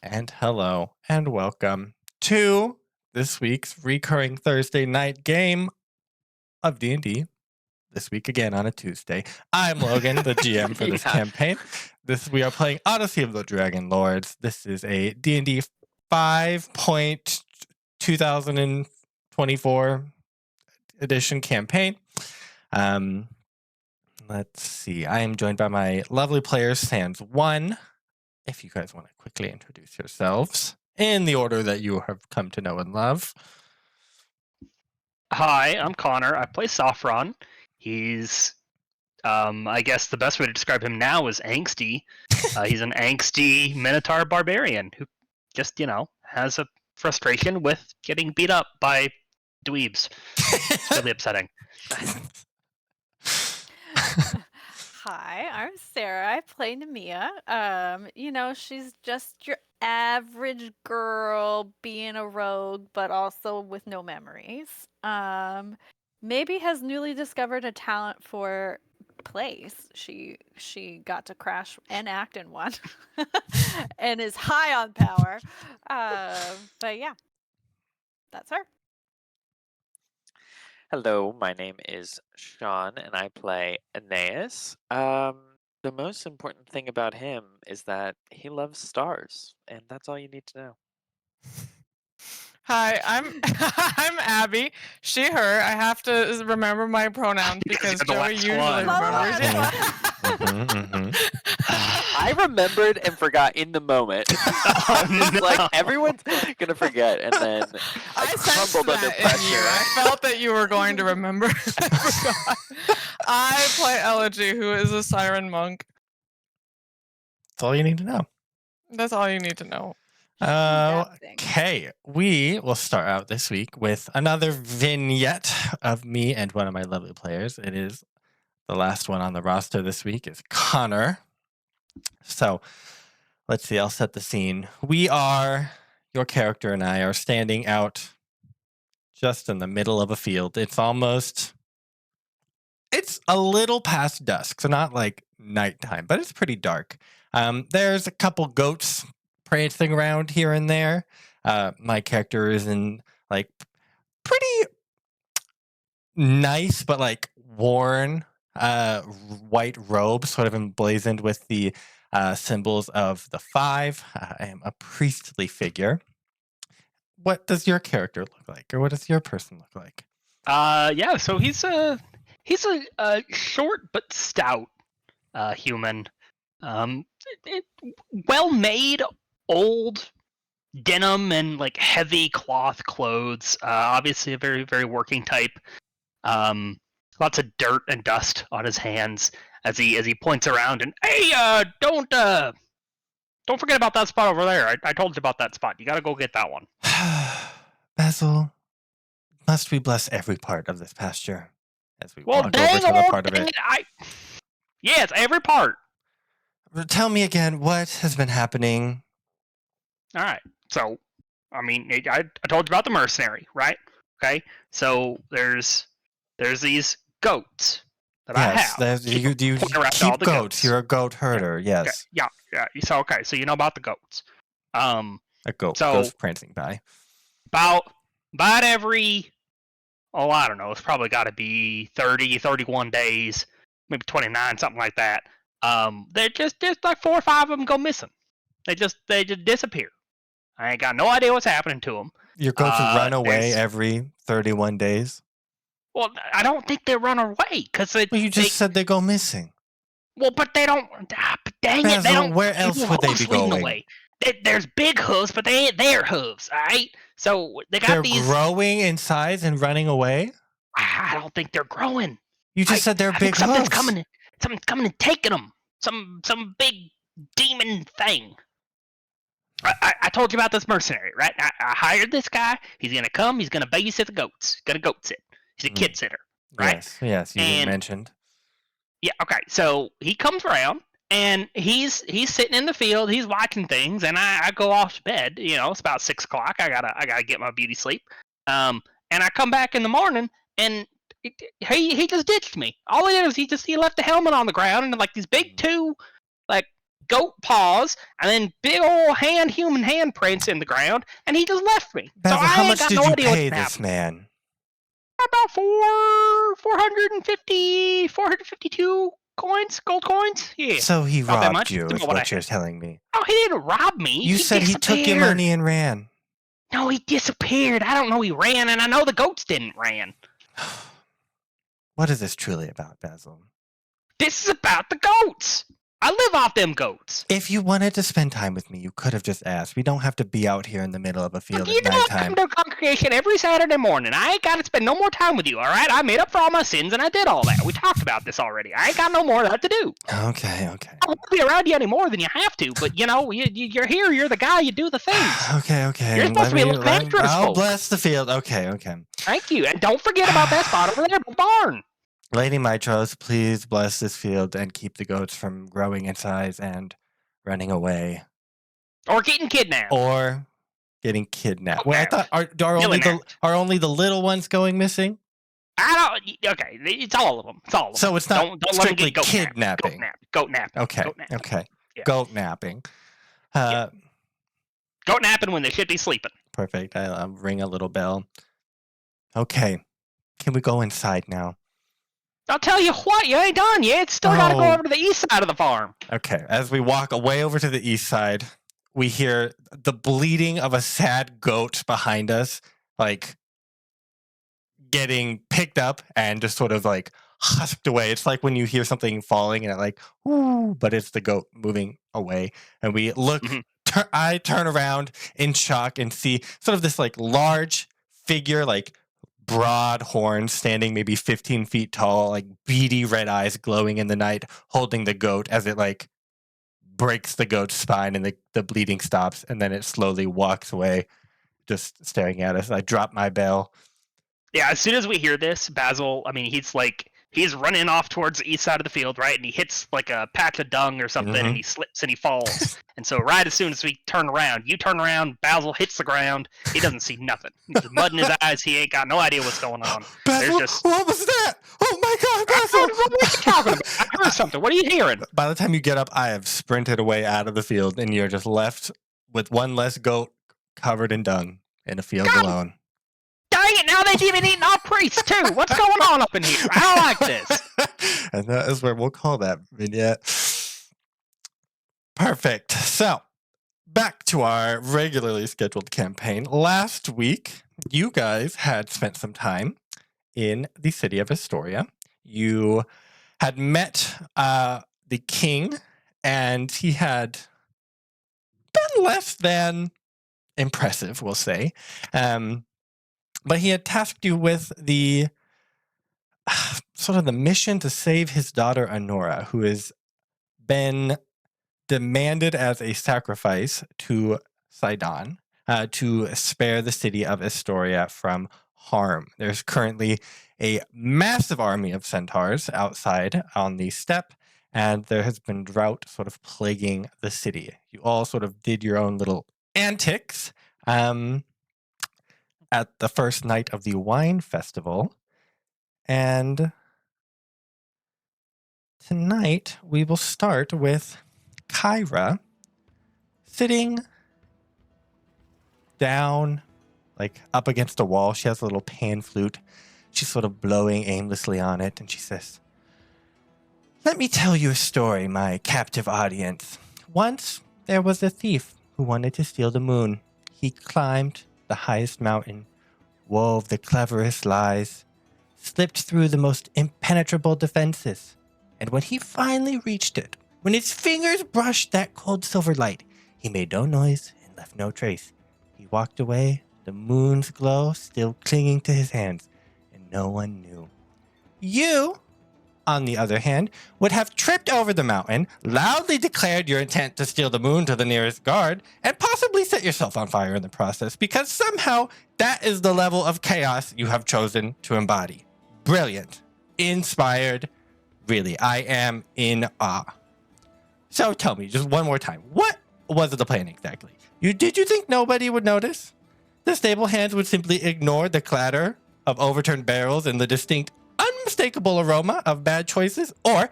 And hello and welcome to this week's recurring Thursday night game of D&D. This week again on a Tuesday. I'm Logan, the GM for this campaign. We are playing Odyssey of the Dragonlords. This is a D&D 5.2024 edition campaign. Let's see. I am joined by my lovely players, Sans 1. If you guys want to quickly introduce yourselves in the order that you have come to know and love. Hi, I'm Connor. I play Sophron. He's, I guess the best way to describe him now is angsty. He's an angsty minotaur barbarian who just, has a frustration with getting beat up by dweebs. It's really upsetting. Hi, I'm Sarah. I play Nemea. She's just your average girl being a rogue, but also with no memories. Maybe has newly discovered a talent for plays. She got to crash and act in one, and is high on power. But yeah, that's her. Hello, my name is Sean, and I play Aeneas. The most important thing about him is that he loves stars, and that's all you need to know. Hi, I'm I'm Abby. She, her. I have to remember my pronouns because Joey usually remembers. I remembered and forgot in the moment. It's like everyone's gonna forget, and then I crumbled under pressure. I felt that you were going to remember. I play Elegy, who is a siren monk. That's all you need to know. That's all you need to know. Okay, we will start out this week with another vignette of me and one of my lovely players. It is the last one on the roster this week is Connor. So let's see, I'll set the scene. Your character and I are standing out just in the middle of a field. It's a little past dusk, so not like nighttime, but it's pretty dark. There's a couple goats prancing around here and there. My character is in like pretty nice but like worn white robe, sort of emblazoned with the symbols of the 5. I am a priestly figure. What does your character look like, or what does your person look like? So he's a short but stout human. Well made, old denim and like heavy cloth clothes. Obviously a very, very working type. Lots of dirt and dust on his hands as he points around and, hey, don't forget about that spot over there. I told you about that spot. You gotta go get that one. Basil, must we bless every part of this pasture as we walk over to the part of it? Yes, every part. Tell me again, what has been happening? All right. So, I told you about the mercenary, right? Okay. So there's these goats that I have. You keep goats. You're a goat herder. Yeah, yes. Yeah. So okay. So you know about the goats. A goat goes prancing by. About every, I don't know. It's probably got to be 30, 31 days, maybe 29, something like that. They're just like 4 or 5 of them go missing. They just disappear. I ain't got no idea what's happening to them. Your goats run away every 31 days? Well, I don't think they run away because you just said they go missing. Well, but they don't. Dang it! They don't. Where else would they be going? Away. There's big hooves, but they ain't their hooves. All right. So they're growing in size and running away. I don't think they're growing. You just said they're big hooves. Something's coming and taking them. Some big demon thing. I told you about this mercenary, right? I hired this guy. He's gonna come. He's gonna babysit the goats. Gonna goat sit. He's a kid sitter, right? Yes. You mentioned. Yeah. Okay. So he comes around and he's sitting in the field. He's watching things, and I go off to bed. It's about 6 o'clock. I gotta get my beauty sleep. And I come back in the morning, and he just ditched me. All he did was he left the helmet on the ground, and like these big 2 like goat paws, and then big old human handprints in the ground, and he just left me. Basil, so I how ain't much got did no you idea what's pay gonna this happen. man? About 452 coins, gold coins. Yeah. So he Not that robbed much. you, About is what I what you're had. telling me. Oh, he didn't rob me. You said he took your money and ran. No, he disappeared. I don't know he ran, and I know the goats didn't ran. What is this truly about, Basil? This is about the goats. I live off them goats. If you wanted to spend time with me, you could have just asked. We don't have to be out here in the middle of a field You at know I nighttime. come to a congregation every Saturday morning. I ain't got to spend no more time with you, all right? I made up for all my sins, and I did all that. We talked about this already. I ain't got no more of that to do. Okay. I won't be around you any more than you have to, but, you're here. You're the guy. You do the things. Okay. You're supposed to be looking after us, I'll folks. bless the field. Okay. Thank you. And don't forget about that spot over there, the barn. Lady Mitros, please bless this field and keep the goats from growing in size and running away. Or getting kidnapped. Or getting kidnapped. Well, I thought Kidnapped. are only the little ones going missing? Okay, it's all of them. It's all of them. So it's not don't let them strictly get kidnapping. Goat napping. Okay. Goat napping. Okay. Yeah. Goat napping. Yeah. Goat napping when they should be sleeping. Perfect. I'll ring a little bell. Okay. Can we go inside now? I'll tell you what, you ain't done yet. Still got to go Oh. over to the east side of the farm. Okay. As we walk away over to the east side, we hear the bleating of a sad goat behind us, like getting picked up and just sort of like husked away. It's like when you hear something falling and it like, ooh, but it's the goat moving away. And we look, I turn around in shock and see sort of this like large figure, like broad horns, standing maybe 15 feet tall, like beady red eyes glowing in the night, holding the goat as it like breaks the goat's spine and the bleeding stops, and then it slowly walks away, just staring at us. I drop my bell. Yeah, as soon as we hear this, Basil, he's running off towards the east side of the field, right? And he hits like a patch of dung or something, and he slips and he falls. And so right as soon as we turn around, you turn around, Basil hits the ground. He doesn't see nothing. There's mud in his eyes. He ain't got no idea what's going on. Basil, what was that? Oh my God, Basil! What are you talking about? I heard something. What are you hearing? By the time you get up, I have sprinted away out of the field, and you're just left with one less goat covered in dung in a field alone. Dang it, now they've even eaten our priests too. What's going on up in here? I don't like this. And that is where we'll call that vignette. Perfect. So, back to our regularly scheduled campaign. Last week, you guys had spent some time in the city of Astoria. You had met the king, and he had been less than impressive, we'll say. But he had tasked you with the sort of the mission to save his daughter Honora, who has been demanded as a sacrifice to Sidon to spare the city of Astoria from harm. There's currently a massive army of centaurs outside on the steppe, and there has been drought sort of plaguing the city. You all sort of did your own little antics at the first night of the wine festival. And tonight we will start with Kyra sitting down, like up against a wall. She has a little pan flute. She's sort of blowing aimlessly on it, and she says, "Let me tell you a story, my captive audience. Once there was a thief who wanted to steal the moon. He climbed the highest mountain, wove the cleverest lies, slipped through the most impenetrable defenses, and when he finally reached it, when his fingers brushed that cold silver light, he made no noise and left no trace. He walked away, the moon's glow still clinging to his hands, and no one knew. You, on the other hand, would have tripped over the mountain, loudly declared your intent to steal the moon to the nearest guard, and possibly set yourself on fire in the process, because somehow that is the level of chaos you have chosen to embody. Brilliant. Inspired. Really, I am in awe. So tell me, just one more time, what was the plan exactly? Did you think nobody would notice? The stable hands would simply ignore the clatter of overturned barrels and the distinct, unmistakable aroma of bad choices? Or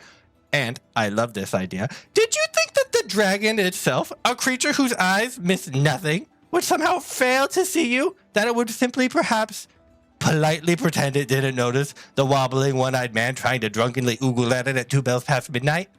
And I love this idea. Did you think that the dragon itself, a creature whose eyes miss nothing, would somehow fail to see you? That it would simply perhaps politely pretend it didn't notice the wobbling one-eyed man trying to drunkenly oogle at it at 2 bells past midnight?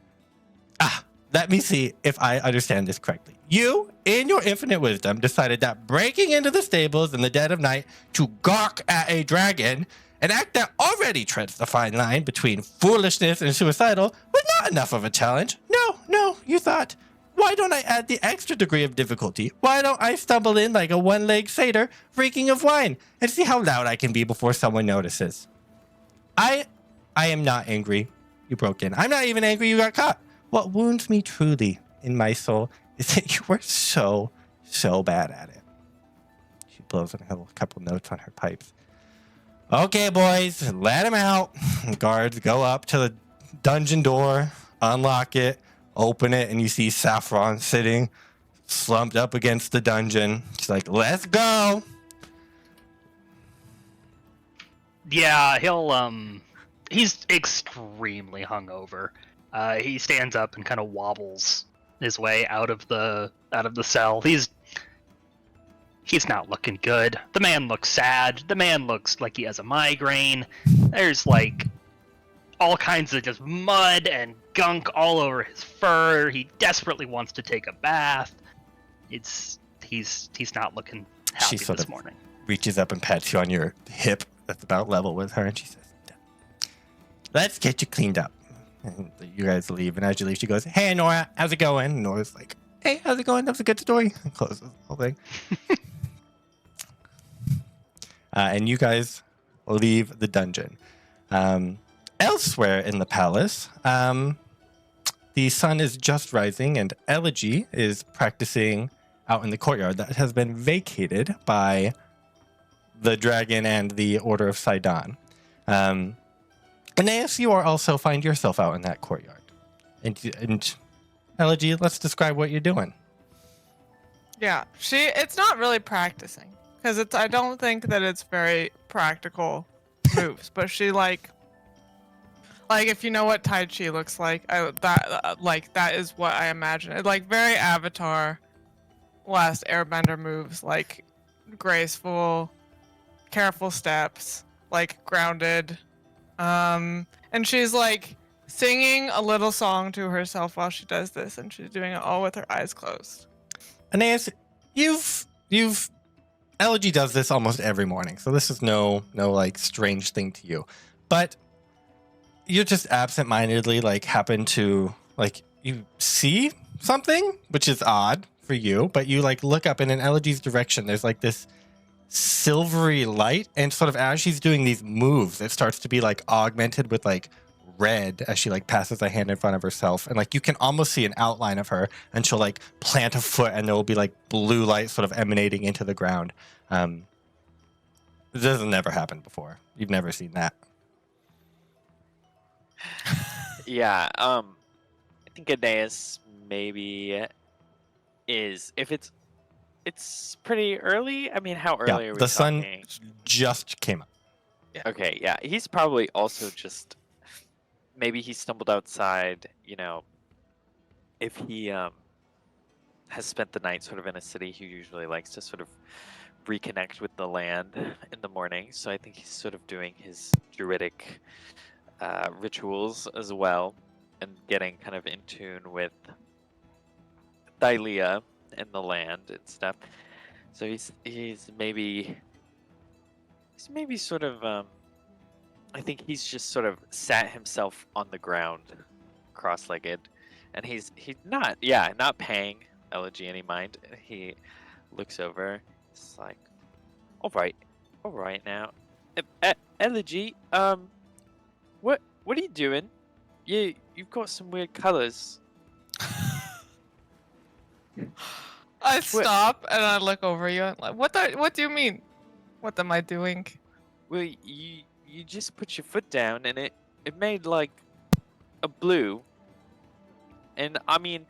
Let me see if I understand this correctly. You, in your infinite wisdom, decided that breaking into the stables in the dead of night to gawk at a dragon, an act that already treads the fine line between foolishness and suicidal, was not enough of a challenge. No, you thought, why don't I add the extra degree of difficulty? Why don't I stumble in like a one-legged satyr reeking of wine and see how loud I can be before someone notices? I am not angry you broke in. I'm not even angry you got caught. What wounds me truly in my soul is that you were so bad at it. She blows in a couple notes on her pipes. Okay, boys, let him out. Guards go up to the dungeon door, unlock it, open it, and you see Sophron sitting slumped up against the dungeon. She's like, let's go. Yeah, he's extremely hungover. He stands up and kind of wobbles his way out of the cell. He's not looking good. The man looks sad. The man looks like he has a migraine. There's like all kinds of just mud and gunk all over his fur. He desperately wants to take a bath. He's not looking happy this morning. Reaches up and pats you on your hip that's about level with her, and she says, let's get you cleaned up. And you guys leave, and as you leave, she goes, hey, Nora, how's it going? And Nora's like, hey, how's it going? That was a good story. And closes the whole thing. And you guys leave the dungeon. Elsewhere in the palace, the sun is just rising, and Elegy is practicing out in the courtyard that has been vacated by the dragon and the Order of Sidon. Aeneas, you are also find yourself out in that courtyard. And Elegy, let's describe what you're doing. Yeah, it's not really practicing, because I don't think that it's very practical moves, but she like if you know what Tai Chi looks like, that is what I imagine. It, like very Avatar, Last Airbender moves, like graceful, careful steps, like grounded. And she's like singing a little song to herself while she does this, and she's doing it all with her eyes closed. Aeneas, Elegy does this almost every morning, so this is no like strange thing to you. But you're just absentmindedly like happen to like you see something, which is odd for you, but you like look up, and in Elegy's direction there's like this silvery light, and sort of as she's doing these moves, it starts to be like augmented with like red as she like passes a hand in front of herself, and like you can almost see an outline of her, and she'll like plant a foot, and there will be like blue light sort of emanating into the ground. This has never happened before. You've never seen that. Yeah, I think Aeneas maybe is, if it's pretty early. I mean, how early are we the talking? sun just came up. Yeah. Okay, yeah, he's probably also just, maybe he stumbled outside, you know, if he has spent the night sort of in a city, he usually likes to sort of reconnect with the land in the morning. So I think he's sort of doing his druidic rituals as well, and getting kind of in tune with Thylea and the land and stuff. So he's maybe sort of I think he's just sort of sat himself on the ground, cross-legged, and he's not paying Elegy any mind. He looks over. It's like, all right now, Elegy, what are you doing? You've got some weird colors. I stop and I look over you and like, what do you mean? What am I doing? Well, you just put your foot down and it made like a blue. And I mean,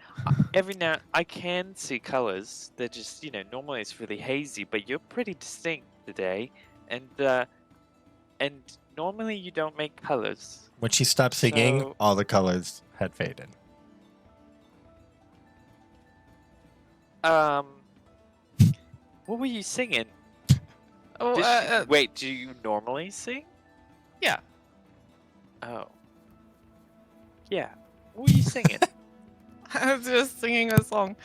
every now I can see colors. They're just, normally it's really hazy, but you're pretty distinct today. And normally you don't make colors. When she stopped singing, So- all the colors had faded. What were you singing? Oh, Wait, do you normally sing? yeah. Oh. Yeah. What were you singing? I was just singing a song.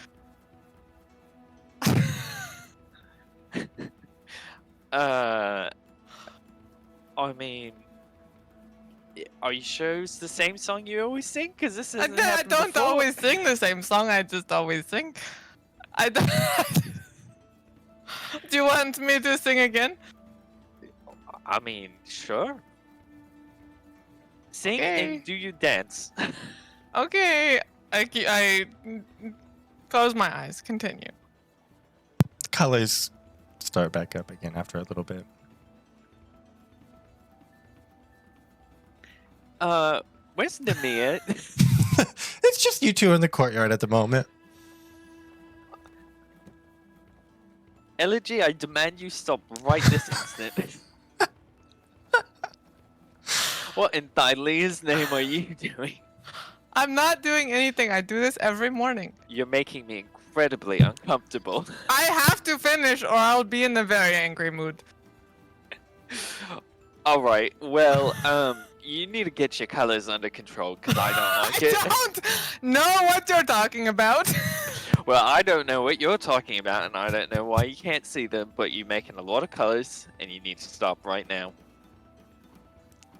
I mean, are you sure it's the same song you always sing? Because this I, hasn't I happened don't before. always sing the same song. I just always sing. I don't. Do you want me to sing again? I mean, sure. Sing Okay. and do your dance. Okay. I close my eyes. Continue. Colors start back up again after a little bit. Where's Nemea? It's just you two in the courtyard at the moment. Elegy, I demand you stop right this instant. What in Thylea's name are you doing? I'm not doing anything. I do this every morning. You're making me incredibly uncomfortable. I have to finish or I'll be in a very angry mood. Alright, well, you need to get your colors under control, because I don't like it. I don't know what you're talking about. Well, I don't know what you're talking about, and I don't know why you can't see them, but you're making a lot of colors, and you need to stop right now.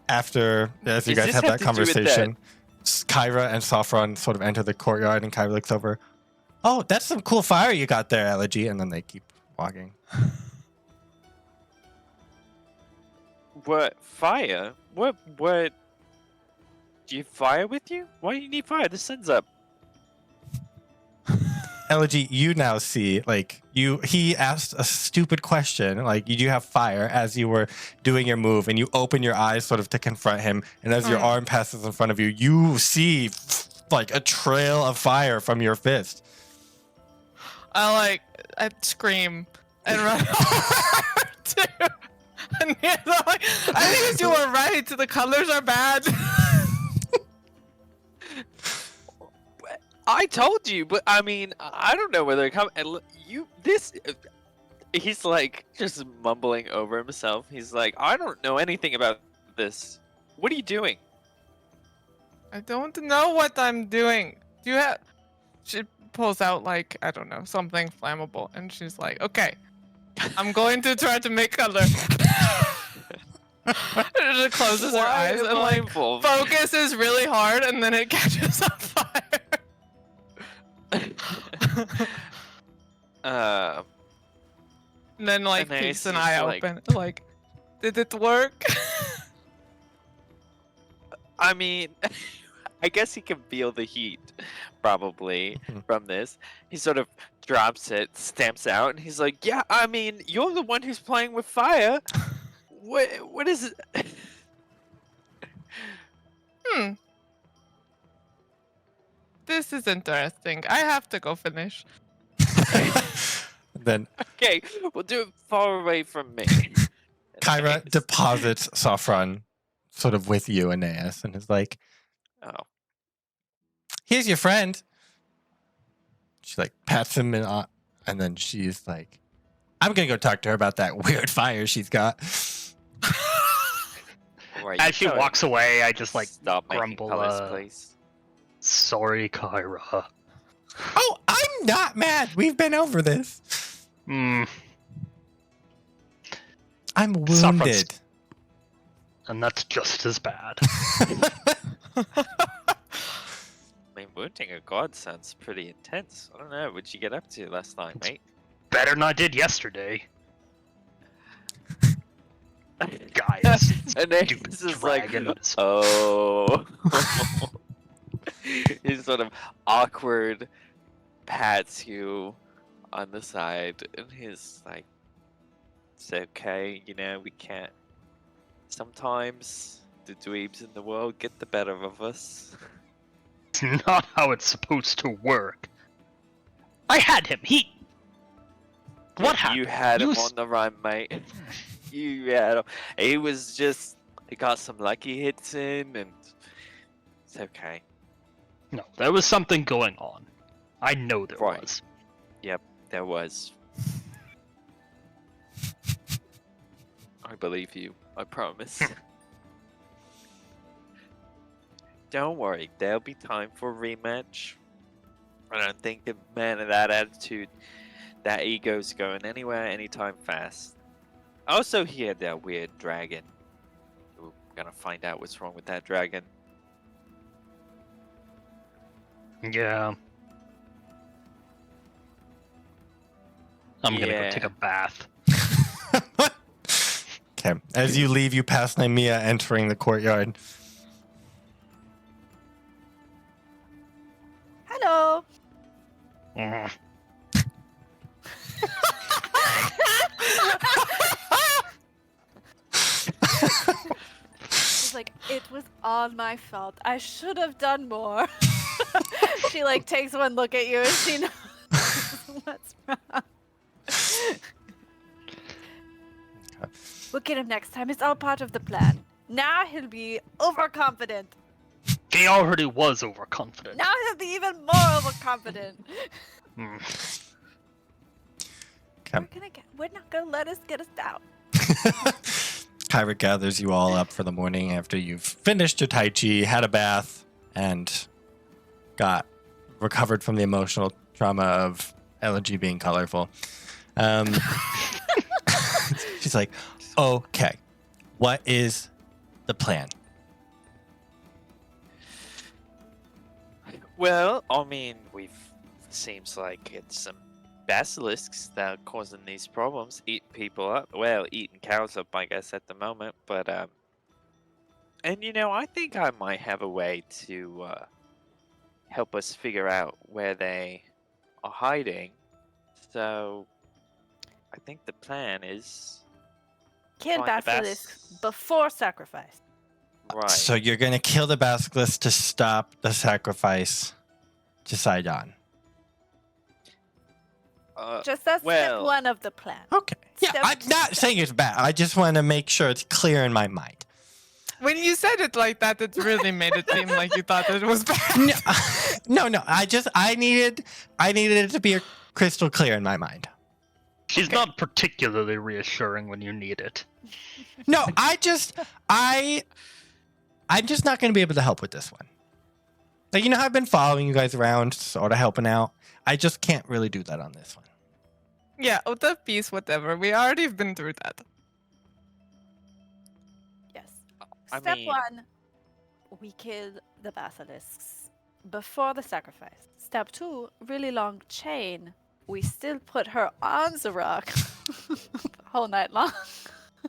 After, as you Does guys this have have that to do with conversation, Kyra and Sophron sort of enter the courtyard, and Kyra looks over. Oh, that's some cool fire you got there, Elegy. And then they keep walking. What? Fire? What? Do you have fire with you? Why do you need fire? The sun's up. Elegy, you now see, like, he asked a stupid question, like, you do have fire as you were doing your move, and you open your eyes sort of to confront him, and as your arm passes in front of you, you see, like, a trail of fire from your fist. I scream and run over to Aeneas. I'm like, Aeneas, you were right. The colors are bad. I told you, but I mean, I don't know where they're coming. He's like just mumbling over himself. He's like, I don't know anything about this. What are you doing? I don't know what I'm doing. Do you have? She pulls out like, I don't know, something flammable, and she's like, okay, I'm going to try to make color. She closes her eyes and like focuses really hard, and then it catches on fire. And then like keeps an eye open. Like, did it work? I mean, I guess he can feel the heat, probably, from this. He sort of drops it, stamps out, and he's like, yeah, I mean, you're the one who's playing with fire. What is it? This is interesting. I have to go finish. Then Okay, we'll do it far away from me. Kyra deposits Sophron sort of with you, Aeneas, and is like, Oh. here's your friend. She like pats him and then she's like, I'm gonna go talk to her about that weird fire she's got. Right, As she walks away, I just like stop grumble. making colors, please. Sorry, Kyra. Oh, I'm not mad. We've been over this. Hmm. I'm wounded. And that's just as bad. I mean, wounding a god sounds pretty intense. I don't know. What'd you get up to last night, mate? Better than I did yesterday. Guys, And then stupid he's just like, dragons. oh. He sort of awkward pats you on the side, and he's like, it's okay, you know, we can't. Sometimes the dweebs in the world get the better of us. It's not how it's supposed to work. I had him. What happened? You had him You on the run, mate. You had him. He was just, he got some lucky hits in, and it's okay. No, there was something going on. I know there Right. was. There was. I believe you. I promise. Don't worry, there'll be time for a rematch. I don't think a man of that attitude, that ego's going anywhere anytime fast. I also hear that weird dragon. We're gonna find out what's wrong with that dragon. Yeah. I'm gonna go take Yeah. a bath. Okay. As you leave, you pass Nemea entering the courtyard. Hello. Mhm. She's like, it was all my fault. I should have done more. She like takes one look at you and she knows what's wrong. We'll get him next time. It's all part of the plan. Now he'll be overconfident. He already was overconfident. Now he'll be even more overconfident. Hmm. We're not gonna let us get us down. Kyra gathers you all up for the morning after you've finished your Tai Chi, had a bath, and got recovered from the emotional trauma of Elegy being colorful. She's like, okay, what is the plan? Well, I mean, seems like it's some basilisks that are causing these problems, eating people up. Well, eating cows up, I guess, at the moment. But and I think I might have a way to help us figure out where they are hiding. So I think the plan is Kill find the basilisks before sacrifice. right. So you're going to kill the Basilisks to stop the sacrifice to Sidon. Just that's step well- one of the plan. Okay. Yeah, Step- I'm not saying it's bad. I just want to make sure it's clear in my mind. When you said it like that, it really made it seem like you thought it was bad. No. I needed it to be crystal clear in my mind. She's not particularly reassuring when you need it. No, I'm just not going to be able to help with this one. Like, how I've been following you guys around, sort of helping out. I just can't really do that on this one. Yeah, with the piece, whatever. We already have been through that. Yes. I Step mean- one, we kill the basilisks before the sacrifice. Step two, really long chain. We still put her on the rock whole night long.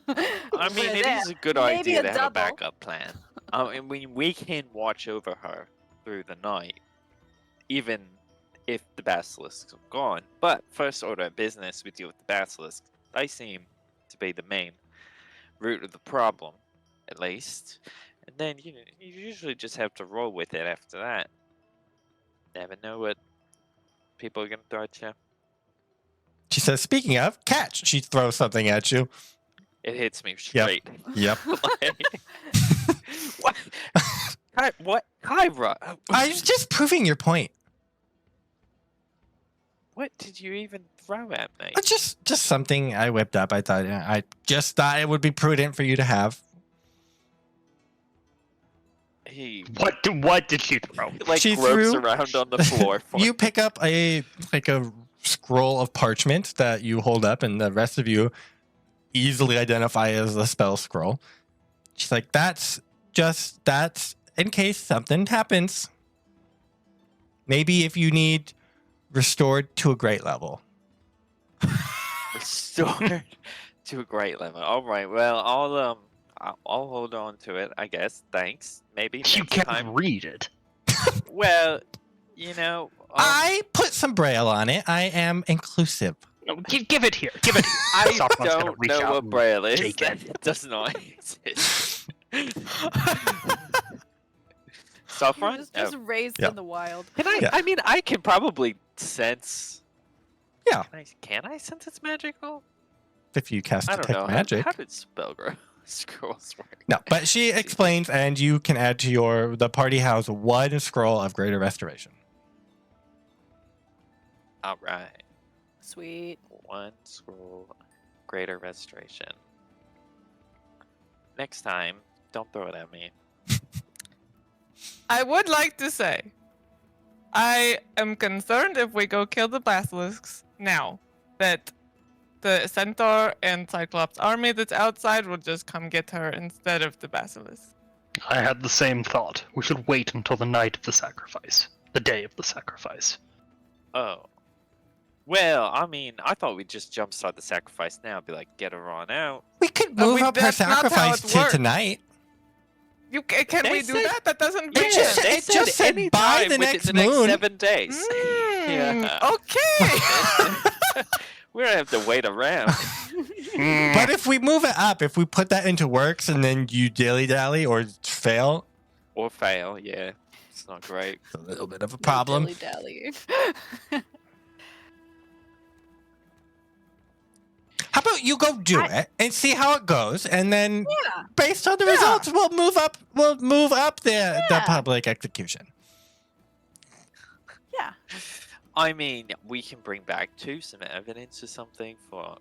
I mean, We're it there. is a good Maybe idea a to have a double. backup plan. I mean, we can watch over her through the night, even if the basilisks are gone. But first order of business, we deal with the basilisks. They seem to be the main root of the problem, at least. And then you usually just have to roll with it after that. Never know what people are gonna throw at you. She says, speaking of, catch. She throws something at you. It hits me straight. Yep. What? What? Kyra? I was just proving your point. What did you even throw at me? Just something I whipped up. I just thought it would be prudent for you to have. He What did she throw? like She gropes threw- around on the floor. For You pick up a scroll of parchment that you hold up, and the rest of you easily identify as the spell scroll. She's like, that's in case something happens. Maybe if you need restored to a great level. restored to a great level. All right. Well, I'll hold on to it. I guess. Thanks. Maybe You next can't time. read it. Well, I put some braille on it. I am inclusive. No, give it here. Give it here. I Sophron's gonna don't reach know out what and braille is. take it. That does not exist. Sophron? Just raised Yeah. in the wild. Can I? Yeah. I mean, I can probably sense. Yeah. Can I sense it's magical? If you cast I don't detect know. magic. How did spell grow? scrolls work. No, but she explains, and you can add to the party has 1 scroll of greater restoration. All right. Sweet. 1 scroll, greater restoration. Next time, don't throw it at me. I would like to say, I am concerned if we go kill the basilisks now, that the centaur and cyclops army that's outside will just come get her instead of the basilisk. I had the same thought. We should wait until the night of the sacrifice. The day of the sacrifice. Oh. Well, I mean, I thought we'd just jumpstart the sacrifice now. Be like, get her on out. We could move up her that's not how sacrifice it to works. tonight. Can They we do said- that? That doesn't Yeah, make just sense. say- They it just said any by time the within next the next moon. 7 days. Yeah. Okay. We don't have to wait around. But if we move it up, if we put that into works and then you dilly-dally or fail, Or fail, yeah. It's not great. it's a little bit of a problem. Dilly-dally. How about you go do it and see how it goes, and then Yeah. based on the Yeah. results, we'll move up. We'll move up the Yeah. public execution. Yeah. I mean, we can bring back too some evidence or something for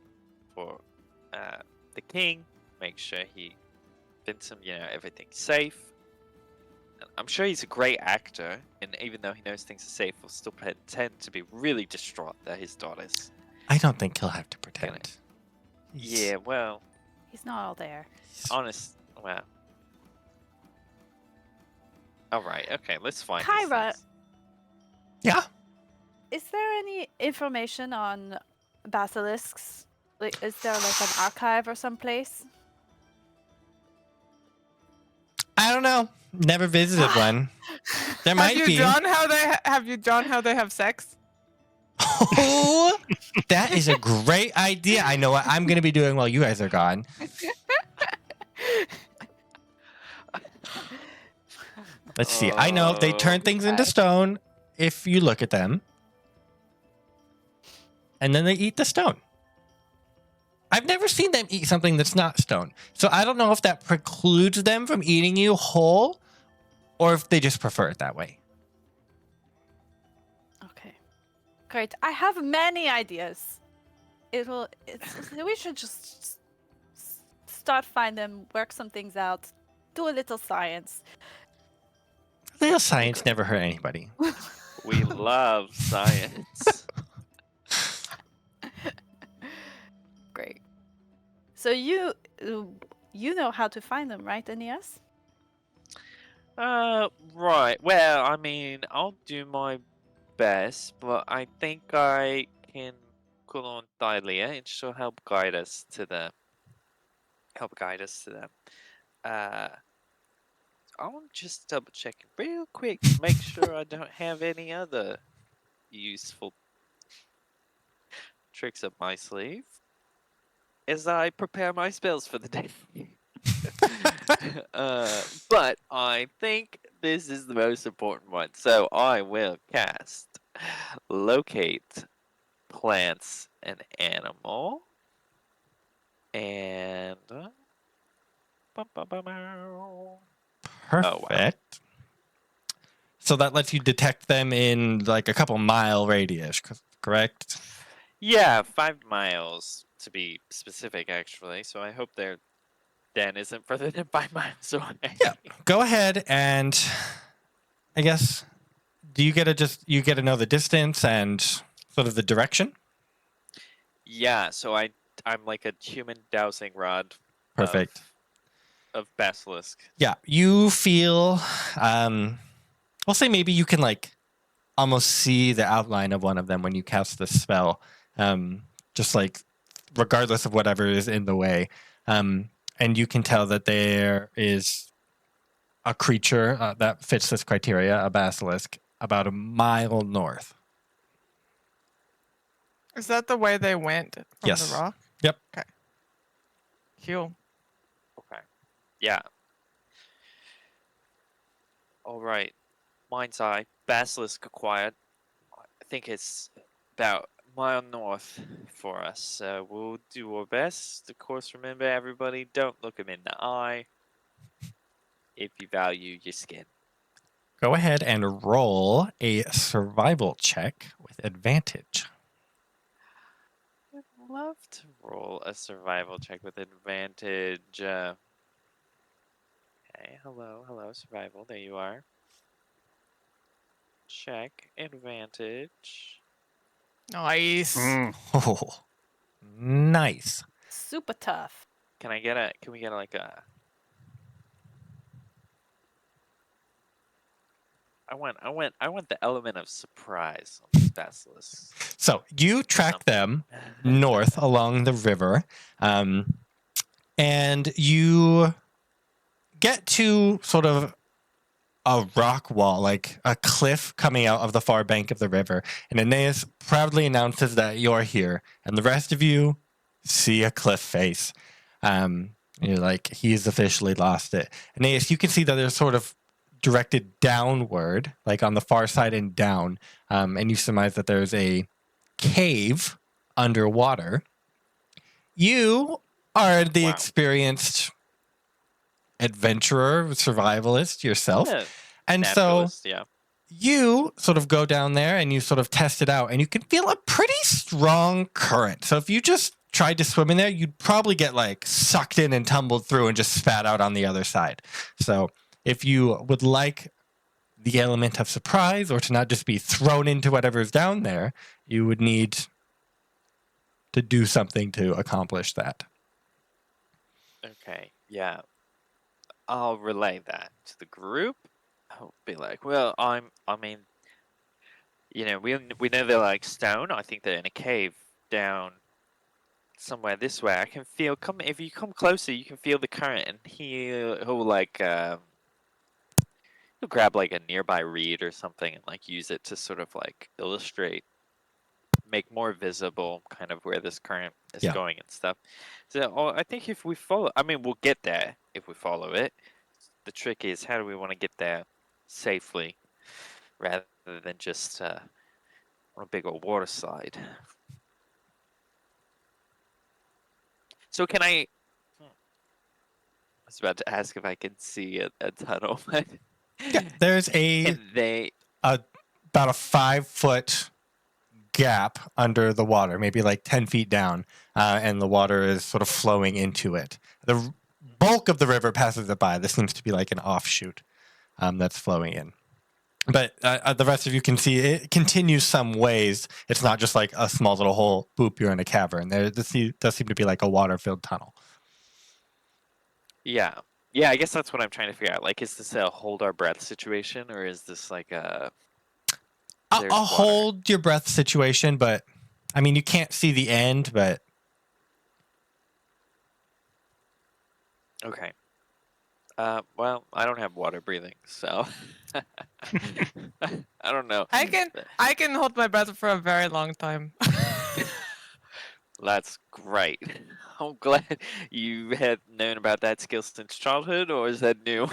the king. Make sure he convince him, everything's safe. I'm sure he's a great actor, and even though he knows things are safe, will still pretend to be really distraught that his daughter's. I don't think he'll have to pretend. Yeah, well, He's not all there. well. All right, okay, let's find. these Kyra. things. Yeah. Is there any information on basilisks? Like, is there like an archive or someplace? I don't know. Never visited one. There might Have be. you drawn how they have sex? Oh, that is a great idea. I know what I'm going to be doing while you guys are gone. Let's see. I know they turn things into stone if you look at them. And then they eat the stone. I've never seen them eat something that's not stone. So I don't know if that precludes them from eating you whole or if they just prefer it that way. Okay. Great. I have many ideas. We should just start find them, work some things out, do a little science. Little science never hurt anybody. We love science. Great. So you know how to find them, right, Aeneas? Right. Well, I mean, I'll do my best, but I think I can call on Thylea and she'll help guide us to them. I'm just double checking real quick to make sure I don't have any other useful tricks up my sleeve as I prepare my spells for the day. But I think this is the most important one, so I will cast locate plants and animal and Perfect. So that lets you detect them in like a couple mile radius, correct? yeah, 5 miles to be specific, actually. So I hope their den isn't further than 5 miles away. Yeah. Go ahead and I guess you get to know the distance and sort of the direction? Yeah, so I'm like a human dowsing rod. Perfect. Of basilisk. Yeah, you feel we'll say maybe you can like almost see the outline of one of them when you cast the spell. Just like regardless of whatever is in the way. And you can tell that there is a creature that fits this criteria, a basilisk, about a mile north. Is that the way they went from Yes. the rock? Yep. Okay. Cool. Okay. Yeah. All right. Mind's eye. Basilisk acquired. I think it's about mile north for us. We'll do our best. Of course, remember, everybody, don't look him in the eye if you value your skin. Go ahead and roll a survival check with advantage. I'd love to roll a survival check with advantage. Okay, hello, survival. There you are. Check advantage. Nice. Oh, nice. Super tough. Can we get like a? I want the element of surprise on these basilisks. So you track them north along the river, and you get to sort of a rock wall, like a cliff coming out of the far bank of the river. And Aeneas proudly announces that you're here, and the rest of you see a cliff face. You're like, he's officially lost it. Aeneas, you can see that there's sort of directed downward, like on the far side and down, and you surmise that there's a cave underwater. You are the experienced adventurer, survivalist yourself. Yeah, and naturalist, so yeah. you sort of go down there and you sort of test it out, and you can feel a pretty strong current. So if you just tried to swim in there, you'd probably get like sucked in and tumbled through and just spat out on the other side. So if you would like the element of surprise, or to not just be thrown into whatever's down there, you would need to do something to accomplish that. Okay, yeah. I'll relay that to the group. I'll be like, well, I mean, you know, we know they're like stone. I think they're in a cave down somewhere this way. I can feel, if you come closer, you can feel the current, and he'll like, he'll grab like a nearby reed or something and like use it to sort of like illustrate, make more visible kind of where this current is going and stuff. So I think if we follow, I mean, we'll get there if we follow it. The trick is, how do we want to get there safely rather than just on a big old water slide? So can I was about to ask if I can see a tunnel. Yeah, there's about a 5-foot gap under the water, maybe like 10 feet down, and the water is sort of flowing into it. The bulk of the river passes it by. This seems to be like an offshoot that's flowing in. But the rest of you can see it continues some ways. It's not just like a small little hole, boop, you're in a cavern. This does seem to be like a water-filled tunnel. Yeah. Yeah, I guess that's what I'm trying to figure out. Like, is this a hold our breath situation, or is this like a hold your breath situation? But I mean, you can't see the end, but okay. Well, I don't have water breathing, so I don't know. I can hold my breath for a very long time. That's great. I'm glad you had known about that skill since childhood, or is that new?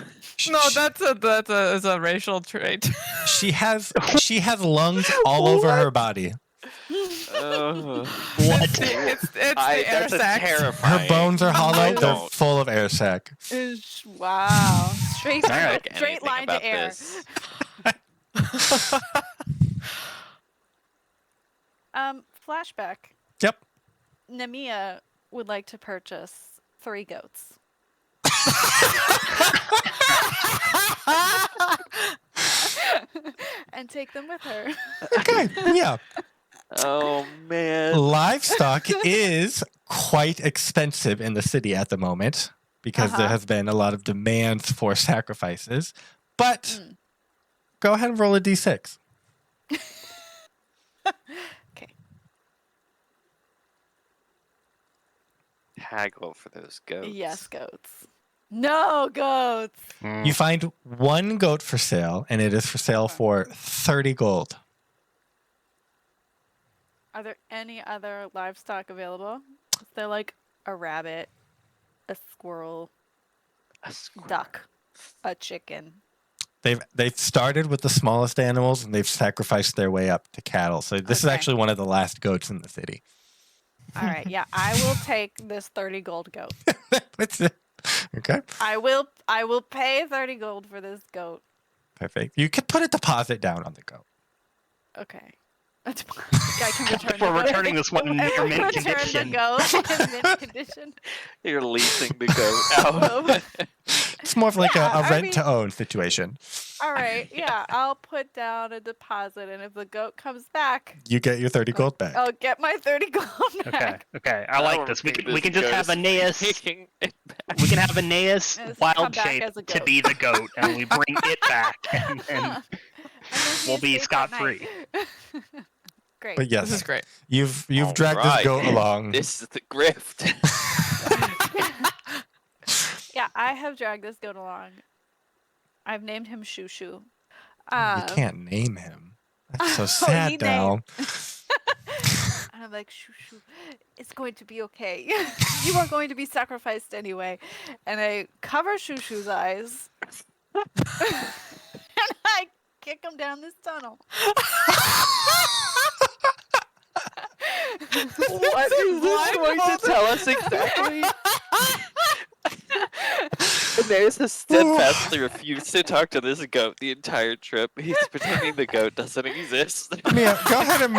No, that's a racial trait. She has lungs all over her body. What? It's the air That's sac. terrifying. Her bones are hollow. They're don't. full of air sac. Wow. Straight Think straight anything line about to air. this. Flashback. Yep. Nemea would like to purchase 3 goats. And take them with her. Okay. Yeah. Oh man. Livestock is quite expensive in the city at the moment because there has been a lot of demands for sacrifices. But go ahead and roll a d6. Okay. Haggle for those goats. Yes, goats. No goats. You find 1 goat for sale, and it is for sale for 30 gold. Are there any other livestock available? Is there like a rabbit, a squirrel, A squirrel. duck, a chicken? They've started with the smallest animals and they've sacrificed their way up to cattle. So this is Okay. actually one of the last goats in the city. All right, yeah, I will take this 30 gold goat. That's it. Okay, I will pay 30 gold for this goat. perfect. You could put a deposit down on the goat. Okay. I can return We're the goat. returning this one in near mint Return condition. the goat in mint condition. You're leasing the goat out. It's more of like Yeah, a I rent mean- to own situation. All right, yeah, I'll put down a deposit, and if the goat comes back, You get your 30 gold back. I'll get my 30 gold Okay, back. okay. I like don't this. We think can this just goat have is Aeneas. taking it back. We can have Aeneas Yes, come wild back shape as a to goat. be the goat, and we bring it back, and And then we'll he be escapes at scot-free. night. Great. But yes, This is great. you've All dragged right. this goat along. This is the grift. Yeah, I have dragged this goat along. I've named him Shoo Shoo. You can't name him. That's so Oh, sad he now. And I'm like, Shoo Shoo, it's going to be okay. You are going to be sacrificed anyway. And I cover Shoo Shoo's eyes. And I kick him down this tunnel. What is this going to tell us exactly? Aeneas has steadfastly refused to talk to this goat the entire trip. He's pretending the goat doesn't exist. Mia, go ahead and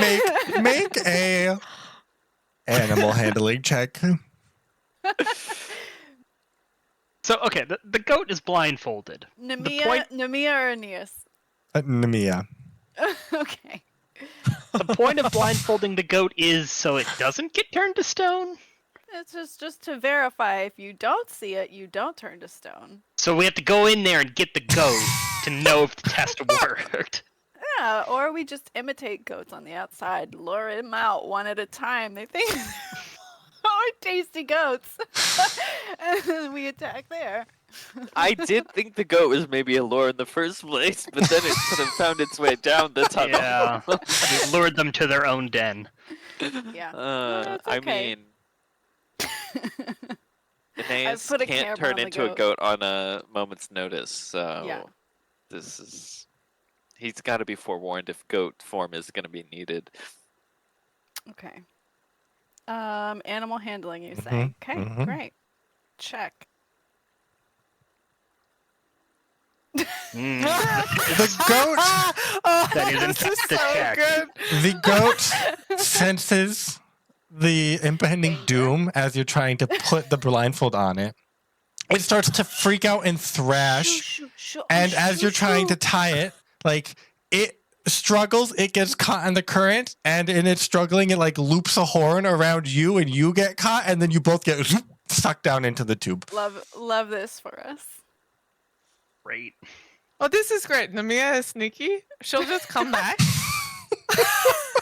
make a animal handling check. so okay, the goat is blindfolded. point- Nemea or Aeneas? Nemea. Okay. The point of blindfolding the goat is so it doesn't get turned to stone. It's just to verify if you don't see it, you don't turn to stone. So we have to go in there and get the goat to know if the test worked. Yeah, or we just imitate goats on the outside, lure them out one at a time. They think oh, tasty goats. And then we attack there. I did think the goat was maybe a lure in the first place, but then it sort of found its way down the tunnel. Yeah, we lured them to their own den. Yeah. That's I okay. mean, Aeneas put a can't camera turn on the into a goat. goat on a moment's notice, so Yeah. this is he's got to be forewarned if goat form is going to be needed. Okay. Animal handling, you say? Okay, mhm. great. Check. Mm. The goat That is in this fact is a so check. good. The goat senses the impending doom as you're trying to put the blindfold on it. It starts to freak out and thrash, and as you're trying to tie it, like it struggles, it gets caught in the current, and in its struggling, it like loops a horn around you, and you get caught, and then you both get sucked down into the tube. Love this for us. Great. Oh, this is great. Nemea is sneaky. She'll just come back.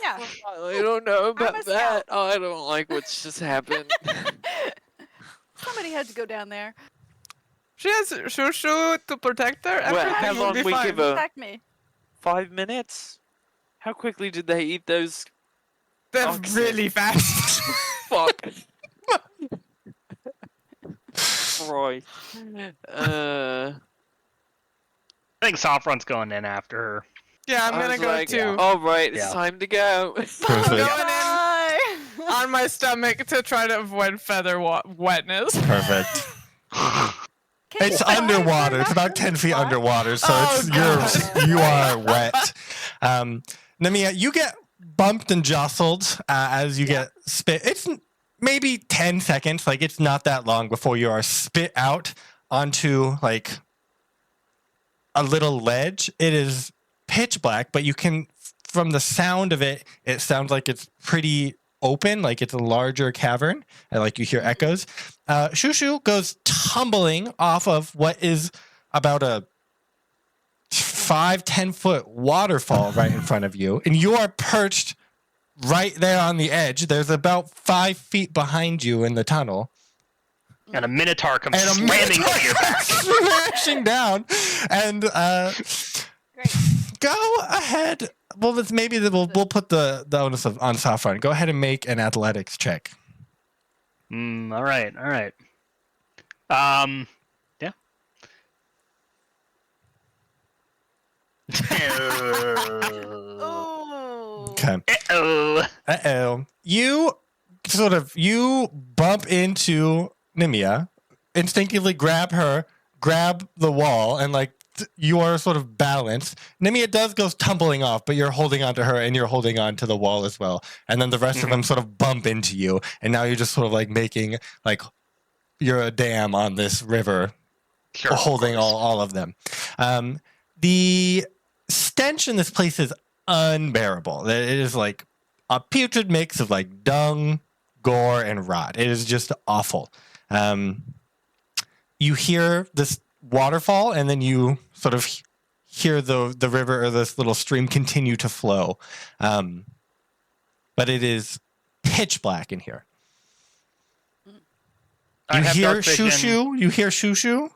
Yeah. I don't know a about scout. that. Oh, I don't like what's just happened. Somebody had to go down there. She has Shushu to protect her. Well, Everything how will long be we fine. give a Attack me. 5 minutes? How quickly did they eat those? They're oxen? really fast. Fuck. Right. I think Sophron's going in after her. Yeah, I'm I gonna was go like, too. all right, it's Yeah. time to go. I'm Perfect. going in Bye. on my stomach to try to avoid feather wetness. Perfect. Can It's you fly underwater. for It's about that? 10 feet Fly? underwater, so Oh, it's God. you are wet. Nemea, you get bumped and jostled as you get spit. It's maybe 10 seconds, like it's not that long before you are spit out onto like a little ledge. It is pitch black, but you can, from the sound of it, it sounds like it's pretty open, like it's a larger cavern, and like you hear echoes. Shushu goes tumbling off of what is about a 5-10 foot waterfall right in front of you, and you are perched right there on the edge. There's about 5 feet behind you in the tunnel. And a minotaur comes And a slamming minotaur into your back. smashing down. And Great. go ahead. Well, we'll put the onus on Sophron. Go ahead and make an athletics check. All right. Yeah. Oh. Okay. Uh-oh. Uh-oh. You bump into Nemea, instinctively grab the wall, and you are sort of balanced. Nemea does go tumbling off, but you're holding onto her and you're holding on to the wall as well. And then the rest of them sort of bump into you, and now you're just sort of making you're a dam on this river, Sure, holding of course. all of them. The stench in this place is unbearable. It is like a putrid mix of dung, gore, and rot. It is just awful. You hear this waterfall, and then you sort of hear the river or this little stream continue to flow. But it is pitch black in here. I You have hear dark vision. Shushu. You hear Shushu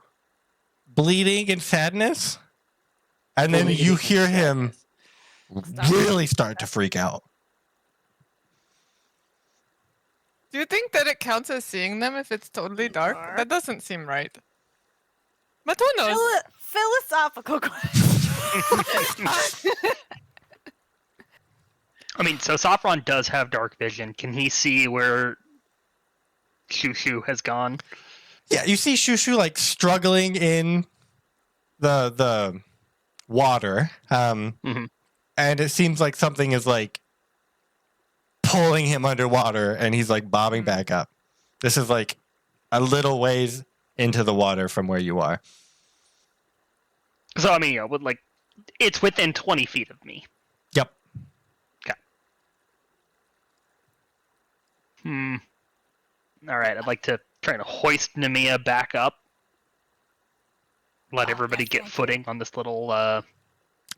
bleeding in sadness, and then you hear him really start to freak out. Do you think that it counts as seeing them if it's totally dark? Dark. That doesn't seem right. But who knows? Philosophical question. I mean, so Sophron does have dark vision. Can he see where Shushu has gone? Yeah, you see Shushu struggling in the water, and it seems like something is pulling him underwater, and he's bobbing back up. This is a little ways into the water from where you are. So I mean, it's within 20 feet of me. Yep. Okay. All right, I'd like to try to hoist Nemea back up. Let everybody that's get right. footing on this little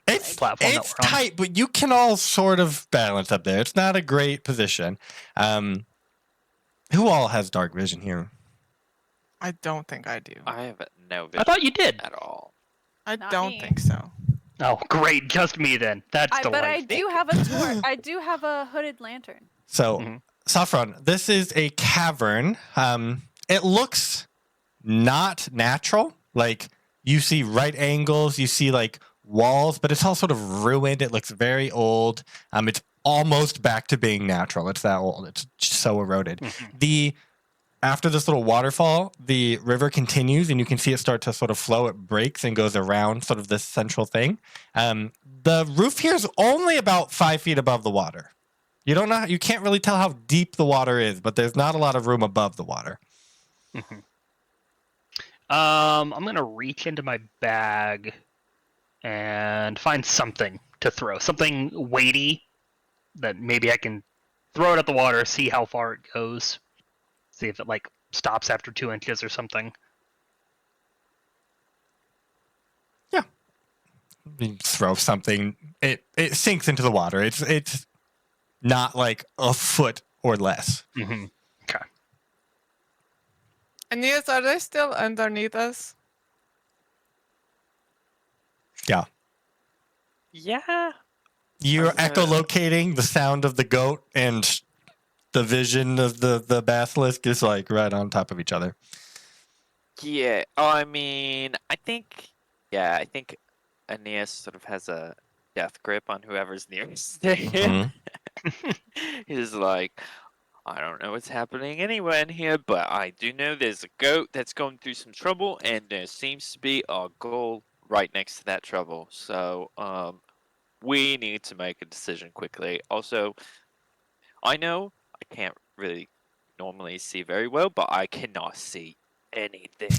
It's platform that it's we're on. tight, but you can all sort of balance up there. It's not a great position. Who all has dark vision here? I don't think I do. I have no vision I thought you did. at all. I Not don't me. think so. Oh, great, just me then. That's But I delightful. do have a torch. I do have a hooded lantern. So, Sophron, this is a cavern. It looks not natural. You see right angles, you see walls, but it's all sort of ruined. It looks very old. It's almost back to being natural. It's that old. It's just so eroded. After this little waterfall, the river continues, and you can see it start to sort of flow. It breaks and goes around sort of this central thing. The roof here is only about 5 feet above the water. You can't really tell how deep the water is, but there's not a lot of room above the water. I'm gonna reach into my bag and find something to throw, something weighty that maybe I can throw it at the water, see how far it goes, see if it stops after 2 inches or something. Yeah, you throw something. It sinks into the water. It's not a foot or less. Okay. Aeneas, are they still underneath us? Yeah. Yeah. You're Okay. echolocating the sound of the goat, and the vision of the basilisk is right on top of each other. Yeah. I mean, I think Aeneas sort of has a death grip on whoever's nearest to him. He's like, I don't know what's happening anywhere in here, but I do know there's a goat that's going through some trouble, and there seems to be a goal right next to that trouble. So, we need to make a decision quickly. Also, I know I can't really normally see very well, but I cannot see anything.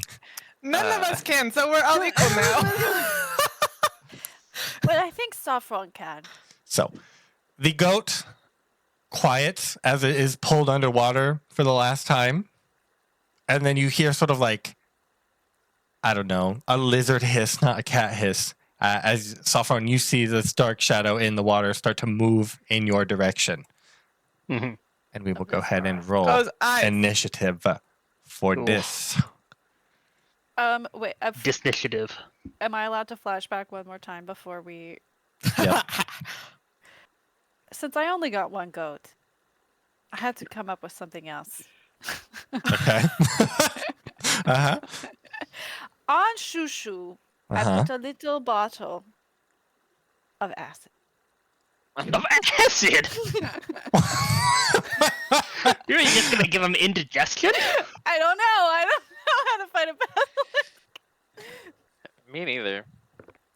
None of us can, so we're all equal now. But I think Sophron can. So, the goat quiets as it is pulled underwater for the last time. And then you hear sort of I don't know, a lizard hiss, not a cat hiss. As Sophron, you see this dark shadow in the water start to move in your direction. And we will go ahead and roll Those eyes. initiative for Oof. this. Wait. Disinitiative. Am I allowed to flashback one more time before we? Yep. Since I only got one goat, I had to come up with something else. Okay. On Shushu, I put a little bottle of acid. Of acid. You're just gonna give him indigestion? I don't know. I don't know how to fight a basilisk. Me neither.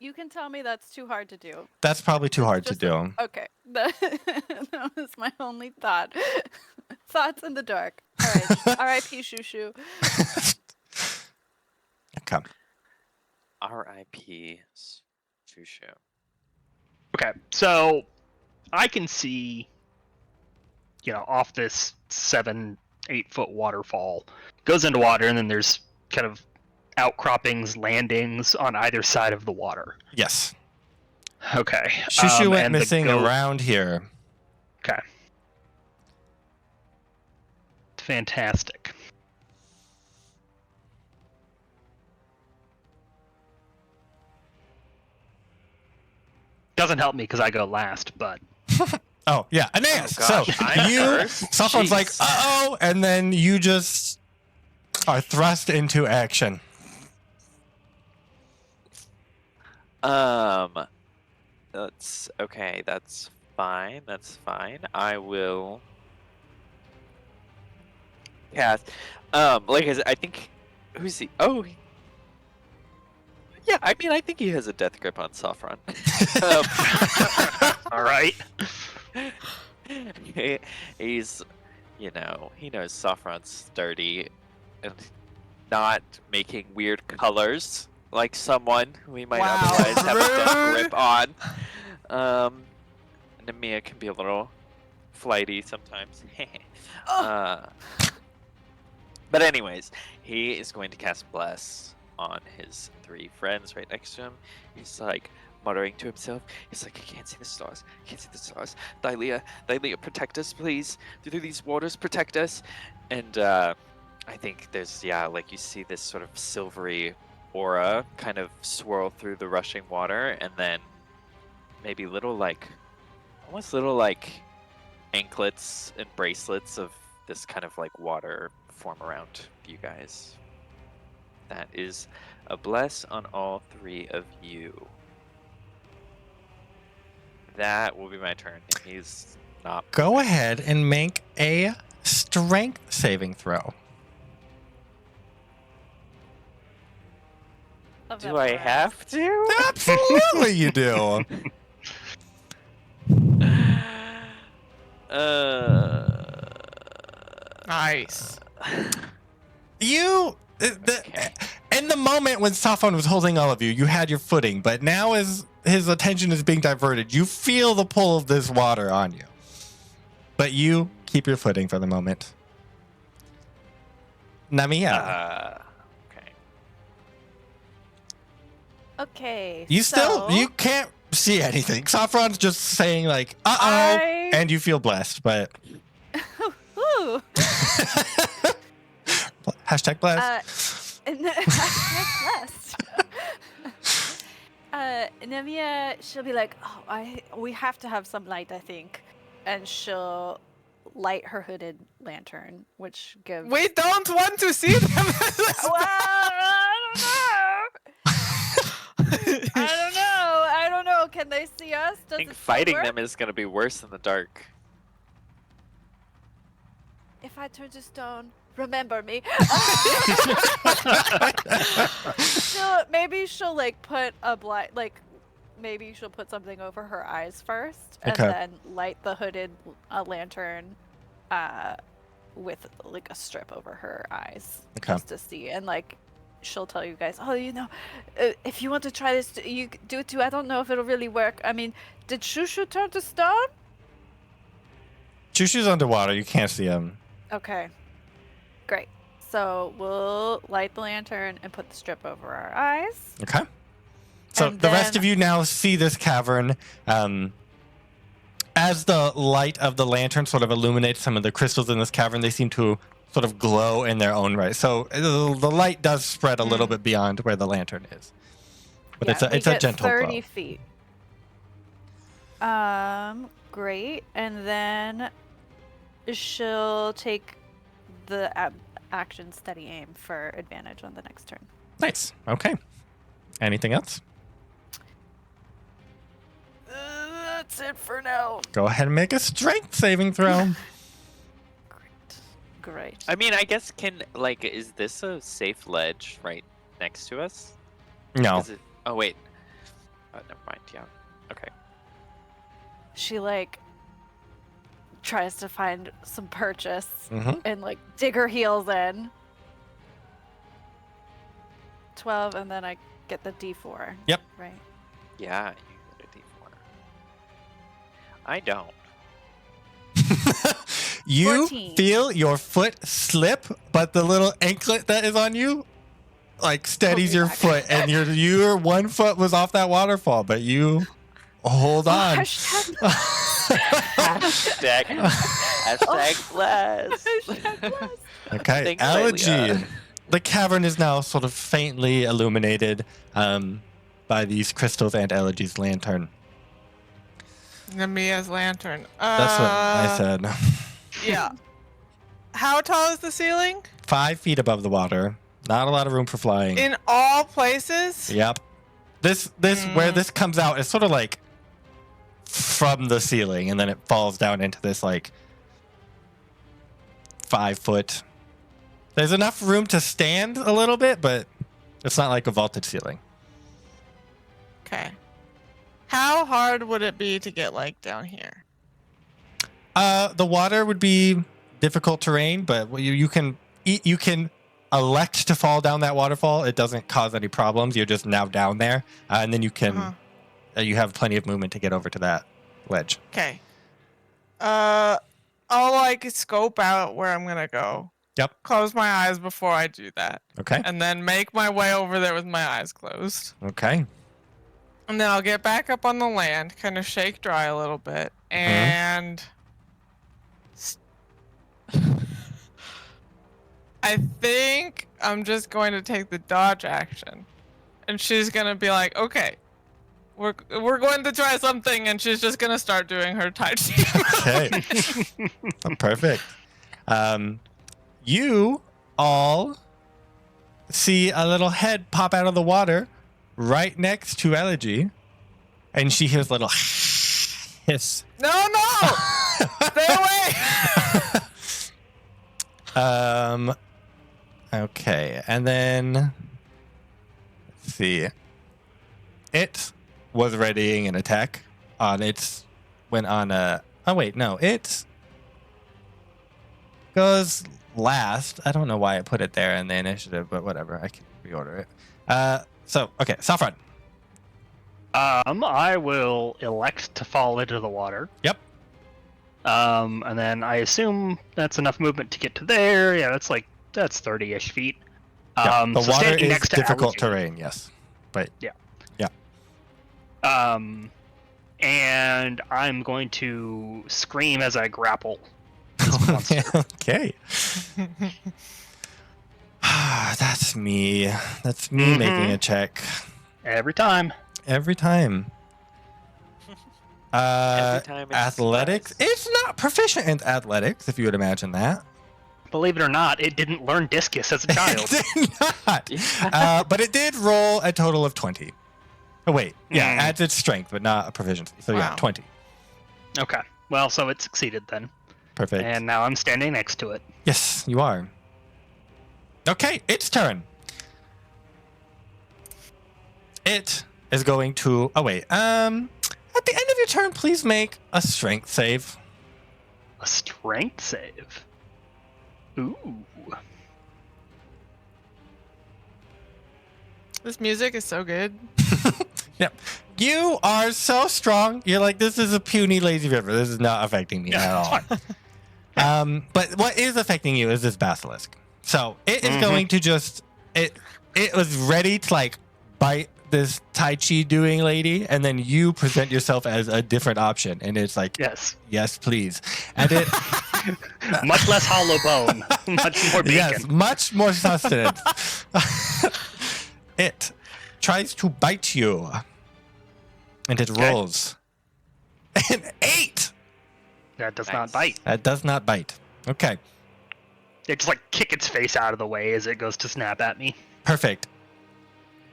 You can tell me that's too hard to do. That's probably too hard to Just do. Okay. That was my only thought. Thoughts in the dark. All right. R.I.P. Shushu. Okay. R.I.P. Shushu. Okay, so I can see, off this 7-8 foot waterfall, goes into water, and then there's kind of outcroppings, landings on either side of the water. Yes. Okay. Shushu went and the missing goat- around here. Okay. Fantastic. Doesn't help me because I go last, but Oh, yeah. Aeneas. Oh, gosh, so I'm you, first? Sophron's like, Jeez. uh-oh, and then you just are thrust into action. That's okay. That's fine. That's fine. I will cast. Like I think, who's he? Oh, yeah. I mean, I think he has a death grip on Sophron. all right. He's, he knows Sophron's sturdy and not making weird colors like someone we might Wow. otherwise have a death Rude. grip on. Nemea can be a little flighty sometimes. But anyways, he is going to cast Bless on his 3 friends right next to him. He's like muttering to himself. He's like, I can't see the stars. I can't see the stars. Thylea, protect us, please. Through these waters, protect us. And I think there's, like you see this sort of silvery aura kind of swirl through the rushing water, and then maybe almost little anklets and bracelets of this kind of water form around you guys. That is a bless on all 3 of you. That will be my turn. He's not. Go ahead and make a strength saving throw. Of Do that I breath. have to? Absolutely you do. Nice. You, Okay. in the moment when Sophron was holding all of you, you had your footing, but now as his attention is being diverted, you feel the pull of this water on you. But you keep your footing for the moment. Nemea. Okay. Okay. You so you can't see anything. Saffron's just saying uh-oh, I- and you feel blessed, but Ooh. hashtag blessed. Blessed. Nemea, she'll be like, we have to have some light, I think. And she'll light her hooded lantern, which gives... We don't want to see them. Well, I don't know. Can they see us? I Does think it still fighting work? them is going to be worse in the dark. If I turn to stone, remember me. Maybe she'll put a maybe she'll put something over her eyes first, and Okay. then light the hooded lantern, with a strip over her eyes, Okay. just to see. And she'll tell you guys, if you want to try this, you do it too. I don't know if it'll really work. I mean, did Shushu turn to stone? Chushu's underwater. You can't see him. Okay. Great. So we'll light the lantern and put the strip over our eyes. Okay. So And the rest then- of you now see this cavern. As the light of the lantern sort of illuminates some of the crystals in this cavern, they seem to sort of glow in their own right. So the light does spread a little bit beyond where the lantern is. But Yeah, we it's a get gentle 30 glow. feet. Great. And then she'll take the action steady aim for advantage on the next turn. Nice. Okay. Anything else? That's it for now. Go ahead and make a strength saving throw. Great. I mean, I guess is this a safe ledge right next to us? No. Is it? Oh wait. Oh, never mind. Yeah. Okay. She tries to find some purchase Mhm. and dig her heels in. 12, and then I get the D4. Yep. Right. Yeah, you get a D4. I don't. You 14. feel your foot slip, but the little anklet that is on you steadies me your back. foot, and your one foot was off that waterfall, but you hold on. Hashtag Hashtag blessed. Okay, Thanks, Elegy. Thylea. The cavern is now sort of faintly illuminated by these crystals and Elegy's lantern. Nemea's lantern. That's what I said. Yeah. How tall is the ceiling? 5 feet above the water. Not a lot of room for flying. In all places? Yep. This where this comes out is sort of from the ceiling, and then it falls down into this 5 foot. There's enough room to stand a little bit, but it's not like a vaulted ceiling. Okay. How hard would it be to get down here? The water would be difficult terrain, but you can elect to fall down that waterfall. It doesn't cause any problems. You're just now down there, and then you can you have plenty of movement to get over to that ledge. Okay. I'll scope out where I'm gonna go. Yep. Close my eyes before I do that, Okay. and then make my way over there with my eyes closed. Okay. And then I'll get back up on the land, kind of shake dry a little bit, and I think I'm just going to take the dodge action. And she's going to be like, okay, we're going to try something, and she's just going to start doing her Tai Chi. Okay. Perfect. You all see a little head pop out of the water right next to Elegy, and she hears a little hiss. No! Stay away! Okay, and then let's see. It was readying an attack on its went on a. Oh wait, no, it goes last. I don't know why I put it there in the initiative, but whatever. I can reorder it. So okay, Sophron. I will elect to fall into the water. Yep. And then I assume that's enough movement to get to there. Yeah, that's 30-ish feet. Yeah, the so water standing is next to difficult Elegy. terrain, yes. But And I'm going to scream as I grapple this monster. okay. That's me. That's me making a check. Every time. Every time. Every time it's Athletics. surprise. It's not proficient in athletics, if you would imagine that. Believe it or not, it didn't learn discus as a child. It did not. But it did roll a total of 20. Oh, wait. Yeah, adds its strength, but not a proficiency. So, yeah, Wow. 20. Okay. Well, so it succeeded then. Perfect. And now I'm standing next to it. Yes, you are. Okay, its turn. It is going to. Oh, wait. At the end of your turn, please make a strength save. A strength save. Ooh. This music is so good. Yep. You are so strong. You're like, this is a puny lazy river. This is not affecting me at all. But what is affecting you is this basilisk. So it is going to just it was ready to like bite this Tai Chi doing lady, and then you present yourself as a different option, and it's like, yes, please. And it much less hollow bone, much more bacon. yes, much more sustenance. It tries to bite you, and it rolls an 8. That does Nice. not bite. That does not bite. Okay, It just like kick its face out of the way as it goes to snap at me. perfect.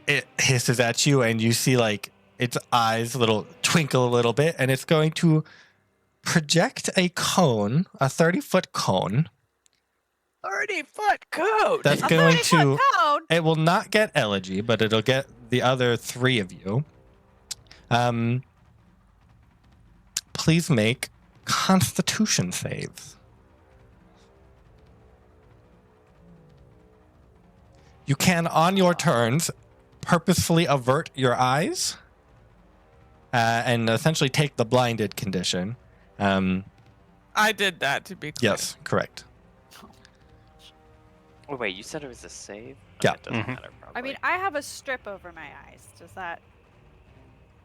It hisses at you, and you see like its eyes little twinkle a little bit, and it's going to project a cone, a 30-foot cone. 30-foot code. That's A going 30-foot to. cone? It will not get Elegy, but it'll get the other 3 of you. Please make Constitution saves. You can, on your turns, purposefully avert your eyes and essentially take the blinded condition. I did that, to be clear. Yes, correct. Oh, wait, you said it was a save? Yeah. It doesn't Mhm. matter, probably. I mean, I have a strip over my eyes. Does that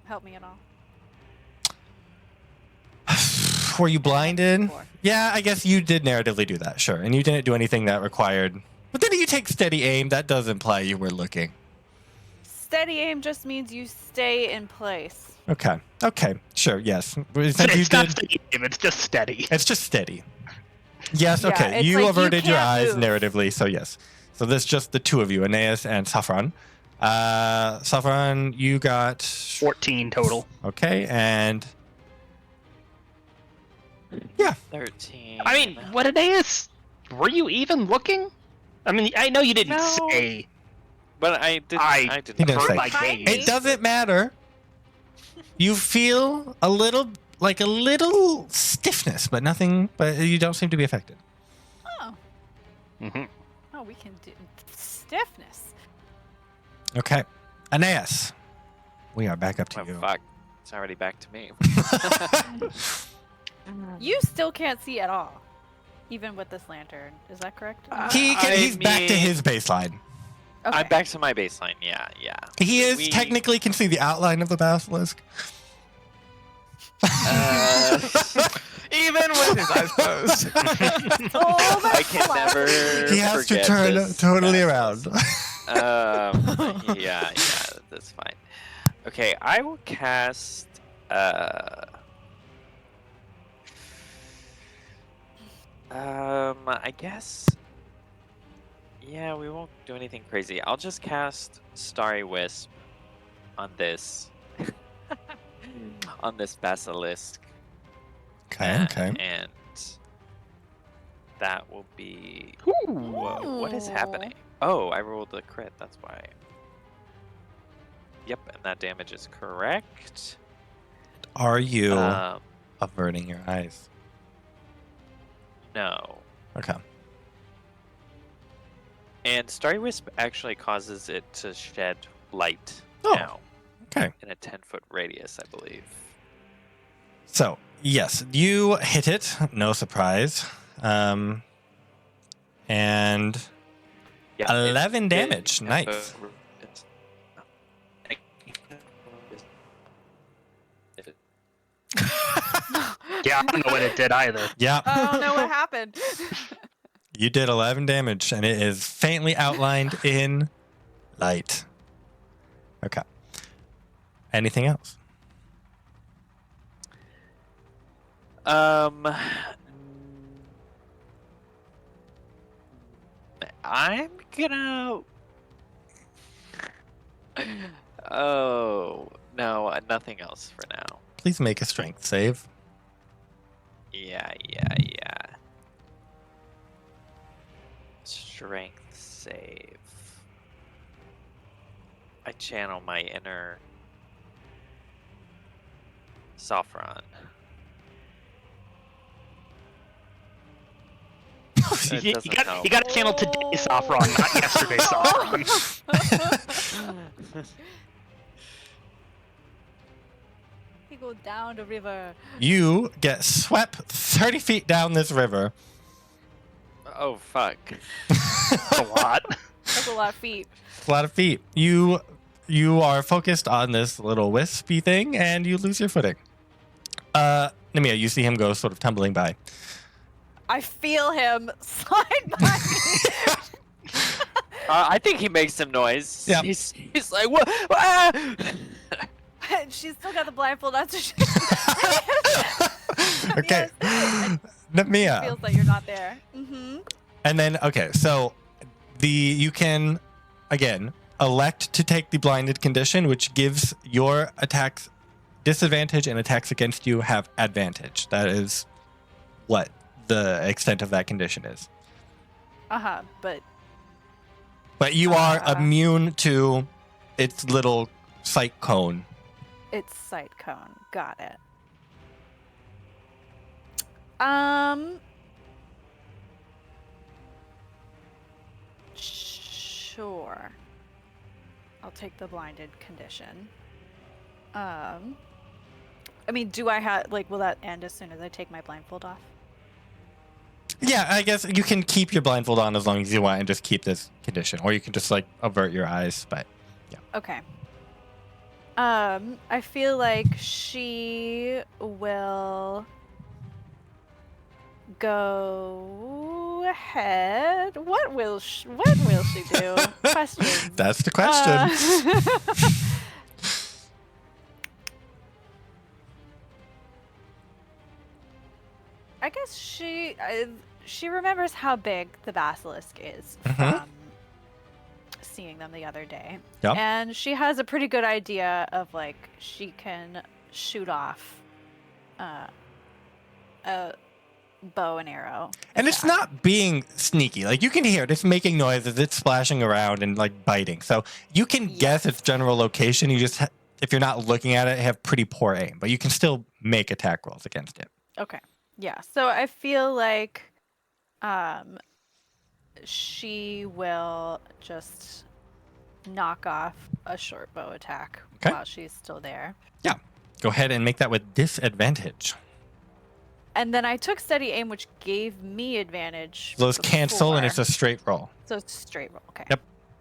help me at all? Were you blinded? Before. Yeah, I guess you did narratively do that, sure. And you didn't do anything that required. But then you take steady aim. That does imply you were looking. Steady aim just means you stay in place. Okay. Okay. Sure. Yes. Since you It's not did, steady, it's just steady. it's just steady. Yes. Yeah, Okay. it's You like you averted your can't eyes move. narratively. So yes. So this just the 2 of you, Aeneas and Sophron. Sophron, you got 14 total. okay, and 13. I mean, what Aeneas? Were you even looking? I mean, I know you didn't No. say. But I didn't. I- He I didn't didn't. Avert say. my Fine. gaze. it doesn't matter. You feel a little stiffness, but nothing. But you don't seem to be affected. Oh, Mhm. oh, we can do stiffness. Okay, Aeneas, we are back up to Oh, you. fuck. It's already back to me. You still can't see at all, even with this lantern. Is that correct? He's back to mean- his baseline. Okay. I'm back to my baseline. Yeah, yeah. He is We- technically can see the outline of the basilisk. Even with his eyes closed. Oh, I that's can loud. never. He has to forget turn this totally basilisk. around. Yeah, that's fine. Okay, I will cast. I guess. Yeah, we won't do anything crazy. I'll just cast Starry Wisp on this. On this basilisk. Okay, okay. And that will be. Ooh. Whoa, what is Ooh. happening? Oh, I rolled a crit, that's why. Yep, and that damage is correct. Are you Um, averting your eyes? no. Okay. And Starry Wisp actually causes it to shed light Oh. now Okay. in a 10-foot radius, I believe. So, yes, you hit it. No surprise. And Yeah, 11 damage. Nice. Yeah, I don't know what it did either. Yeah, I don't know what happened. you did 11 damage, and it is faintly outlined in light. Okay. Anything else? I'm gonna. Oh no, nothing else for now. Please make a strength save. Yeah. Strength save. I channel my inner Sophron. It You doesn't got help. you got to channel today's Sophron, not yesterday's Sophron. You go down the river. You get swept 30 feet down this river. Oh fuck. That's a lot. That's a lot of feet. A lot of feet. You are focused on this little wispy thing, and you lose your footing. Nemea, you see him go sort of tumbling by. I feel him slide by me. I think he makes some noise. Yeah. He's like, what? Ah! And she's still got the blindfold on, so she Okay. Yes. Nemea. feels like you're not there. Mm-hmm. And then, okay, so you can, again, elect to take the blinded condition, which gives your attacks disadvantage and attacks against you have advantage. That is what the extent of that condition is. But you are immune to its little sight cone. Its sight cone. Got it. Sure. I'll take the blinded condition. I mean, do I have, like, will that end as soon as I take my blindfold off? Yeah, I guess you can keep your blindfold on as long as you want and just keep this condition. Or you can just, like, avert your eyes, but yeah. Okay. I feel like she will go ahead. What will she do? Questions. That's the question. I guess she remembers how big the basilisk is Mhm. from seeing them the other day. Yep. And she has a pretty good idea of, like, she can shoot off a bow and arrow. And it's attack. not being sneaky. Like, you can hear it. It's making noises. It's splashing around and, like, biting. So you can guess its general location. You just, if you're not looking at it, have pretty poor aim. But you can still make attack rolls against it. Okay. Yeah. So I feel like she will just knock off a short bow attack Okay. while she's still there. Yeah. Go ahead and make that with disadvantage. And then I took steady aim, which gave me advantage. Those cancel and it's before. a straight roll. So it's straight roll. Okay. Yep.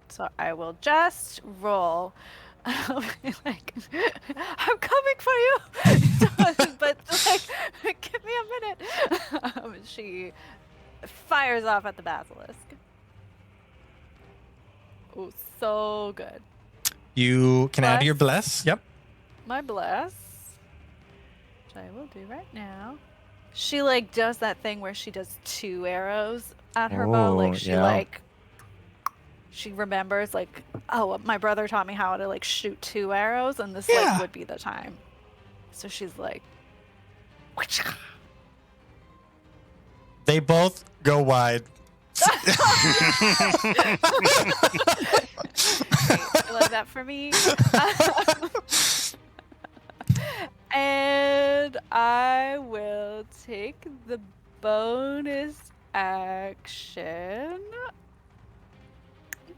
So I will just roll. I'll be like, I'm coming for you. But, like, give me a minute. She fires off at the basilisk. Oh, so good. You can add your Bless. bless. Yep. My bless, which I will do right now. She, like, does that thing where she does 2 arrows at her bow. Oh, Like, she yeah. like she remembers, like, oh, my brother taught me how to, like, shoot 2 arrows, and this Yeah. like would be the time. So she's like, They both go wide. you love that for me. And I will take the bonus action.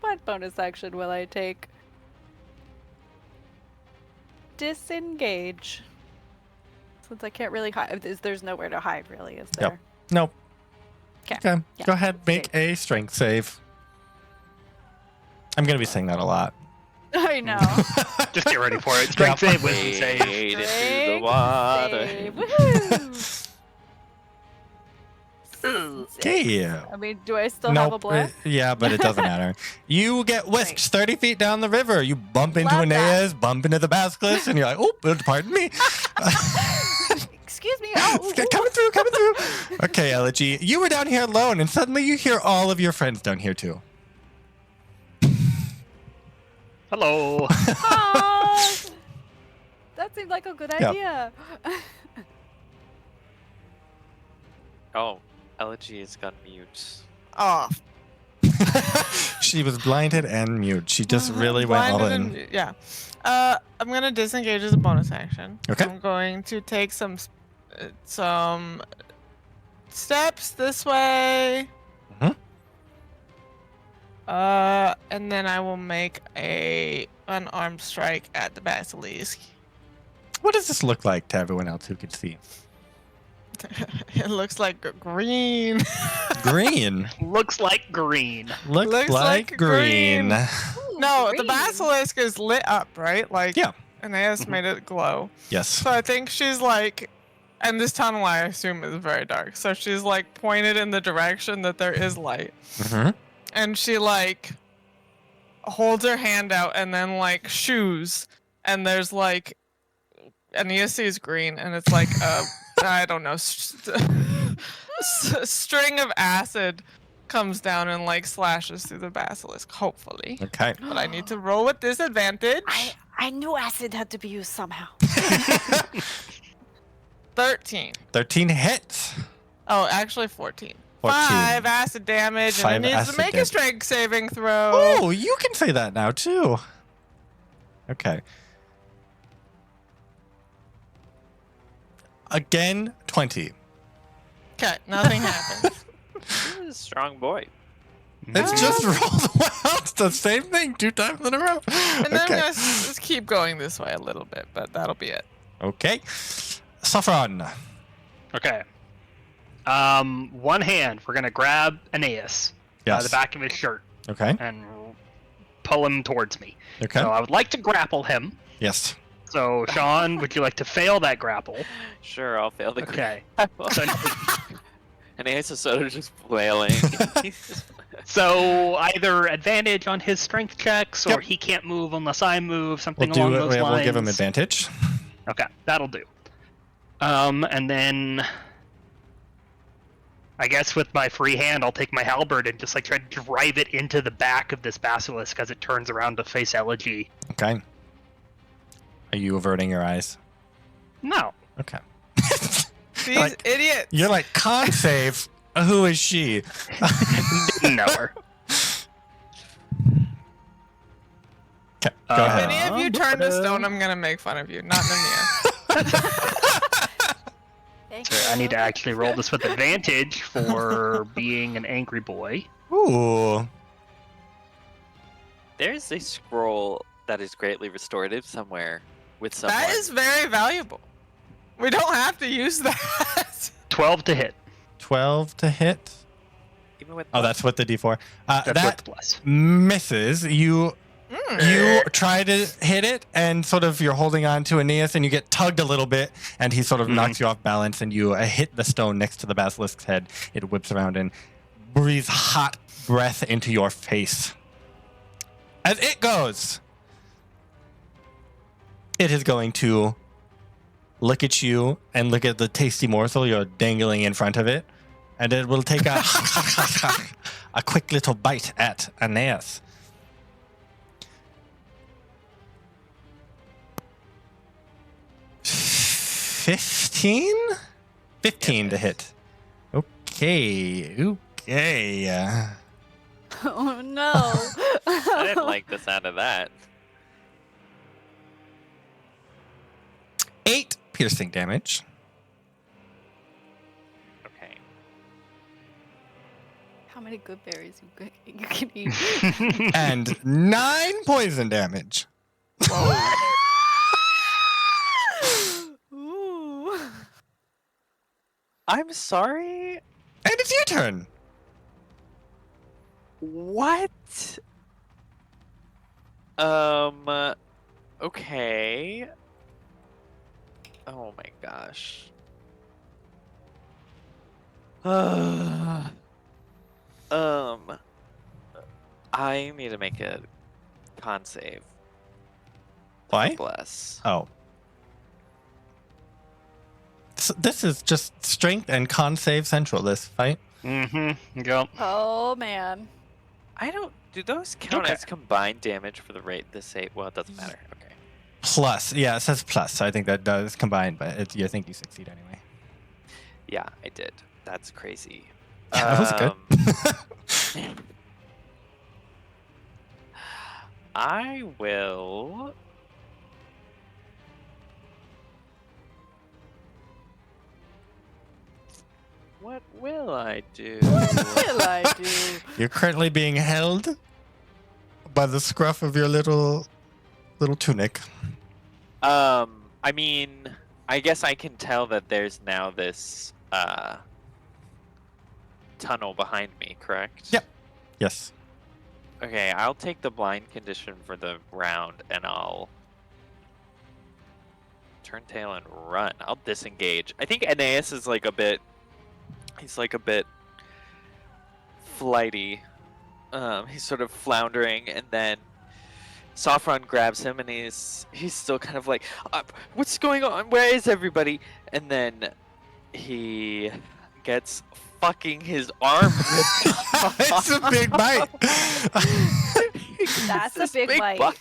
What bonus action will I take? Disengage. Since I can't really hide. There's nowhere to hide, really, is there? Yep. Nope. 'Kay. Okay. Yeah. Go ahead, make a strength save. I'm going to be saying that a lot. I know. Just get ready for it. Strength save, wisdom Wade save. into the Strength water. save. Woohoo! Okay. I mean, do I still have a Nope. bless? Yeah, but it doesn't matter. You get whisked 30 feet down the river. You bump into Love that. Aeneas, bump into the Basilisks, and you're like, oh, pardon me. Excuse me. Oh, Coming through. Okay, Elegy. You were down here alone, and suddenly you hear all of your friends down here, too. Hello. Aw, that seemed like a good Yep. idea. Oh, Elegy has gone mute. Oh, She was blinded and mute. She just really went all in. blinded and- yeah. I'm gonna disengage as a bonus action. Okay. I'm going to take some steps this way. Mhm. And then I will make an unarmed strike at the basilisk. What does this look like to everyone else who can see? It looks like green. Green. Looks like green. Looks Looks like like green. green. No, the Green. basilisk is lit up, right? Like, Yeah. Aeneas Mhm. made it glow. Yes. So I think she's like, and this tunnel I assume is very dark. So she's like pointed in the direction that there is light. Mm-hmm. And she like holds her hand out and then like shoos. And there's like, Aeneas sees green and it's like I don't know, string of acid comes down and like slashes through the basilisk, hopefully. Okay. But I need to roll with disadvantage. I knew acid had to be used somehow. 13. 13 hits. Oh, actually 14. 14. 5 acid damage, 5 and it needs to acid make a damage. strength saving throw. Oh, you can say that now too. Okay. Again, 20. Okay, nothing happens. He's a strong boy. It's just rolled well. It's the same thing 2 times in a row. And then I'm Okay. gonna just keep going this way a little bit, but that'll be it. Okay. Sophron. Okay. One hand, we're gonna grab Aeneas by Yes. the back of his shirt Okay. and pull him towards me. Okay. So I would like to grapple him. Yes. So Sean, would you like to fail that grapple? Sure, I'll fail the Okay. grapple. And Ace is sort of just flailing. So either advantage on his strength checks, or Yep. he can't move unless I move, something We'll along do it. those lines. We'll give him advantage. Okay, that'll do. And then I guess with my free hand, I'll take my halberd and just like try to drive it into the back of this basilisk as it turns around to face Elegy. Okay. Are you averting your eyes? No. Okay. These Like- idiots. You're like, con save. Who is she? Didn't know her. Okay. Go If ahead. any of you turn to stone, I'm gonna make fun of you, not Nemea. Thank So I need to actually roll this with advantage for being an angry boy. Ooh. There's a scroll that is greatly restorative somewhere with someone. That is very valuable. We don't have to use that. 12 to hit. 12 to hit. Even with Oh, that's what the D4. That's with That the plus. misses. You try to hit it, and sort of you're holding on to Aeneas, and you get tugged a little bit, and he sort of knocks you off balance, and you hit the stone next to the basilisk's head. It whips around and breathes hot breath into your face. As it goes, it is going to look at you and look at the tasty morsel you're dangling in front of it, and it will take a a quick little bite at Aeneas. $15 to hit. Okay. Oh no. I didn't like the sound of that. 8 piercing damage. Okay. How many good berries you can eat? And 9 poison damage. Ooh. I'm sorry. And it's your turn. What? Okay. Oh my gosh. I need to make a con save. Why? Bless. Oh. So this is just strength and con save central this fight. Yep. Oh man. I don't. Do those count Okay. as combined damage for the rate? The save? Well, it doesn't matter. Okay. Plus. Yeah, it says plus, so I think that does combine, but I think you succeed anyway. Yeah, I did. That's crazy. That was good. I will. What will I do? What will I do? You're currently being held by the scruff of your little tunic. I mean, I guess I can tell that there's now this tunnel behind me, correct? Yep. Yes. Okay, I'll take the blind condition for the round, and I'll turn tail and run. I'll disengage. I think Aeneas is like a bit. He's like a bit flighty. He's sort of floundering, and then Sophron grabs him, and he's still kind of like, "What's going on? Where is everybody?" And then he gets fucking his arm ripped off. It's a big bite. That's a This big bite.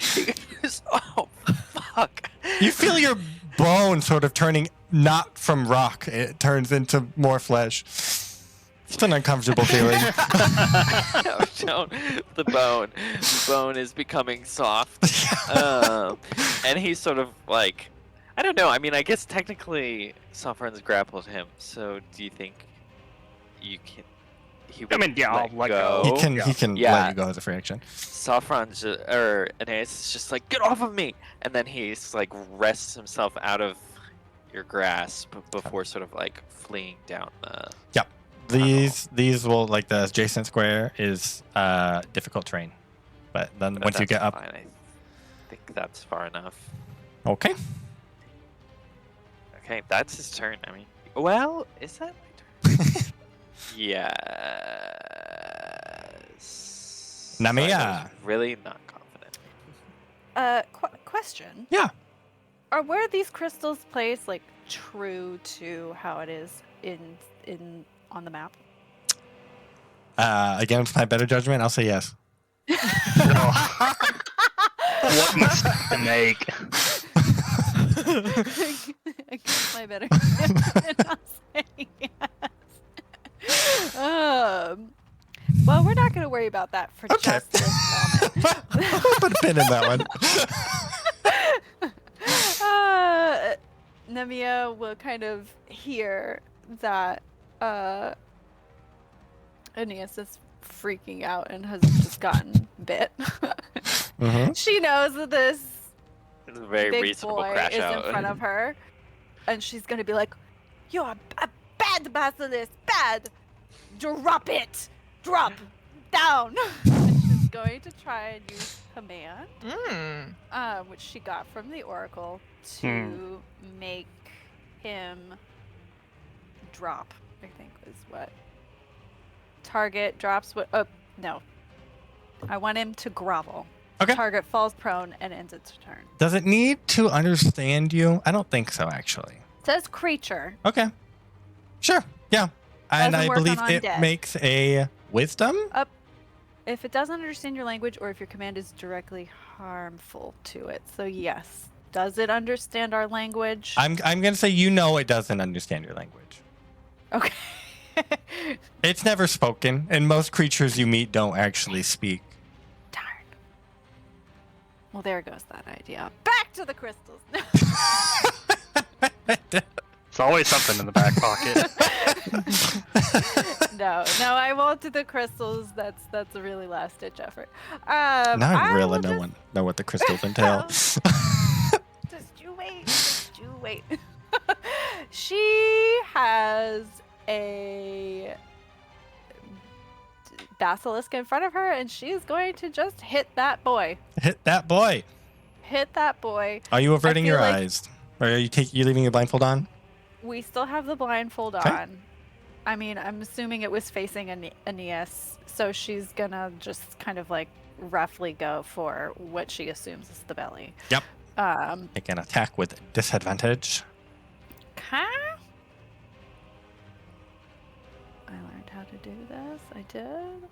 He goes, "Oh, fuck." fuck? You feel your bone sort of turning not from rock. It turns into more flesh. It's an uncomfortable feeling. Don't. The bone is becoming soft. And he's sort of like, I don't know. I mean, I guess technically Sophron's grappled him. So do you think you can? I'll let go. He can Yeah. let you go as a free action. Sophron's or Aeneas is just like, get off of me, and then he's like wrests himself out of your grasp before sort of like fleeing down the. Yep. These will, like, the adjacent square is difficult terrain, but then once you get up, fine. I think that's far enough. okay. Okay, that's his turn. I mean, well, is that my turn? Yes. Nemea. Sorry, I was really not confident. Question. Yeah. Where these crystals placed like true to how it is in on the map? Against my better judgment, I'll say yes. What mistake to make? Against my better judgment, I'll say yes. Well, we're not going to worry about that for Okay. just this moment. We'll put a pin in that one. Nemea will kind of hear that Aeneas is freaking out and has just gotten bit. Mhm. She knows that this It's a very big reasonable boy crash is out. in front of her, and she's gonna be like, "You're a bad basilisk, bad. Drop it, drop down." And she's going to try and use command, which she got from the oracle, to make him drop. I think was what target drops. What? Oh no, I want him to grovel. Okay. Target falls prone and ends its turn. Does it need to understand you? I don't think so, actually. It says creature. Okay. Sure. Yeah. And Doesn't I work believe on it undead. makes a wisdom. If it doesn't understand your language or if your command is directly harmful to it. So yes. Does it understand our language? I'm gonna say it doesn't understand your language. Okay. It's never spoken, and most creatures you meet don't actually speak. Darn. Well, there goes that idea. Back to the crystals. It's always something in the back pocket. No, I won't do the crystals. That's a really last ditch effort. Now I will really just- know what the crystals entail. Just you wait. Just you wait. She has a basilisk in front of her, and she's going to just hit that boy. Hit that boy. Hit that boy. Are you averting feel your like- eyes? Or are you leaving your blindfold on? We still have the blindfold Okay. on. I mean, I'm assuming it was facing Aeneas, so she's gonna just kind of like roughly go for what she assumes is the belly. Yep. Um, Make an attack with disadvantage. okay. I learned how to do this. I did.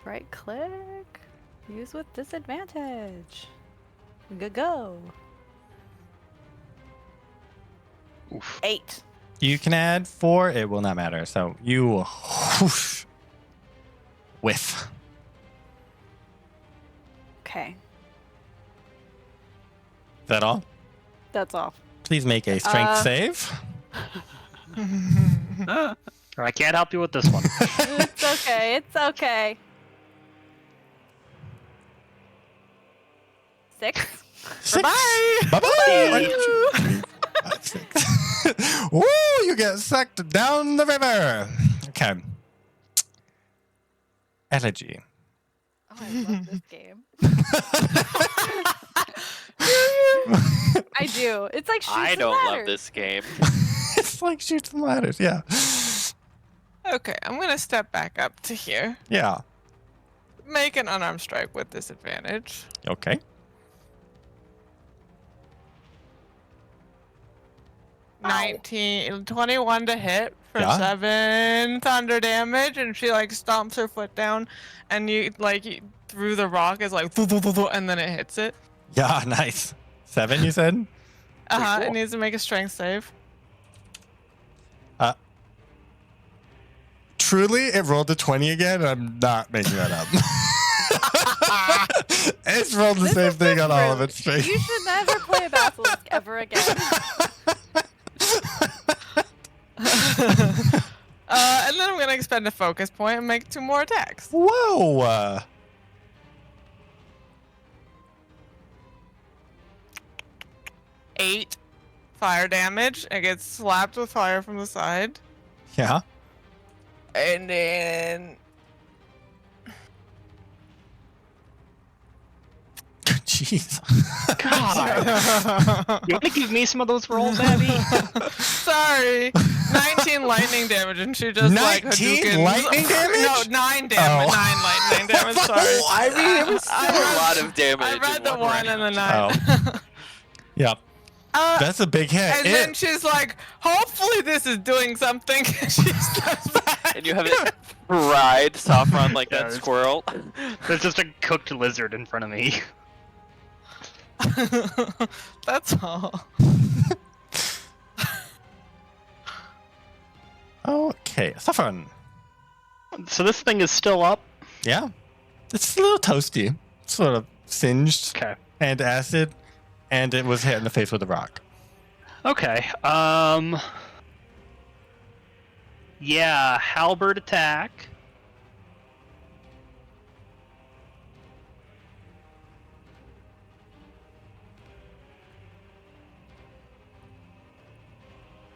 Right click. Use with disadvantage. Go. Oof. 8. You can add 4. It will not matter. So you whoosh, whiff. Okay. Is that all? That's all. Please make a strength save. I can't help you with this one. It's okay. It's okay. 6. 6. Bye. Bye-bye. 6. Woo! You get sucked down the river. Okay. Elegy. Oh, I love this game. I do. It's like Chutes I and don't love Ladders. this game. It's like Chutes and Ladders. Yeah. Okay, I'm gonna step back up to here. Yeah. Make an unarmed strike with disadvantage. Okay. Ow. 21 to hit for Yeah. 7 thunder damage, and she like stomps her foot down, and through the rock is like, and then it hits it. Yeah. Nice. 7, you said? It cool. needs to make a strength save. Truly, it rolled a 20 again, and I'm not making that up. It's rolled the This same is thing just on all of rude. its straight. You should never play a basilisk ever again. And then I'm gonna expend a focus point and make 2 more attacks. Whoa! 8 fire damage. It gets slapped with fire from the side. Yeah. And then Jeez. God. You want to give me some of those rolls, Abby? sorry, 19 lightning damage, and she just 19 Hadoukens. lightning damage? No, 9 damage. Oh. 9 lightning damage. Sorry. I mean, it was still a lot of damage. I read in the 1 and the 9. Oh. Yep. That's a big hit. And then she's like, hopefully this is doing something. She steps back. And you have it fried Sophron like Yeah, that it's- squirrel. There's just a cooked lizard in front of me. That's all. Okay, Sophron. So this thing is still up. Yeah. It's a little toasty. Sort of singed Okay. and acid, and it was hit in the face with a rock. Okay. Yeah, halberd attack.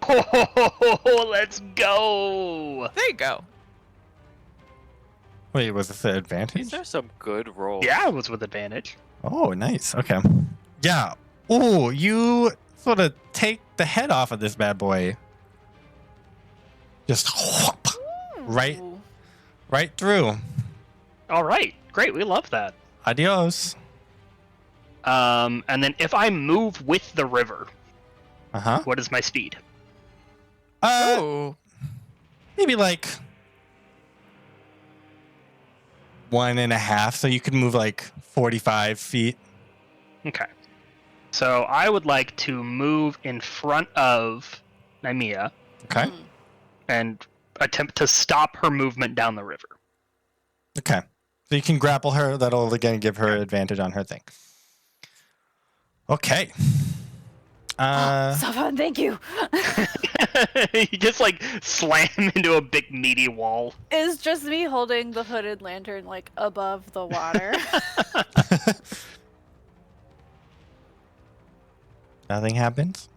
Oh, let's go! There you go. Wait, was this an advantage? These are some good rolls. Yeah, it was with advantage. Oh, nice. Okay. Yeah. Oh, you sort of take the head off of this bad boy. Just whoop, right Ooh. right through. All right, great. We love that. Adios. And then if I move with the river, Uh-huh. what is my speed? Ooh. Maybe like 1.5, so you could move like 45 feet. Okay. So I would like to move in front of Nemea Okay. Hmm. and attempt to stop her movement down the river. Okay. So you can grapple her. That'll again give her advantage on her thing. Okay. Sophron, thank you. You just like slam into a big meaty wall. It's just me holding the hooded lantern like above the water. Nothing happens.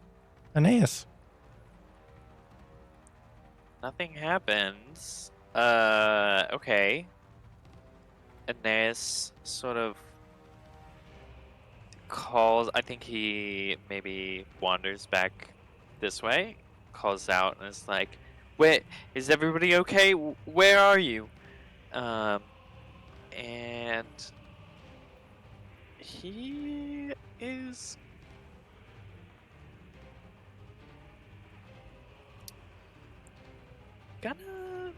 Aeneas. Nothing happens. Okay. Aeneas sort of calls. I think he maybe wanders back this way, calls out, and is like, "Wait, is everybody okay? Where are you?" And he is gonna,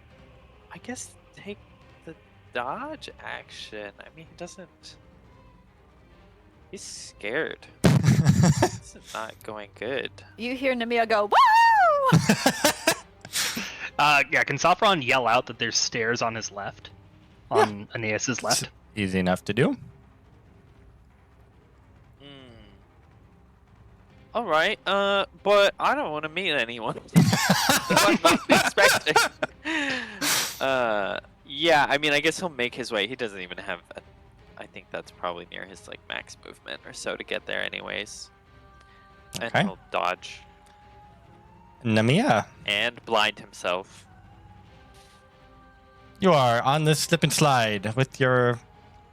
I guess, take the dodge action. I mean, he doesn't. He's scared. This is not going good. You hear Nemea go, woo! Yeah, can Sophron yell out that there's stairs on his left? On Aeneas's left? Easy enough to do. All right. But I don't want to meet anyone. I'm not expecting. Yeah. I mean, I guess he'll make his way. He doesn't even have. I think that's probably near his like max movement or so to get there, anyways. And Okay. he'll dodge Nemea, and blind himself. you are on this slip and slide with your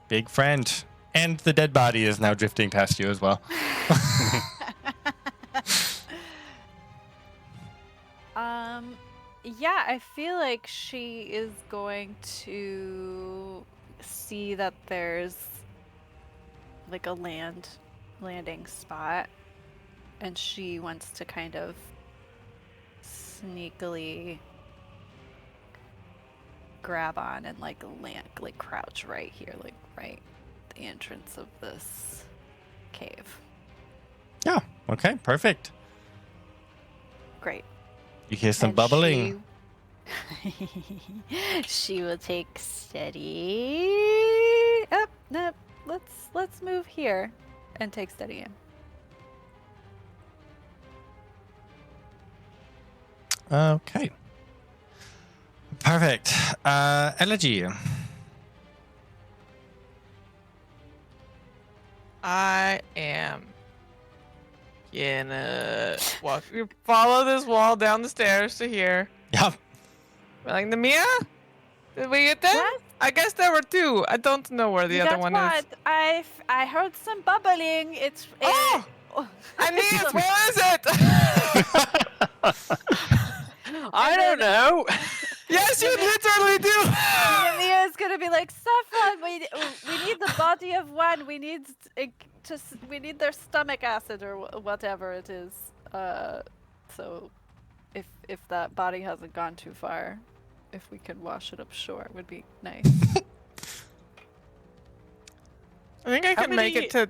big friend. And the dead body is now drifting past you as well. Yeah, I feel like she is going to see that there's like a landing spot, and she wants to kind of sneakily grab on and like land, like crouch right here, like right at the entrance of this cave. Yeah. Okay. Perfect. Great. You hear some And bubbling. She will take steady. Up. Nope. Let's move here, and take steady in. Okay. Perfect. Elegy. I am gonna follow this wall down the stairs to here. Yep. We're like, Nemea? Did we get them? What? I guess there were 2. I don't know where the You other got one what? is. I heard some bubbling. It's Oh! Aeneas, where is it? I don't know. Yes, you literally do. Nemea is gonna be like, Sophron, we need the body of one. We need their stomach acid or whatever it is. So if that body hasn't gone too far, if we could wash it up shore, it would be nice. I think I How can make many- it to.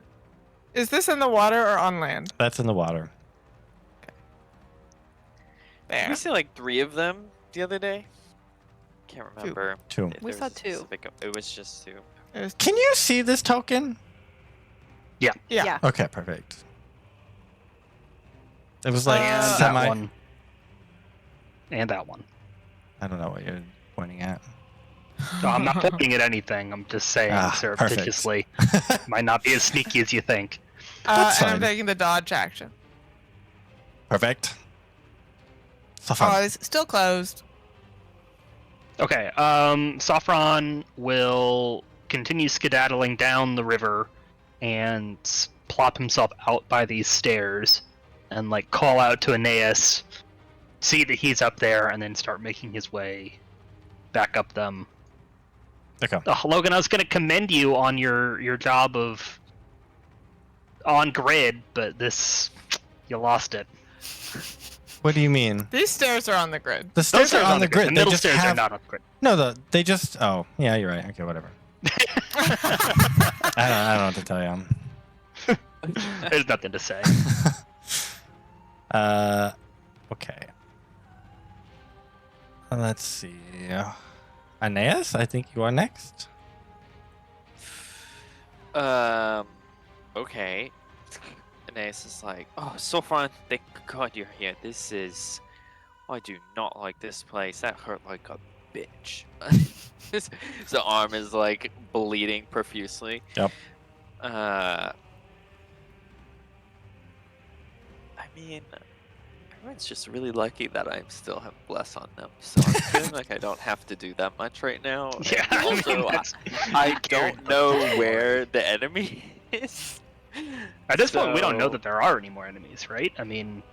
Is this in the water or on land? That's in the water. There. We see like 3 of them the other day. Can't remember. 2. if We there saw was a 2. specific- It was just 2. There's- Can you see this token? Yeah. Okay. Perfect. It was like And that semi. one. And that one. I don't know what you're pointing at. No, I'm not pointing at anything. I'm just saying Perfect. surreptitiously. Might not be as sneaky as you think. That's and I'm fine. taking the dodge action. Perfect. So Oh, fun. it's still closed. Okay, Sophron will continue skedaddling down the river and plop himself out by these stairs and like call out to Aeneas, see that he's up there, and then start making his way back up them. Okay. Logan, I was going to commend you on your job of on grid, but this you lost it. What do you mean? These stairs are on the grid. The stairs are on the grid. The They middle just stairs have are not on the grid. no. They just. Oh, yeah. You're right. Okay. Whatever. I don't know what to tell you. There's nothing to say. Okay. Let's see. Aeneas, I think you are next. Okay. Aeneas is like, oh, Sophron, thank God you're here. This is... I do not like this place. That hurt like a bitch. his, his arm is like bleeding profusely. Yep. I mean, everyone's just really lucky that I still have bless on them. So I'm feeling like I don't have to do that much right now. And Yeah, I mean, also, that's- I don't know where the enemy is. At this point, we don't know So- that there are any more enemies, right? I mean,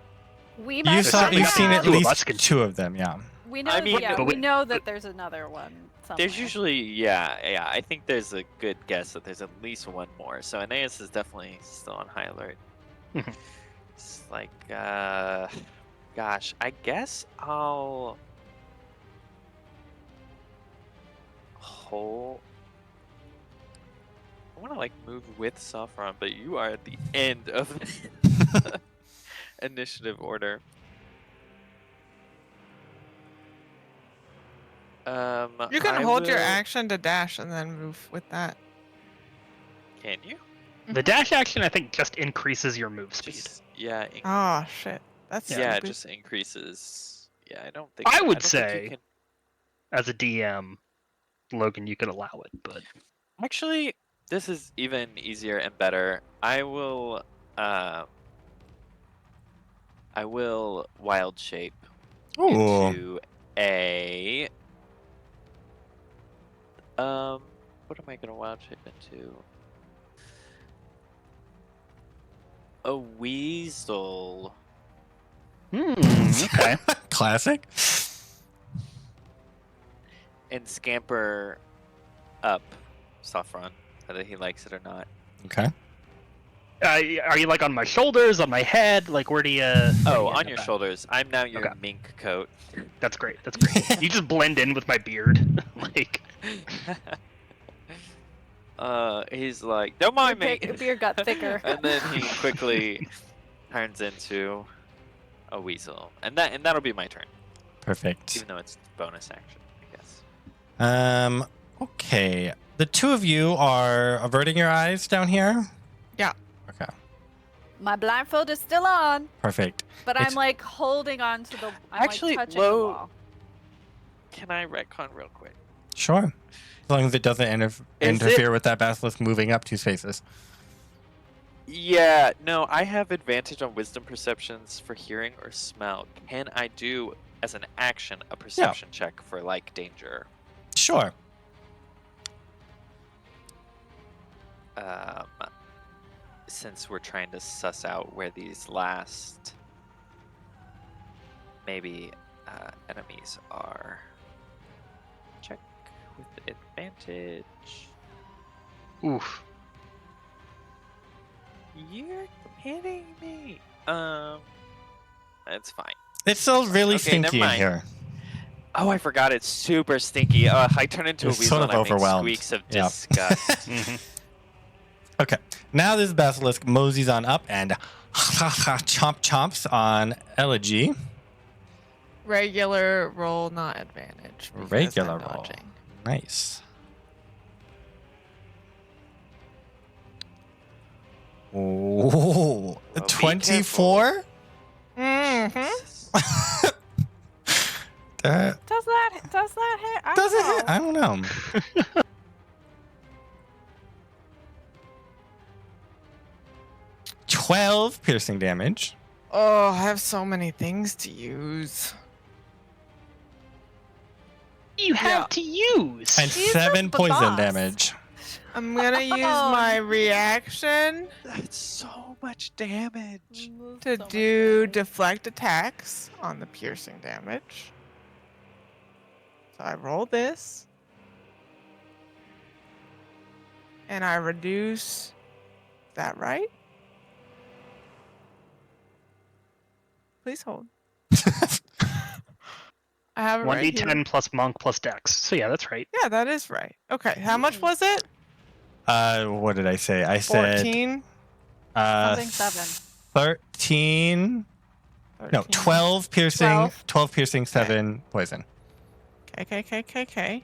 We might You've certainly seen at two of us least can- 2 of them. Yeah. We know. I mean, yeah, but we we- know that there's another one. Somewhere. There's usually, yeah. I think there's a good guess that there's at least one more. So Aeneas is definitely still on high alert. Mhm. It's like, gosh, I guess I'll hold. I want to like move with Sophron, but you are at the end of the initiative order. You can I hold your will- action to dash and then move with that. Can you? the dash action, I think, just increases your move speed. Just, yeah. Oh shit. That's Yeah, it stupid. just increases. Yeah, I don't think. I would don't think you say- can- As a DM, Logan, you could allow it, but Actually, this is even easier and better. I will wild shape Ooh. into a. What am I gonna wild shape into? A weasel. okay. Classic. And scamper up Sophron, whether he likes it or not. Okay. Are you like on my shoulders, on my head? Like where do you? Oh, on your shoulders. I'm now your Okay. mink coat. That's great. That's great. You just blend in with my beard. Like He's like, don't mind me. Your beard got thicker. And then he quickly turns into a weasel, and that'll be my turn, Perfect. even though it's bonus action, I guess. Okay. The two of you are averting your eyes down here? Yeah. Okay. My blindfold is still on, Perfect. but It's- I'm like holding on to the. I'm Actually, like touching the Lo- wall. Can I retcon real quick? Sure. As long as it doesn't interfere with that basilisk moving up 2 spaces. Yeah, no, I have advantage on wisdom perceptions for hearing or smell. Can I do, as an action, a perception check for, like, danger? Sure. Since we're trying to suss out where these last, maybe, enemies are. Check with advantage. Oof. You're kidding me. It's fine. It's still really Okay, never stinky in mind. here. Oh, I forgot. It's super stinky. I turn into You're a weasel sort of and I make overwhelmed. squeaks of Yeah. disgust. Okay. Now this basilisk moseys on up and chomps on Elegy. Regular roll, not advantage. because Regular I'm roll. dodging. Nice. Oh, be 24? Mm-hmm. That Does that hit? I does don't it hit? know. I don't know. 12 piercing damage. Oh, I have so many things to use. You have Yeah. to use. And She's 7 the poison boss. damage. I'm gonna use Oh, my reaction That's so much damage. to So much do damage. deflect attacks on the piercing damage. So I roll this. And I reduce. Is that right? Please hold. I have it right 1d10 here. plus monk plus dex. So yeah, that's right. Yeah, that is right. Okay, how much was it? What did I say? I said 14? Something 7. 13. No, 13. 12 piercing, 12 piercing, Okay. 7 poison. Okay.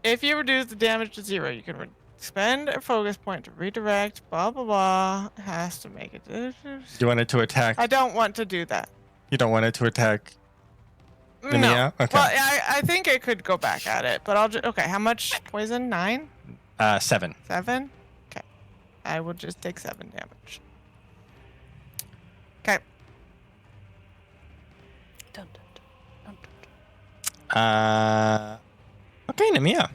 If you reduce the damage to 0, you can spend a focus point to redirect, blah, blah, blah. It has to make it. You want it to attack? I don't want to do that. You don't want it to attack No. Nemea? Okay. Well, I think I could go back at it, but I'll just. Okay, how much poison? 9? 7. 7? Okay. I will just take 7 damage. Okay. Dun, dun, dun, dun, Okay, Nemea.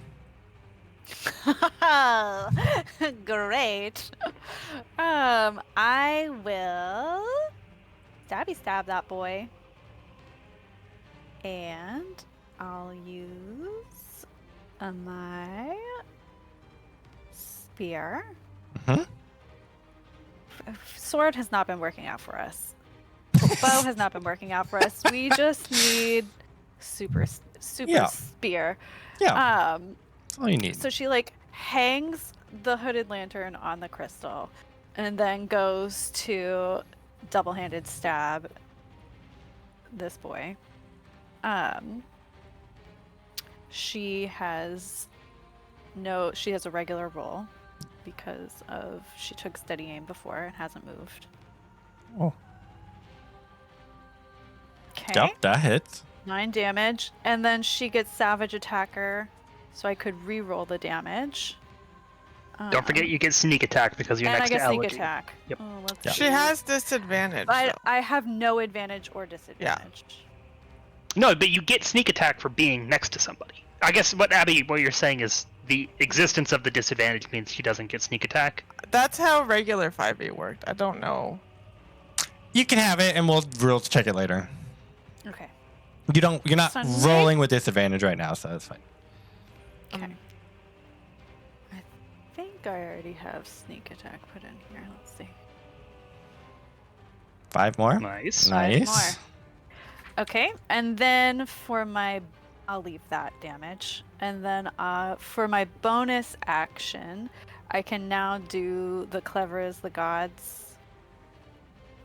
dun. Great. I will stab that boy, and I'll use my spear. Mhm. Sword has not been working out for us. Bow has not been working out for us. We just need super Yeah. spear. Yeah, that's all you need. So she like hangs the hooded lantern on the crystal, and then goes to double-handed stab this boy. She has a regular roll because she took steady aim before and hasn't moved. Oh. Okay. Yep, that hits. 9 damage, and then she gets savage attacker, so I could re-roll the damage. Don't forget you get sneak attack because you're and next I to get sneak Elegy. attack. Yep. Oh, let's Yeah. She see. has disadvantage. I though. have no advantage or disadvantage. No, but you get sneak attack for being next to somebody. I guess what you're saying is the existence of the disadvantage means she doesn't get sneak attack. That's how regular 5e worked. I don't know. You can have it, and we'll check it later. Okay. You're not Sunday? rolling with disadvantage right now, so that's fine. Okay. I think I already have sneak attack put in here. Let's see. 5 more. Nice. Nice. Okay, and then I'll leave that damage. And then for my bonus action, I can now do the clever as the gods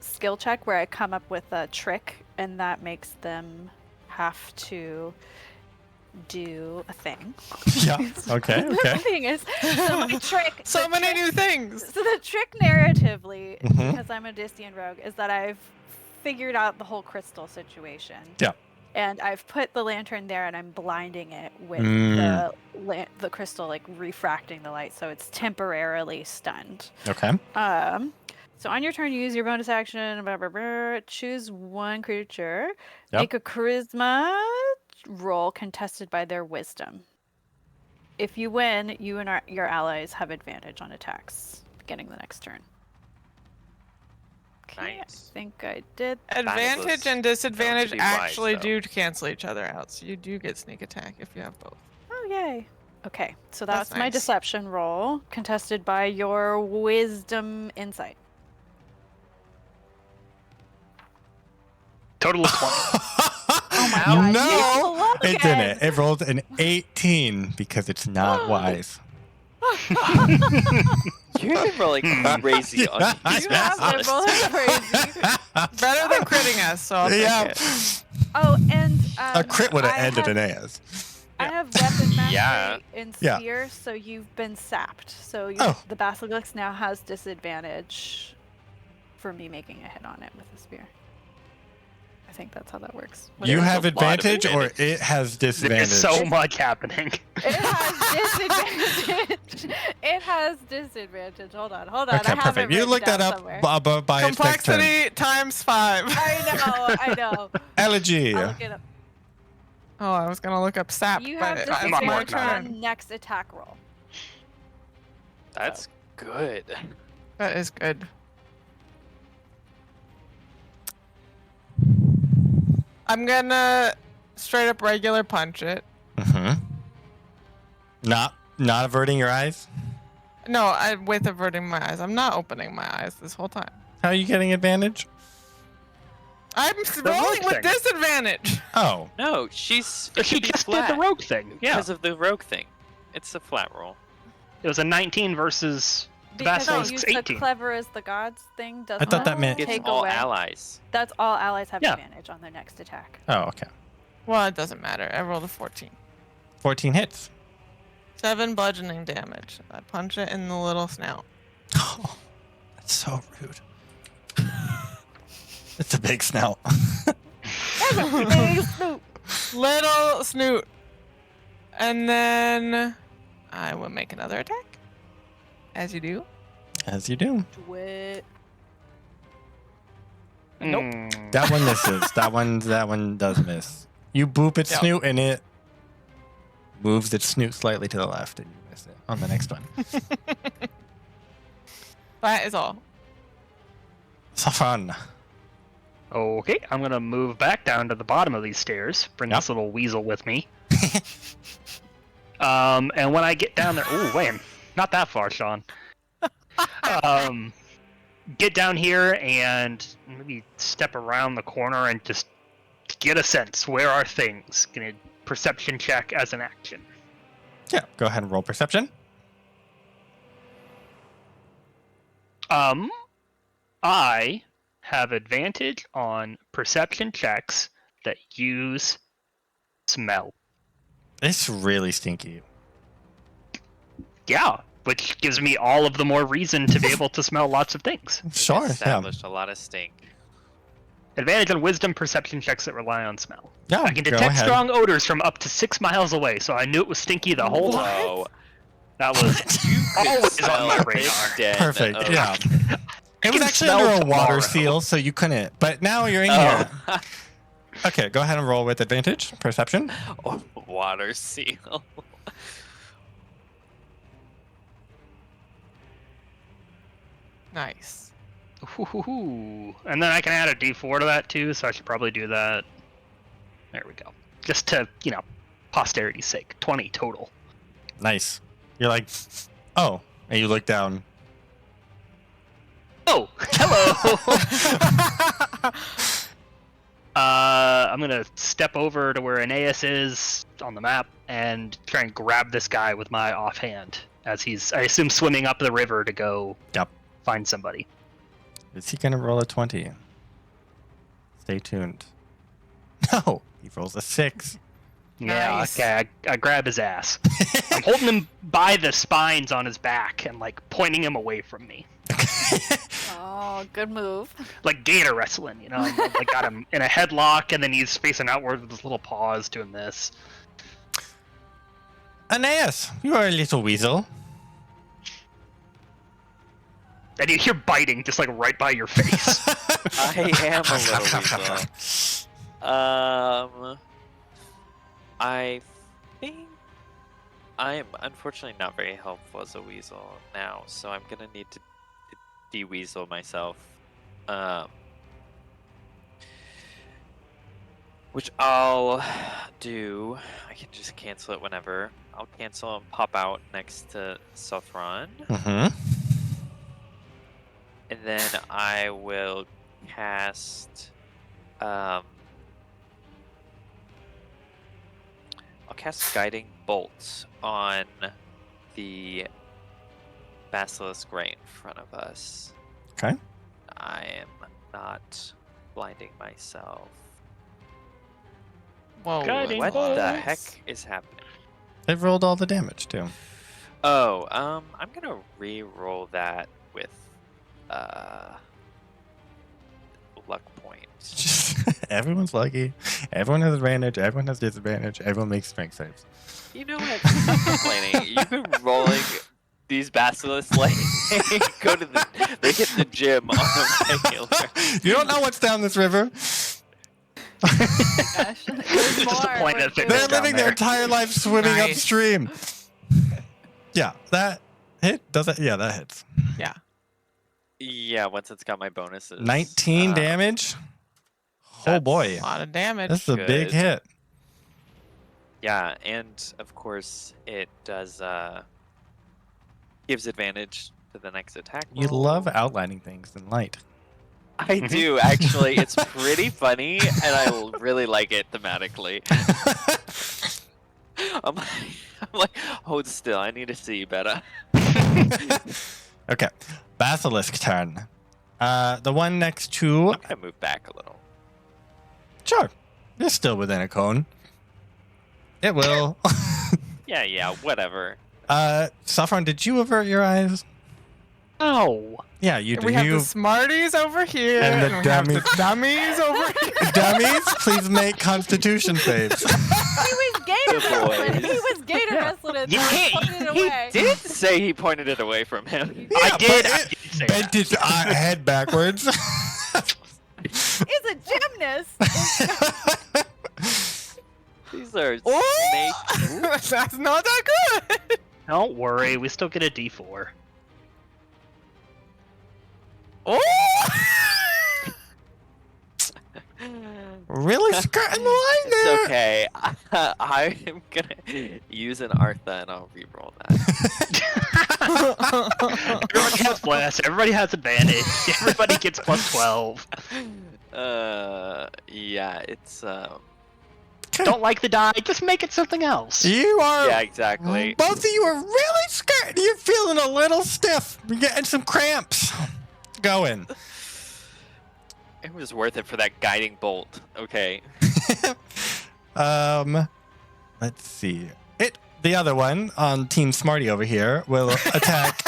skill check where I come up with a trick, and that makes them have to do a thing. Yeah. Okay. The Okay. thing is, so my trick. So the many trick- new things. So the trick narratively, Mhm. because I'm a Odyssean rogue, is that I've figured out the whole crystal situation. Yeah. And I've put the lantern there, and I'm blinding it with the crystal, like refracting the light, so it's temporarily stunned. Okay. So on your turn, you use your bonus action. Blah, blah, blah, choose one creature. Yep. Make a charisma roll contested by their wisdom. If you win, you and your allies have advantage on attacks beginning the next turn. Okay, Nice. I think I did. Advantage and disadvantage pretty wise, actually though. do cancel each other out, so you do get sneak attack if you have both. Oh, yay. Okay, so That's that's my nice. deception roll contested by your wisdom insight. Total of 20. Oh my god. No, you it didn't. It rolled an 18 because it's not wise. You've been rolling crazy on Yeah, these You have been lists. rolling crazy. Better than critting us, so I'll take Yeah. it. Oh, and A crit would have I ended have- Aeneas. I have weapon mastery Yeah. in Yeah. spear, so you've been sapped. So Oh. the Basilisks now has disadvantage for me making a hit on it with a spear. I think that's how that works. You Whatever. have a lot of advantage, or advantage. it has disadvantage. There's so much happening. It has disadvantage. It has disadvantage. Hold on. Okay, I have perfect. it You written look that down up somewhere. by its next turn. Complexity times 5. I know. Elegy. I'll look it up. Oh, I was gonna look up sap, You but have it's my disadvantage turn. on next attack roll. That's good. That is good. I'm gonna straight up regular punch it. Mm-hmm. Not averting your eyes. No, with averting my eyes. I'm not opening my eyes this whole time. How are you getting advantage? I'm rolling rogue with thing. disadvantage. Oh, No, she's. It She should be just flat did the rogue thing. Yeah. because of the rogue thing. It's a flat roll. It was a 19 versus the Because I Basilisks used the 18. clever as the gods thing. Does I thought that meant- It's take all away. allies. That's all allies have Yeah. advantage on their next attack. oh, okay. Well, it doesn't matter. I rolled a 14. 14 hits. 7 bludgeoning damage. I punch it in the little snout. Oh, that's so rude. It's a big snout. Big snoop. Little snoot. And then I will make another attack. As you do. As you do. Do it. Nope. Mm. That one misses. that one does miss. You boop its Yep. snoot, and it moves its snoot slightly to the left, and you miss it on the next one. That is all. Sophron. Okay, I'm gonna move back down to the bottom of these stairs. Bring Yep. this little weasel with me. And when I get down there, ooh, wait, not that far, Sean. Get down here and maybe step around the corner and just get a sense. Where are things? Gonna perception check as an action. Yeah, go ahead and roll perception. I have advantage on perception checks that use smell. It's really stinky. Yeah, which gives me all of the more reason to be able to smell lots of things. Sure, yeah. Established a lot of stink. Advantage on wisdom perception checks that rely on smell. Yeah, I can go detect ahead. strong odors from up to 6 miles away, so I knew it was stinky the whole time. Whoa. That was always on my Smell radar. den Perfect, of- yeah. It was can actually smell under a water tomorrow. seal, so you couldn't. But now you're in Oh. here. Okay, go ahead and roll with advantage. Perception. Oh, water seal. Nice. Ooh. And then I can add a d4 to that too, so I should probably do that. There we go. Just to, posterity's sake. 20 total. Nice. You're like, oh, and you look down. Oh, hello! I'm gonna step over to where Aeneas is on the map and try and grab this guy with my offhand as he's, I assume, swimming up the river to go Yep. find somebody. Is he going to roll a 20? Stay tuned. No, he rolls a 6. Yeah, Nice. okay, I grab his ass. I'm holding him by the spines on his back and like pointing him away from me. Oh, good move. Like gator wrestling, you know? I got him in a headlock and then he's facing outward with his little paws doing this. Aeneas, you are a little weasel. And you hear biting just like right by your face. I am a little weasel. I think I'm unfortunately not very helpful as a weasel now, so I'm gonna need to de-weasel myself. Which I'll do. I can just cancel it whenever. I'll cancel and pop out next to Sophron. Mm-hmm. And then I will cast. I'll cast Guiding Bolt on the Basilisk right in front of us. Okay. I am not blinding myself. Whoa. Guiding What bolts. the heck is happening? It rolled all the damage, too. Oh, I'm gonna re-roll that with luck points. Everyone's lucky. Everyone has advantage. Everyone has disadvantage. Everyone makes strength saves. You know what? Stop complaining. You've been rolling these basilisks like they hit the gym on a regular. You don't know what's down this river. Gosh, there's Just a more. point of We're it. They're down living their there. entire life swimming Nice. upstream. Yeah, that hit. Does it? Yeah, that hits. Yeah. Yeah, once it's got my bonuses. 19 damage. Oh that's- boy, A lot of damage. that's a big good. hit. Yeah, and of course it does gives advantage to the next attack. You roll. love outlining things in light. I do actually. It's pretty funny, and I really like it thematically. I'm like, hold still. I need to see better. Okay, Basilisk turn. The one next to. I'm gonna move back a little. Sure, you're still within a cone. It will. Yeah, whatever. Sophron, did you avert your eyes? Oh. Yeah, you do. We have You the Smarties over here, And the we have the dummies. dummies over here. dummies, please make Constitution saves. He was gator Good boy. wrestling. He was gator wrestling and You can't- pointed it He away. did say he pointed it away from him. I did but say bent that. its head backwards. He's a gymnast. These are Oh! snake. That's not that good. Don't worry, we still get a D4. Oh! Really skirting the line there. It's okay. I am gonna use an Artha and I'll re-roll that. Everybody has bless, everybody has advantage, everybody gets plus 12. Yeah, it's Don't like the die, just make it something else. You are. yeah, exactly. Both of you are really scared. You're feeling a little stiff. You're getting some cramps. Going. It was worth it for that guiding bolt. Okay. Let's see. The other one on Team Smarty over here will attack.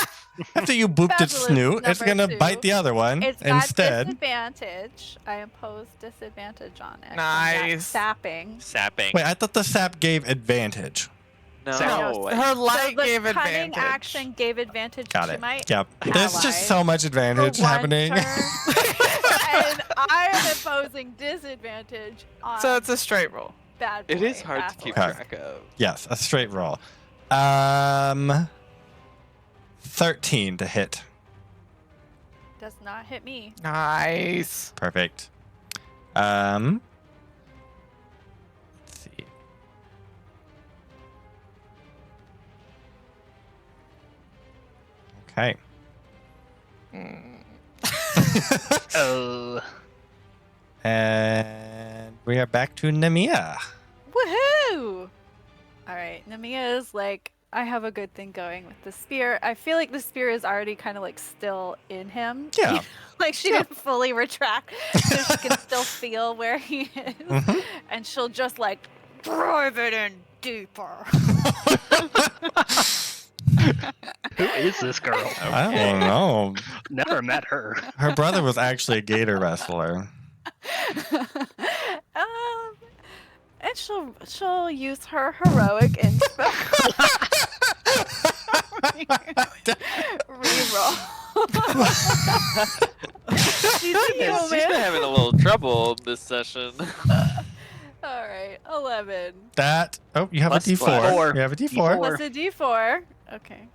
After you booped its Basilisk snoot, it's number gonna bite 2. the other one It's got instead. disadvantage. I impose disadvantage on it. from that Nice. Sapping. Sapping. Wait, I thought the sap gave advantage. No. So- Her light so the gave cunning advantage. action gave advantage Got to it. my Yep. There's just allies so much advantage for one happening. turn, and I'm imposing disadvantage on So it's a straight roll. It bad boy is hard to keep Basilisk. track of. Yes, a straight roll. 13 to hit. Does not hit me. Nice. Perfect. Let's see. Okay. Oh. And we are back to Nemea. Woohoo! All right, Nemea is like I have a good thing going with the spear. I feel like the spear is already kind of like still in him. Yeah. Like she didn't fully retract, so she can still feel where he is. Mhm. And she'll just like drive it in deeper. Who is this girl? I don't know. Never met her. Her brother was actually a gator wrestler. And she'll use her heroic inspo. Reroll. She's a She's been human. having a little trouble this session. All right, 11 That. Oh, you have Plus a D4. four. You have a D4. D4. plus a D4. Okay.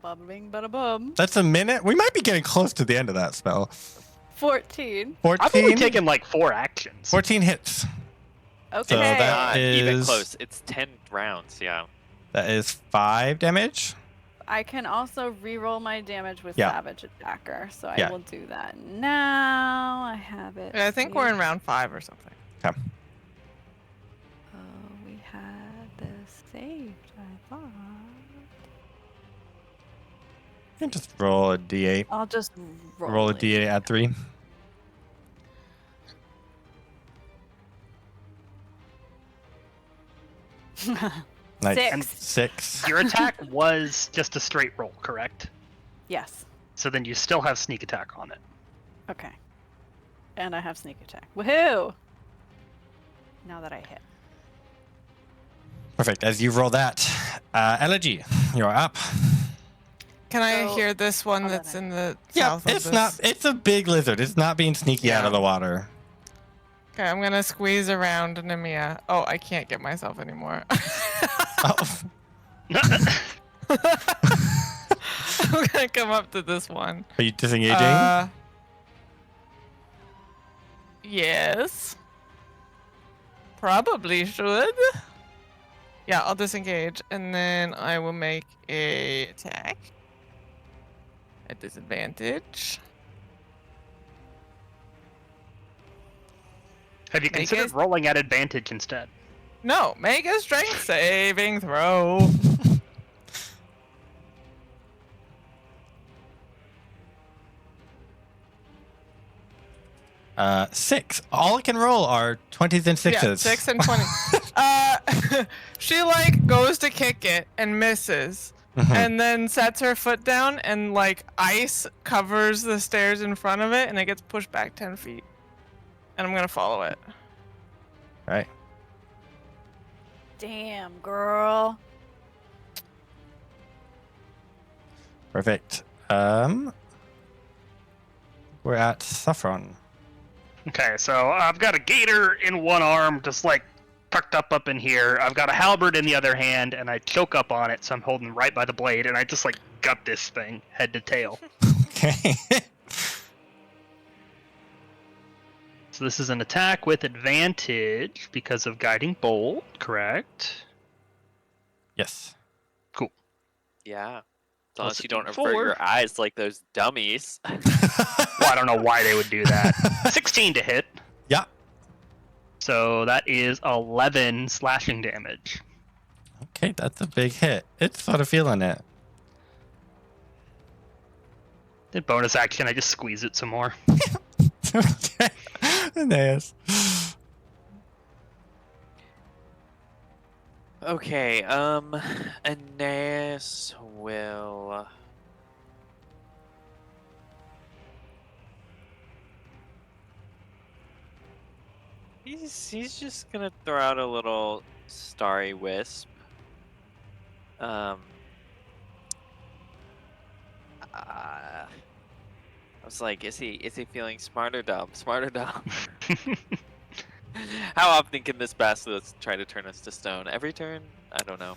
Bada bing, bada bum. That's a minute. We might be getting close to the end of that spell. 14. 14. I've only taken like 4 actions. 14 hits. Okay. So that Not even is- close. It's 10 rounds, yeah. That is 5 damage. I can also re-roll my damage with Yeah. Savage Attacker, so I Yeah. will do that now. I have it. Yeah, I think we're in round 5 or something. Okay. Oh, we had this saved, I thought. And just roll a D8. I'll just Roll a it. D8, add 3. Nice. 6. 6. Your attack was just a straight roll, correct? Yes. So then you still have sneak attack on it. Okay. And I have sneak attack. Woohoo! Now that I hit. Perfect. As you roll that, Elegy, you're up. Can I So- hear this one I'll let that's it. in the Yeah, south of it's this? not. It's a big lizard. It's not being sneaky out Yeah. of the water. Okay, I'm gonna squeeze around Nemea. Oh, I can't get myself anymore. Oh, I'm gonna come up to this one. are you disengaging? Yes. Probably should. Yeah, I'll disengage, and then I will make a attack at disadvantage. Have you Make considered it- rolling at advantage instead? No, make a strength saving throw. 6. All it can roll are 20s and 6s. Yeah, 6 and 20. She like goes to kick it and misses. Mhm. And then sets her foot down, and like ice covers the stairs in front of it, and it gets pushed back 10 feet. And I'm gonna follow it. Right. Damn, girl. Perfect. We're at Sophron. Okay, so I've got a gator in one arm, just like tucked up in here. I've got a halberd in the other hand, and I choke up on it, so I'm holding right by the blade, and I just like gut this thing head to tail. Okay. So this is an attack with advantage because of guiding bolt, correct? Yes. Yeah. As long Plus as you don't avert 4. your eyes like those dummies. Well, I don't know why they would do that. 16 to hit. Yeah. So that is 11 slashing damage. Okay, that's a big hit. It's sort of feeling it. Then bonus action, I just squeeze it some more. Okay. Aeneas. Okay, Aeneas will... He's just gonna throw out a little starry wisp. I was like, is he feeling smart or dumb? Smart or dumb? How often can this basilisk try to turn us to stone? Every turn? I don't know.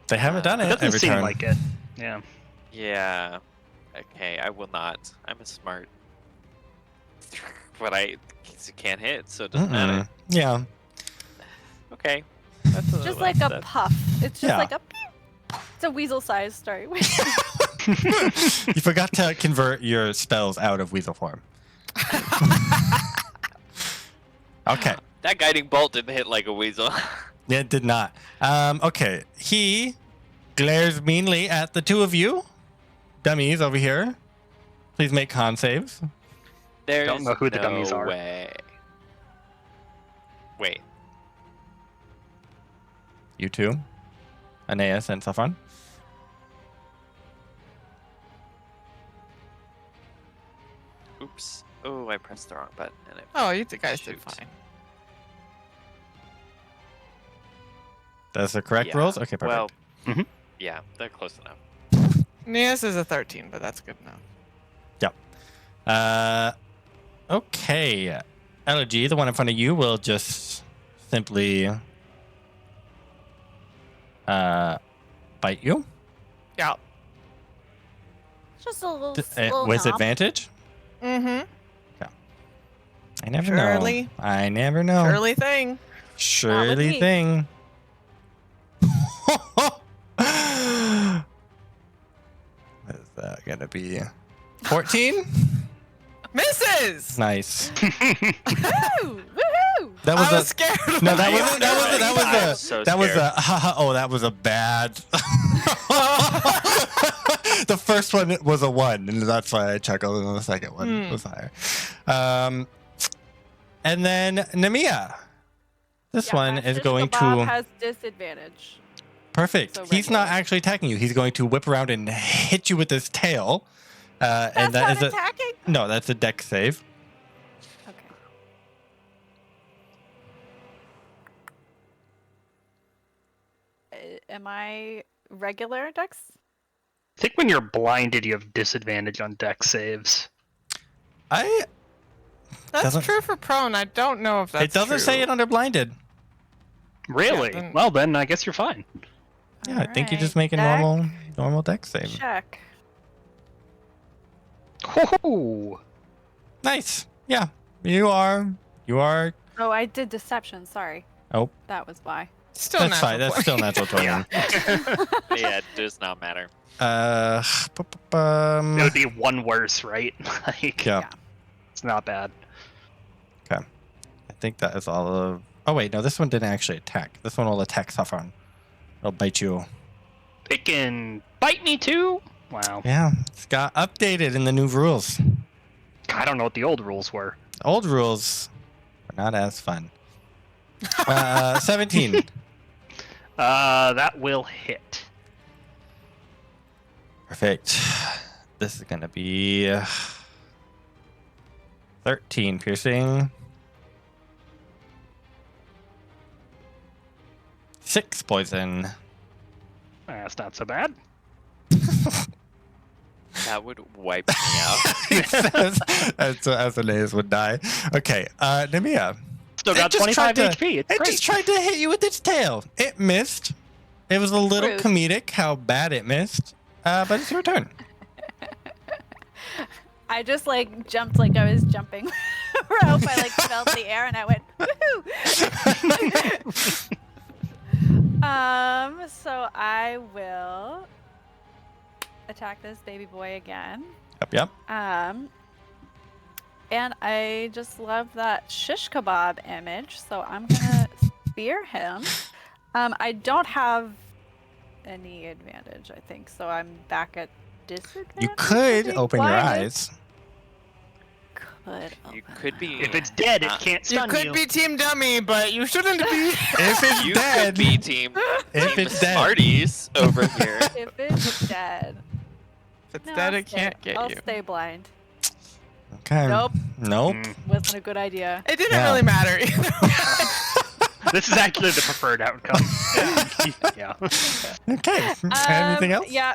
They haven't done It it doesn't every seem turn. like it. Yeah. Yeah. Okay, I will not. I'm a smart. But I can't hit, so it doesn't matter. Mm-mm. Yeah. Okay. That's Just like a puff. It's just Yeah. like a pew. It's a weasel size story. You forgot to convert your spells out of weasel form. Okay. That guiding bolt didn't hit like a weasel. It did not. Okay. He glares meanly at the two of you. Dummies over here. Please make con saves. There's Don't know who the dummies are. way. Wait. You two. Aeneas and Sophron. Oops. Oh, I pressed the wrong button. And it Oh, you guys did Shoot. fine. That's the correct Yeah. rolls? Okay, perfect. Well, Mhm. yeah, they're close enough. Aeneas is a 13, but that's good enough. Okay. Elegy, the one in front of you, will just simply bite you Yeah. Just a little, with knob. advantage. Mm-hmm. I never Surely. know. I never know. Surely thing. Surely me. thing. What is that gonna be? 14? Misses! Nice. Woohoo! Woohoo! That I was was a scared. no. That when wasn't. I That got was it. a. I'm so That was scared. a. Oh, that was a bad. The first one was a 1, and that's why I chuckled. And the second one was higher. And then Nemea. This Yeah, one my is shish going kebab to. has disadvantage. Perfect. so He's not regular. actually attacking you. He's going to whip around and hit you with his tail. That's And that not is a attacking. no. That's a dex save. Okay. Am I regular dex? I think when you're blinded, you have disadvantage on dex saves. I. That's Doesn't- true for prone. I don't know if that's It doesn't true. say it under blinded. Really? then- Well, then I guess you're fine. Yeah, I think you Alright, just make a dex normal dex save. check. Woohoo! Nice. Yeah. You are. Oh, I did deception. Sorry. Oh, That was why. Still that's natural fine. That's 20. still natural 20. Yeah. Yeah, it does not matter. It would be one worse, right? Like, Yeah. it's not bad. I think that is all of. Oh wait, no, this one didn't actually attack. This one will attack Sophron. It'll bite you. It can bite me too? Wow. Yeah, it's got updated in the new rules. I don't know what the old rules were. Old rules are not as fun. 17. That will hit. Perfect. This is gonna be 13 piercing. 6 poison. That's not so bad. That would wipe me out. as Aeneas would die. Okay, Nemea. Still got It just 25 tried to- HP. It's It great. just tried to hit you with its tail. It missed. It was a little Rude. comedic how bad it missed. But it's your turn. I just like jumped like I was jumping rope. I like felt the air and I went woohoo. So I will attack this baby boy again. Yep. And I just love that shish kebab image, so I'm gonna spear him. I don't have any advantage, I think, so I'm back at disadvantage. You for could being open your blinded. eyes. Could You open could my be. If it's dead, it Uh, can't You stun could be Team Dummy, but you shouldn't be. If it's You dead, could be team. if team it's dead, Smarties over here. If it's dead. If it's No, dead, I'll it stay- can't get I'll you. stay blind. okay. Nope. Nope. Wasn't a good idea. It didn't Yeah. really matter either. This is actually the preferred outcome. Yeah. Okay. Anything else? Yeah.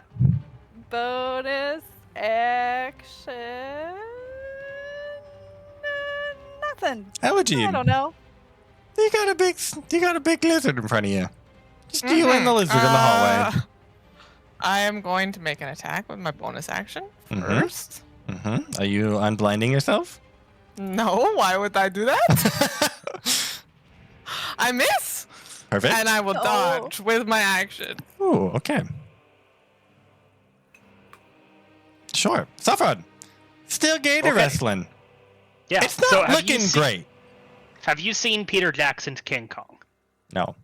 Bonus action. Nothing. Elegy. I don't know. You got a big lizard in front of you. Just you and the lizard in the hallway. I am going to make an attack with my bonus action Mhm. first. Are you unblinding yourself? No, why would I do that? I miss, Perfect. and I will No. dodge with my action. Ooh, okay. Sure. Sophron. Still gator Okay. wrestling. Yeah. It's not so have you looking seen- great. Have you seen Peter Jackson's King Kong? No.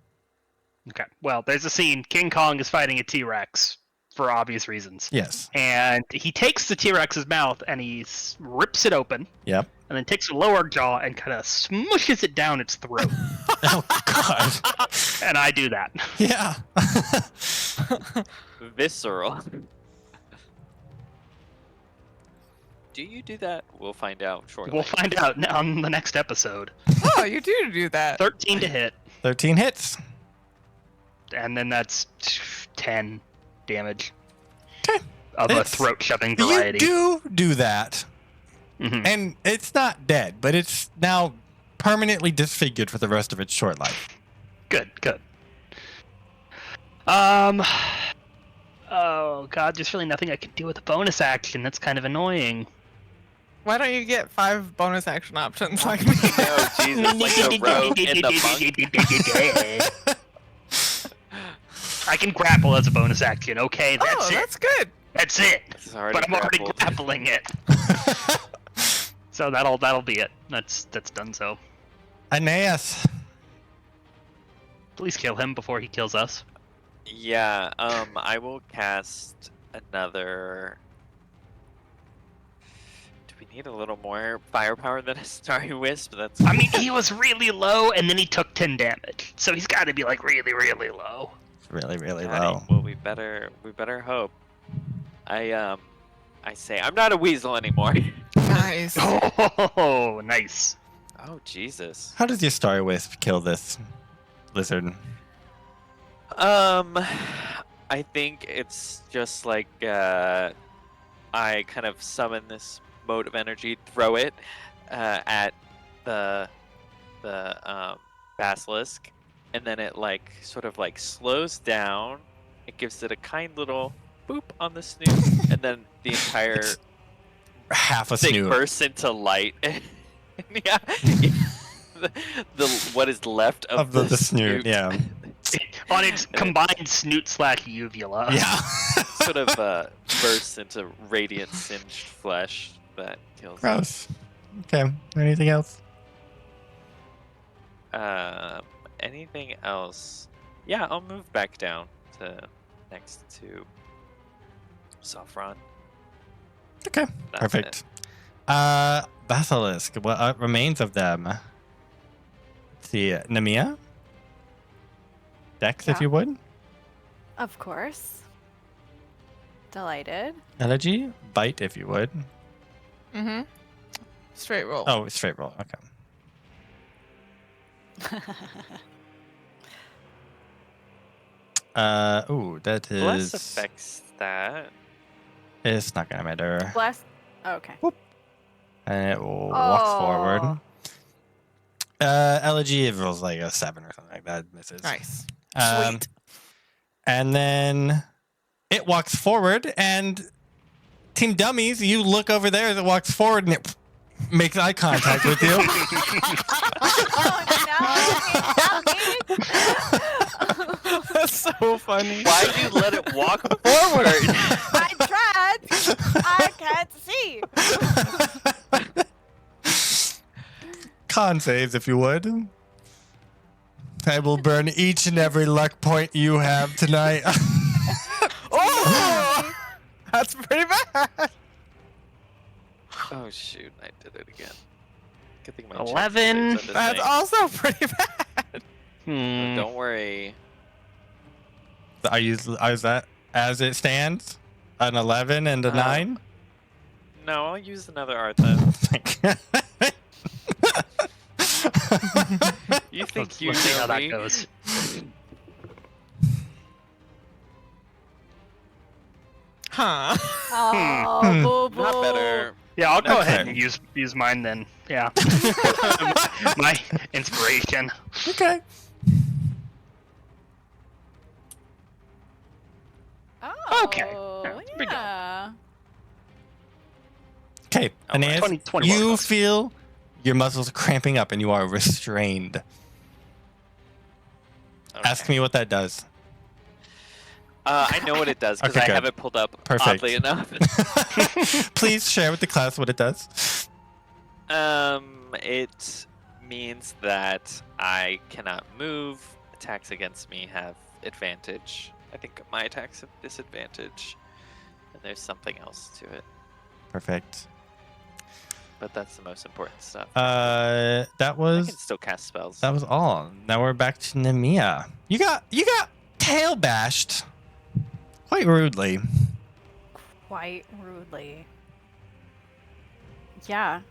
Okay. Well, there's a scene. King Kong is fighting a T-Rex for obvious reasons. Yes. And he takes the T-Rex's mouth and he rips it open. Yep. And then takes the lower jaw and kind of smushes it down its throat. Oh God. And I do that. Yeah. Visceral. Do you do that? We'll find out shortly. We'll find out on the next episode. Oh, you do that. 13 to hit. 13 hits. And then that's 10 damage. Okay. Of a It's- throat shoving variety. You do that, Mhm. and it's not dead, but it's now permanently disfigured for the rest of its short life. Good. Oh god, there's really nothing I can do with a bonus action. That's kind of annoying. Why don't you get 5 bonus action options like me? Oh Jesus! Like the rogue and the monk. I can grapple as a bonus action. Okay, that's it. That's good. That's it. It's already But I'm already grappled. grappling it. So that'll be it. That's done. So Aeneas. please kill him before he kills us. Yeah. I will cast another. Do we need a little more firepower than a Starry Wisp? That's. I mean, he was really low, and then he took 10 damage. So he's got to be like really, really low. Really, really Daddy, low. well, we better hope. I say I'm not a weasel anymore. Nice. Oh, nice. Oh Jesus. How does your Starry Wisp kill this lizard? I think it's just like I kind of summon this mode of energy, throw it at the basilisk, and then it like sort of like slows down. It gives it a kind little boop on the snoot, and then the entire Half a thing snoot. bursts into light. Yeah. the what is left Of the snoot, yeah. On its combined snoot/uvula. Yeah. Sort of bursts into radiant singed flesh that kills it. Gross. Okay. Anything else? Anything else? Yeah, I'll move back down to next to Sophron. Okay. That's Perfect. Basilisk. What remains of them? Let's see. Nemea? Dex, if Yeah. you would. Of course. Delighted. Elegy? Bite, if you would. Mm-hmm. Straight roll. Oh, straight roll. Okay. Ooh, that Bless is. affects that. It's not gonna matter. Bless. Okay. And it walks forward. Elegy, it rolls like a 7 or something like that. Misses. Nice. Sweet. And then it walks forward, and Team Dummies, you look over there as it walks forward, and it makes eye contact with you. That's so funny. Why'd you let it walk forward? I tried. I can't see. Con saves, if you would. I will burn each and every luck point you have tonight. Oh! That's pretty bad. Oh shoot, I did it again. Good thing my 11. check saves on this That's thing. also pretty bad. Hmm. Don't worry. I use that as it stands. An 11 and a 9. No, I'll use another art then. You think Let's you see how know that me? goes. Huh. Oh, boo boo. Not better. Yeah, I'll go ahead Okay. and use mine then. Yeah. My inspiration. Okay. Oh, Okay. Yeah, we go. yeah. Okay, All right. Aeneas, 20 you bucks. feel your muscles cramping up and you are restrained. Ask Okay. me what that does. I know what it does because Okay, I good. have it pulled up. Perfect. Oddly enough. Please share with the class what it does. It means that I cannot move attacks against me have advantage. I think my attacks have disadvantage. And there's something else to it. Perfect. But that's the most important stuff. That I was can still cast spells. that was all. Now we're back to Nemea. You got tail bashed quite rudely. Quite rudely. Yeah.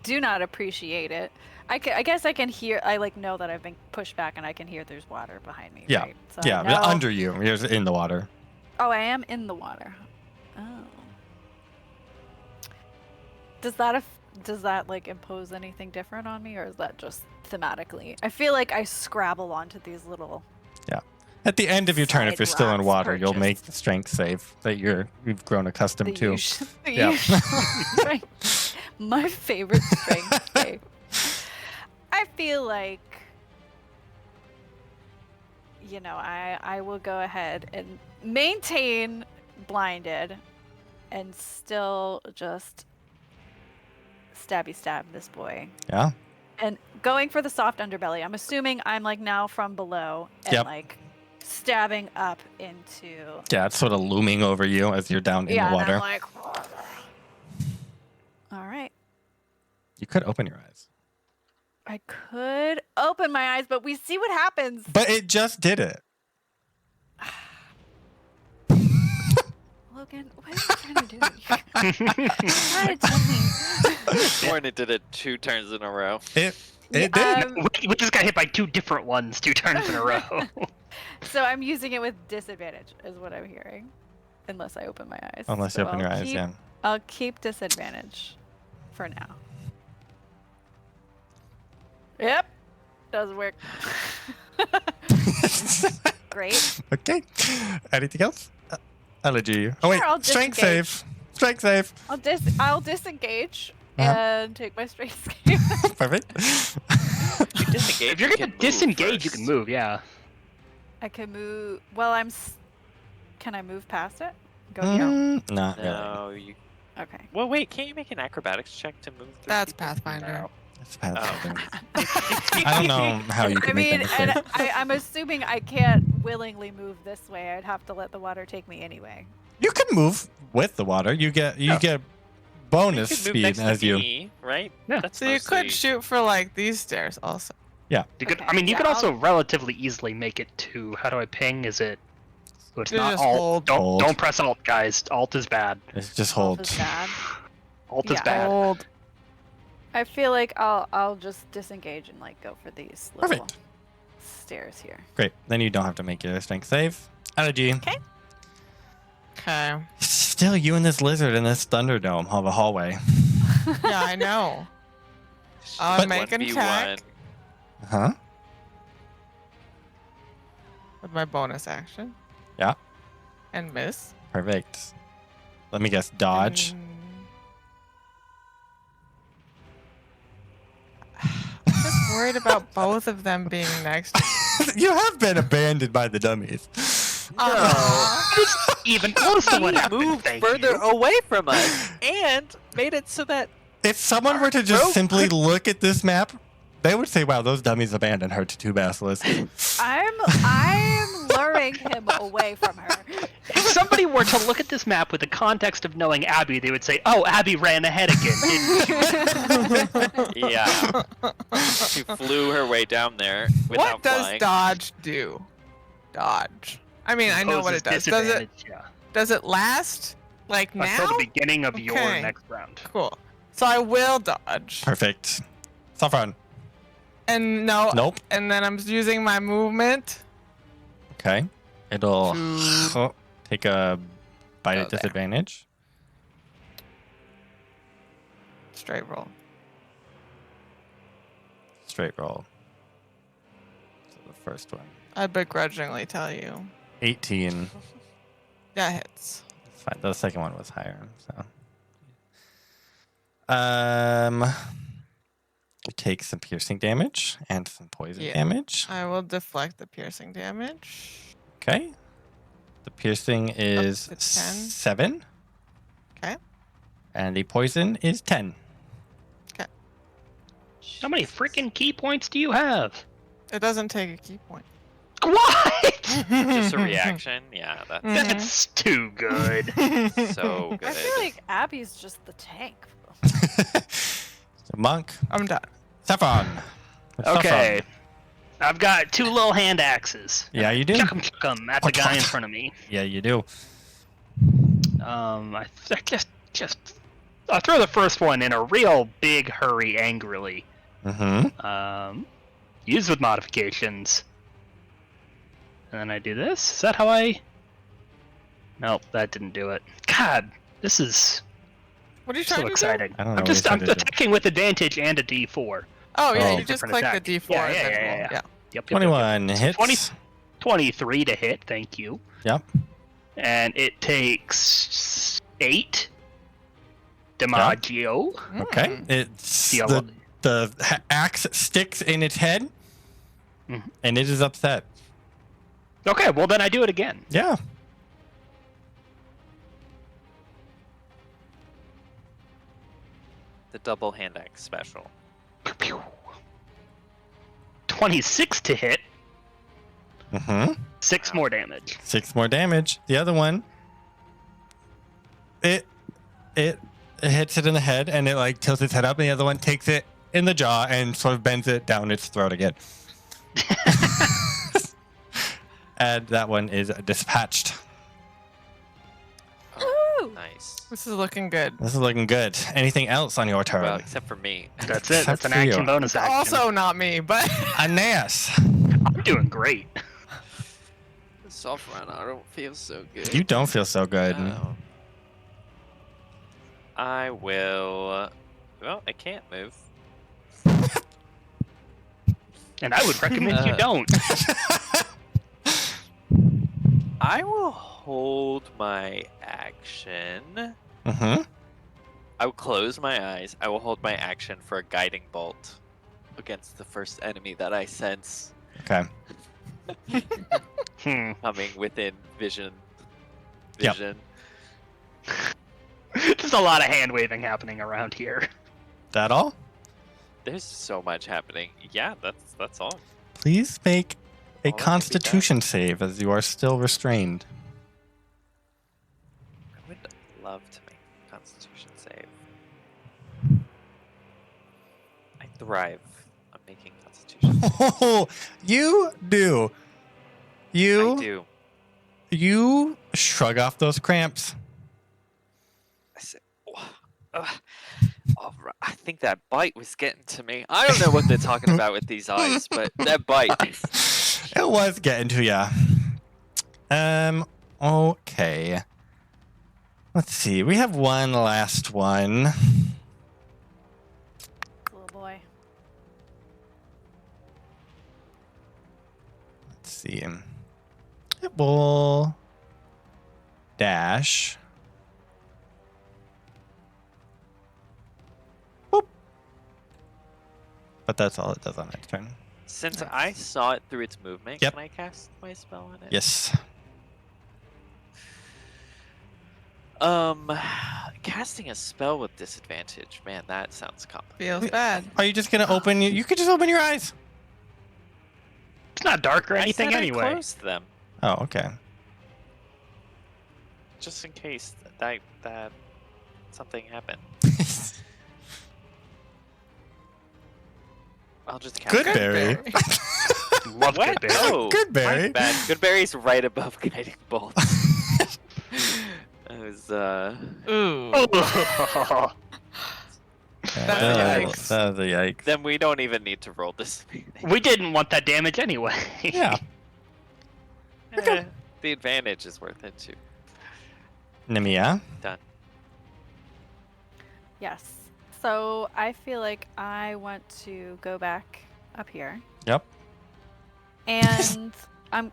Do not appreciate it. I guess I can hear. I know that I've been pushed back, and I can hear there's water behind me. Yeah. Right? So Yeah, I know- under you. You're in the water. Oh, I am in the water. Oh. Does that like impose anything different on me, or is that just thematically? I feel like I scrabble onto these little. At the end of your turn, if Side you're still in rocks water, you'll make purchased. the strength save that you've grown accustomed to. The Yeah. usual strength. My favorite strength save. I feel like, I will go ahead and maintain blinded and still just stabby stab this boy. Yeah. And going for the soft underbelly. I'm assuming I'm now from below and Yep. stabbing up into. Yeah, it's sort of looming over you as you're down in the And water. I'm like, all right. You could open your eyes. I could open my eyes, but we see what happens. But it just did it. Logan, what are you trying to do? You're trying to tell me. Warren did it 2 turns in a row. It Yeah, did. We just got hit by 2 different ones 2 turns in a row. So I'm using it with disadvantage, is what I'm hearing. Unless I open my eyes. Unless So you open your I'll eyes, keep- yeah. I'll keep disadvantage for now. Yep. Does work. Great. Okay. Anything else? Elegy. Oh wait, Sure, I'll strength disengage. save. Strength save. I'll disengage Uh-huh. and take my strength save. Perfect. You disengage. If you're you gonna can move disengage, you first. can move. Yeah. I can move. Well, can I move past it? Go here. Not really. No, you. Okay. Well, wait. Can't you make an acrobatics check to move through? That's people? Pathfinder. It's Pathfinder. Oh. I don't know how you I can make mean, that and mistake. I'm assuming I can't willingly move this way. I'd have to let the water take me anyway. You can move with the water. You get bonus You can move speed next as to you. me, right? Yeah. That's So you mostly- could shoot for these stairs also. You could. Okay, I mean, you yeah, could also I'll- relatively easily make it to. How do I ping? Is it? So it's You not just alt. hold. Don't press alt, guys. Alt is bad. It's just Alt hold. is bad. Alt is Yeah. bad. Hold. I feel like I'll just disengage and go for these little Perfect. stairs here. Great. Then you don't have to make your strength save. Elegy. Okay. Okay. Still you and this lizard in this thunderdome of a hallway. Yeah, I know. I'll But- make an 1v1. attack Huh? with my bonus action. Yeah. And miss. Perfect. Let me guess. Dodge. And- I'm just worried about both of them being next to You have been abandoned by the dummies. Even close to what He happened. moved Thank further you. away from us and made it so that If someone were to just Bro, simply look at this map, they would say, wow, those dummies abandoned her to 2 basilisks. I'm luring him away from her. If somebody were to look at this map with the context of knowing Abby, they would say, "Oh, Abby ran ahead again." Didn't she?" yeah, she flew her way down there without What does flying. dodge do? Dodge. I mean, I know what Poses it does. Does it disadvantage, yeah. does it last now? Until the beginning of your Okay. next round. Cool. So I will dodge. Perfect. Sophron. And no. Nope. And then I'm using my movement. Okay. It'll To take a bite go at there. disadvantage. Straight roll. Straight roll. So the first one. I begrudgingly tell you. 18. That hits. Fine. The second one was higher. So. You take some piercing damage and some poison Yeah. damage. I will deflect the piercing damage. Okay. The piercing is to 10. 7. Okay. And the poison is 10. How many freaking key points do you have? It doesn't take a key point. What? Just a reaction. Yeah, that's That's too good. so good. I feel like Abby's just the tank. So Monk. I'm done. Saffron. Okay. I've got 2 little hand axes. Yeah, you do. Chuck 'em at the guy in front of me. Yeah, you do. I throw the first one in a real big hurry, angrily. Mm-hmm. Use with modifications. And then I do this. Is that how I? Nope, that didn't do it. God, this is What are you trying so to exciting. I don't know I'm what just you're I'm trying to do. attacking with advantage and a D4. do? Oh yeah, Oh. you just Different click attack. the D4. Yeah, and yeah, then yeah, roll. yeah. Yep. 21 hits. 23 to hit. Thank you. Yep. And it takes 8 demi-god. Okay. It's Deal. the axe sticks in its head, Mhm. and it is upset. Okay, well then I do it again. Yeah. The double hand axe special. 26 to hit. Mm-hmm. 6 more damage. 6 more damage. The other one, it hits it in the head, and it like tilts its head up, and the other one takes it in the jaw and sort of bends it down its throat again. And that one is dispatched. Woo! Nice. This is looking good. This is looking good. Anything else on your turn? Well, except for me. That's it. Except That's an for you. action bonus action. Also not me, but Aeneas, I'm doing great. Sophron, I don't feel so good. you don't feel so good. No. I will. Well, I can't move. And I would recommend you don't. I will hold my action. Mm-hmm. I will close my eyes. I will hold my action for a guiding bolt against the first enemy that I sense Okay. coming within vision. Yep. Vision. There's a lot of hand waving happening around here. That all? There's so much happening. Yeah, that's all. Please make a All that can be Constitution save, as you are still restrained. I would love to make a Constitution save. I thrive on making Constitution saves. Oh, you do. I do. You shrug off those cramps. I said, all right. I think that bite was getting to me. I don't know what they're talking about with these eyes, but that bite. It was getting to ya. Okay. Let's see. We have one last one. Little boy. Let's see. It will dash. Boop. But that's all it does on its turn. Since I saw it through its movement, Yep. can I cast my spell on it? Yes. Casting a spell with disadvantage. Man, that sounds complicated. feels bad. Are you just gonna open? You could just open your eyes. It's not dark or I anything said anyway. I closed them Oh, okay. just in case that something happened. I'll just cast Good it. berry. Love What? good berry. No, Goodberry. my bad. Goodberry's right above guiding bolt. It was Ooh. That a was a yikes. Then we don't even need to roll this. We didn't want that damage anyway. Yeah. Okay. The advantage is worth it too. Nemea. Done. Yes. So I feel like I want to go back up here. Yep. And I'm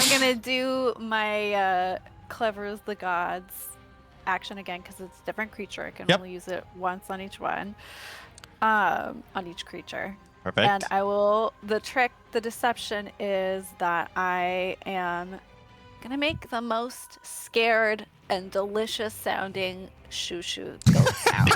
gonna do my clever as the gods action again because it's a different creature. I can Yep. only use it once on each one. On each creature. Perfect. And I will. The deception is that I am gonna make the most scared and delicious sounding shoo shoo goat sound.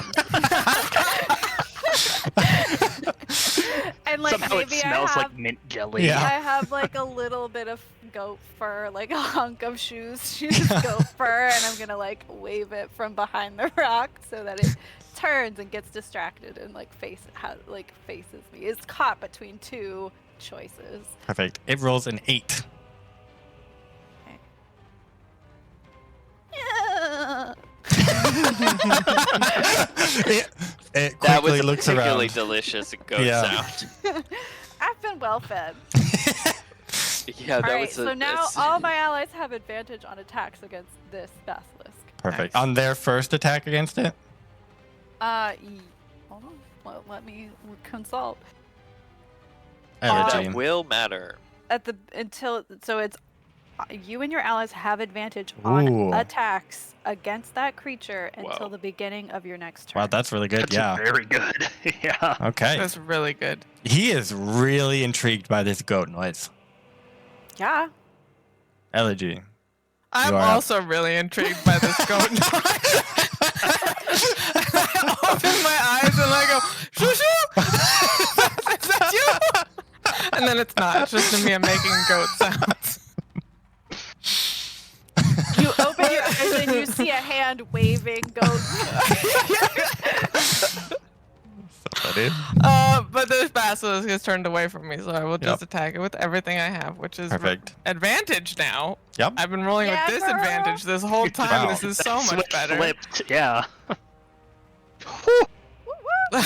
And like Somehow it maybe smells I like have, mint jelly. Yeah. I have like a little bit of goat fur, like a hunk of shoes goat fur, and I'm gonna like wave it from behind the rock so that it turns and gets distracted and like faces me. It's caught between two choices. Perfect. It rolls an 8. Yeah. It That was quickly a looks particularly around. delicious goat Yeah. sound. I've been well fed. Yeah, All that right, was so now all my allies have advantage on attacks against this basilisk. Perfect. Nice. On their first attack against it? Hold on. Let me consult. Elegy. that will matter. So it's you and your allies have advantage Ooh. on attacks against that creature until Whoa. the beginning of your next turn. Wow, that's really good. That's Yeah. very good. Yeah. Okay. That's really good. He is really intrigued by this goat noise. Yeah. Elegy. I'm are up. also really intrigued by this goat noise. I open my eyes and I go, shoo shoo! Is that you? And then it's not. It's just Nemea making goat sounds. You open your eyes and you see a hand waving goat. So funny. But this basilisk is turned away from me, so I will just Yep. attack it with everything I have, which is Perfect. advantage now. Yep. I've been rolling Yeah, with disadvantage this whole time. Wow. This is so much Switch better. Flipped. Yeah. Woo, woo.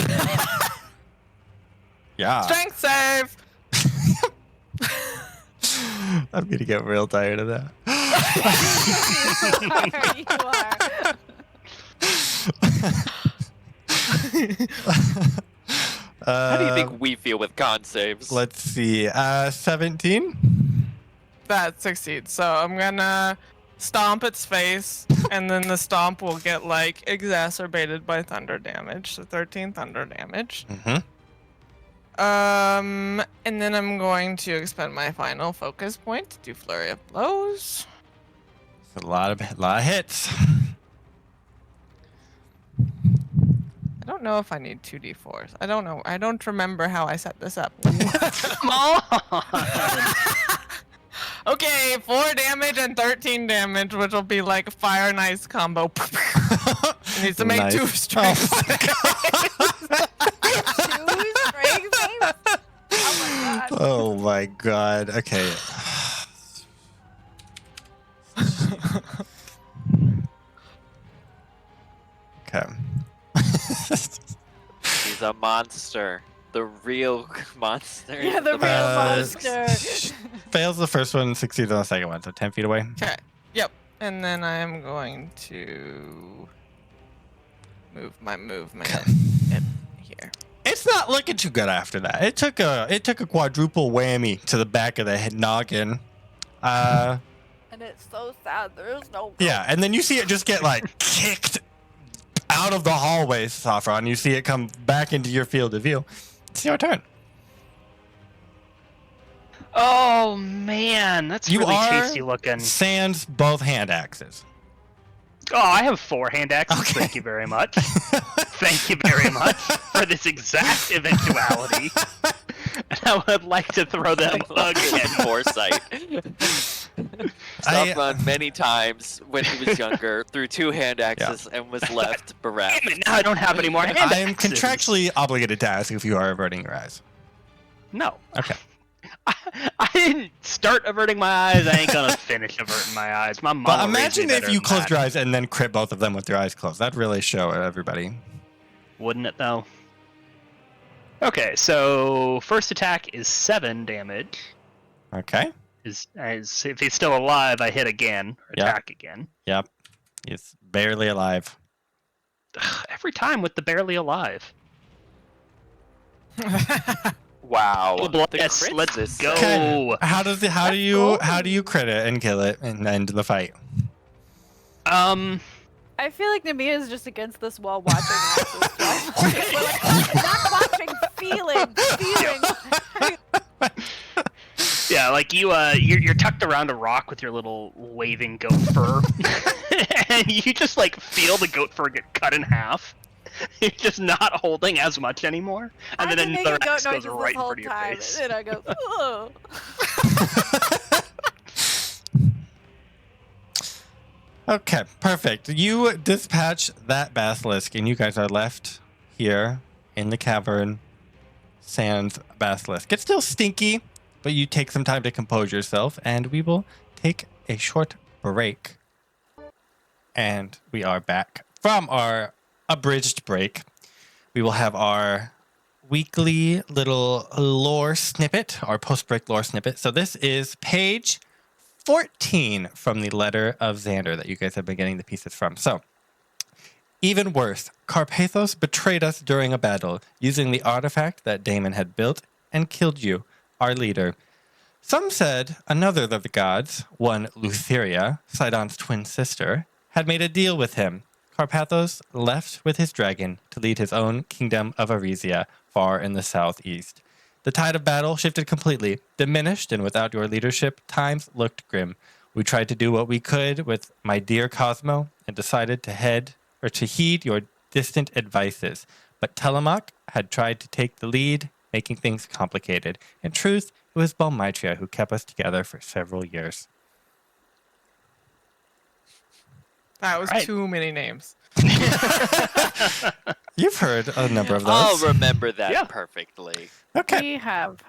Yeah. Strength save. I'm gonna get real tired of that. You are. How do you think we feel with con saves? Let's see. 17? That succeeds. So I'm gonna stomp its face, and then the stomp will get like exacerbated by thunder damage. So 13 thunder damage. Mm-hmm. And then I'm going to expend my final focus point to do flurry of blows. A lot of hits. I don't know if I need 2d4s. I don't know. I don't remember how I set this up. Come on. Okay, 4 damage and 13 damage, which will be like a fire and ice combo. It needs to make Nice. 2 strength. Two strength saves? Oh my god. Oh my god. Okay. Okay. He's a monster. The real monster. Yeah, the real monster. Fails the first one, succeeds on the second one, so 10 feet away. Okay. Yep. And then I am going to move my movement in here. It's not looking too good after that. It took a quadruple whammy to the back of the head noggin. And it's so sad. There's no goat. Yeah, and then you see it just get like kicked out of the hallway, Sophron. You see it come back into your field of view. It's your turn. Oh man, that's You really are tasty looking. Sans both hand axes. Oh, I have 4 hand axes. Okay. Thank you very much. Thank you very much for this exact eventuality. And I would like to throw them again. Foresight. Sophron many times when he was younger threw 2 hand axes and was left bereft. Damn it, now I don't have any more hand I am axes. contractually obligated to ask if you are averting your eyes. No. Okay. I didn't start averting my eyes. I ain't gonna finish averting my eyes. My mom. But imagine if you closed your eyes and then crit both of them with your eyes closed. That'd really show everybody. Wouldn't it though? Okay, so first attack is 7 damage. Okay. Is if he's still alive, I hit again, or Yep. attack again. Yep. He's barely alive. Ugh, every time with the barely alive. Wow. Oh, The yes, crits let's this go. Okay. How do Let's you go. crit it and kill it and end the fight? I feel like Nemea is just against this wall watching us as well. We're like, not watching, feeling. Yeah, like you're tucked around a rock with your little waving goat fur, and you just like feel the goat fur get cut in half, You're just not holding as much anymore, and I then can make another a goat axe goes noises right this in whole front of your time, face. and then I go, oh. Okay, perfect. You dispatch that basilisk, and you guys are left here in the cavern. Sans basilisk. It's still stinky, but you take some time to compose yourself, and we will take a short break. And we are back from our abridged break. We will have our weekly little lore snippet, our post-break lore snippet. So this is page 14 from the letter of Xander that you guys have been getting the pieces from. So, even worse, Carpathos betrayed us during a battle, using the artifact that Damon had built, and killed you, our leader. Some said another of the gods, one Lutheria, Sidon's twin sister, had made a deal with him. Carpathos left with his dragon to lead his own kingdom of Aresia, far in the southeast. The tide of battle shifted completely, diminished, and without your leadership, times looked grim. We tried to do what we could with my dear Cosmo, and decided to heed your distant advices. But Telemach had tried to take the lead, making things complicated. In truth, it was Balmitria who kept us together for several years. That was Right. too many names. You've heard a number of I'll those. remember that Yeah. perfectly. Okay. We have.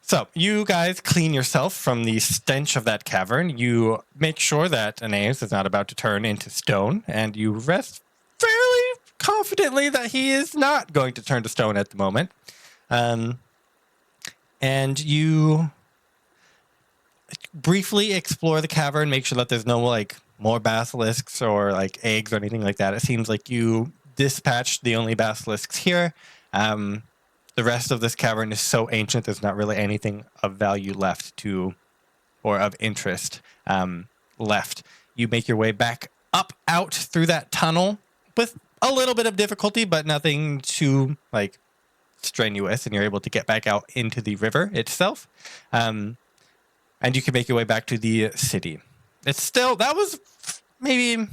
So you guys clean yourself from the stench of that cavern. You make sure that Aeneas is not about to turn into stone, and you rest fairly confidently that he is not going to turn to stone at the moment. And you briefly explore the cavern, make sure that there's no more basilisks or eggs or anything like that. It seems like you dispatched the only basilisks here. The rest of this cavern is so ancient, there's not really anything of value left or of interest left. You make your way back out through that tunnel with a little bit of difficulty, but nothing too strenuous, and you're able to get back out into the river itself. And you can make your way back to the city. That was maybe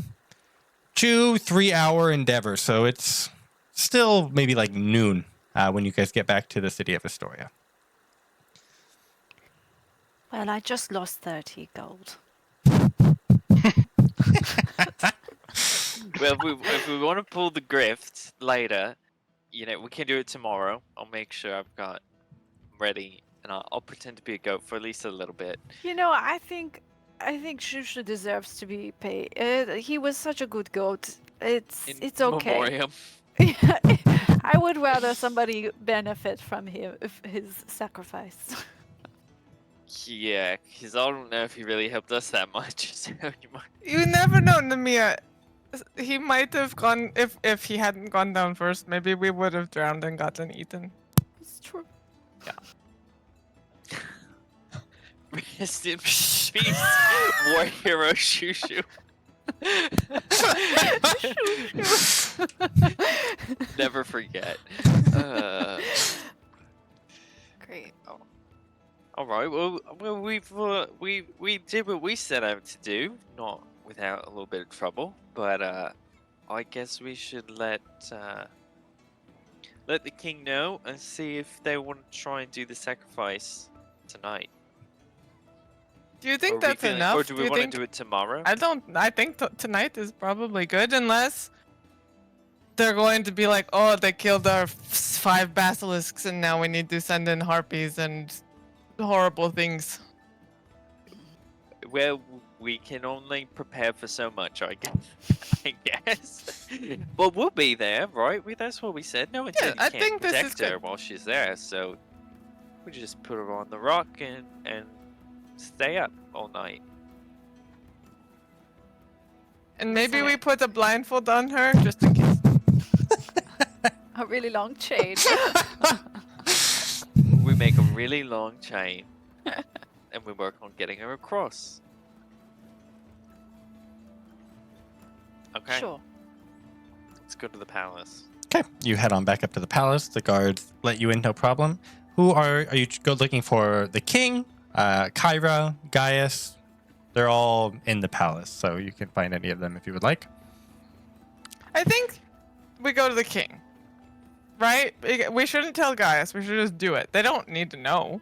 2-3 hour endeavor, so it's still maybe noon when you guys get back to the city of Astoria. Well, I just lost 30 gold. Well, if we want to pull the grift later, we can do it tomorrow. I'll make sure I've got ready, and I'll pretend to be a goat for at least a little bit. I think Shushu deserves to be paid. He was such a good goat. It's okay. Memoriam. I would rather somebody benefit from his sacrifice. Yeah, because I don't know if he really helped us that much. So You never know, Nemea. He might have gone if he hadn't gone down first. Maybe we would have drowned and gotten eaten. It's true. Rest in peace, war hero Shushu. Never forget. Great. All right. Well, we did what we set out to do, not without a little bit of trouble. But I guess we should let the king know and see if they want to try and do the sacrifice tonight. Do you think Or that's enough? Or do we want think... to do it tomorrow? I think tonight is probably good, unless they're going to be like, oh, they killed our 5 basilisks, and now we need to send in harpies and horrible things. Well, we can only prepare for so much, I guess. But we'll be there, right? That's what we said. No one said you I can't think this is protect her good. while she's there, so we just put her on the rock and stay up all night. And maybe we put a blindfold on her, just in case. A really long chain. We make a really long chain, and we work on getting her across. Okay, Sure. let's go to the palace. Okay, you head on back up to the palace. The guards let you in, no problem. Who are you looking for? The king, Kyra, Gaius. They're all in the palace, so you can find any of them if you would like. I think we go to the king. Right? We shouldn't tell Gaius. We should just do it. They don't need to know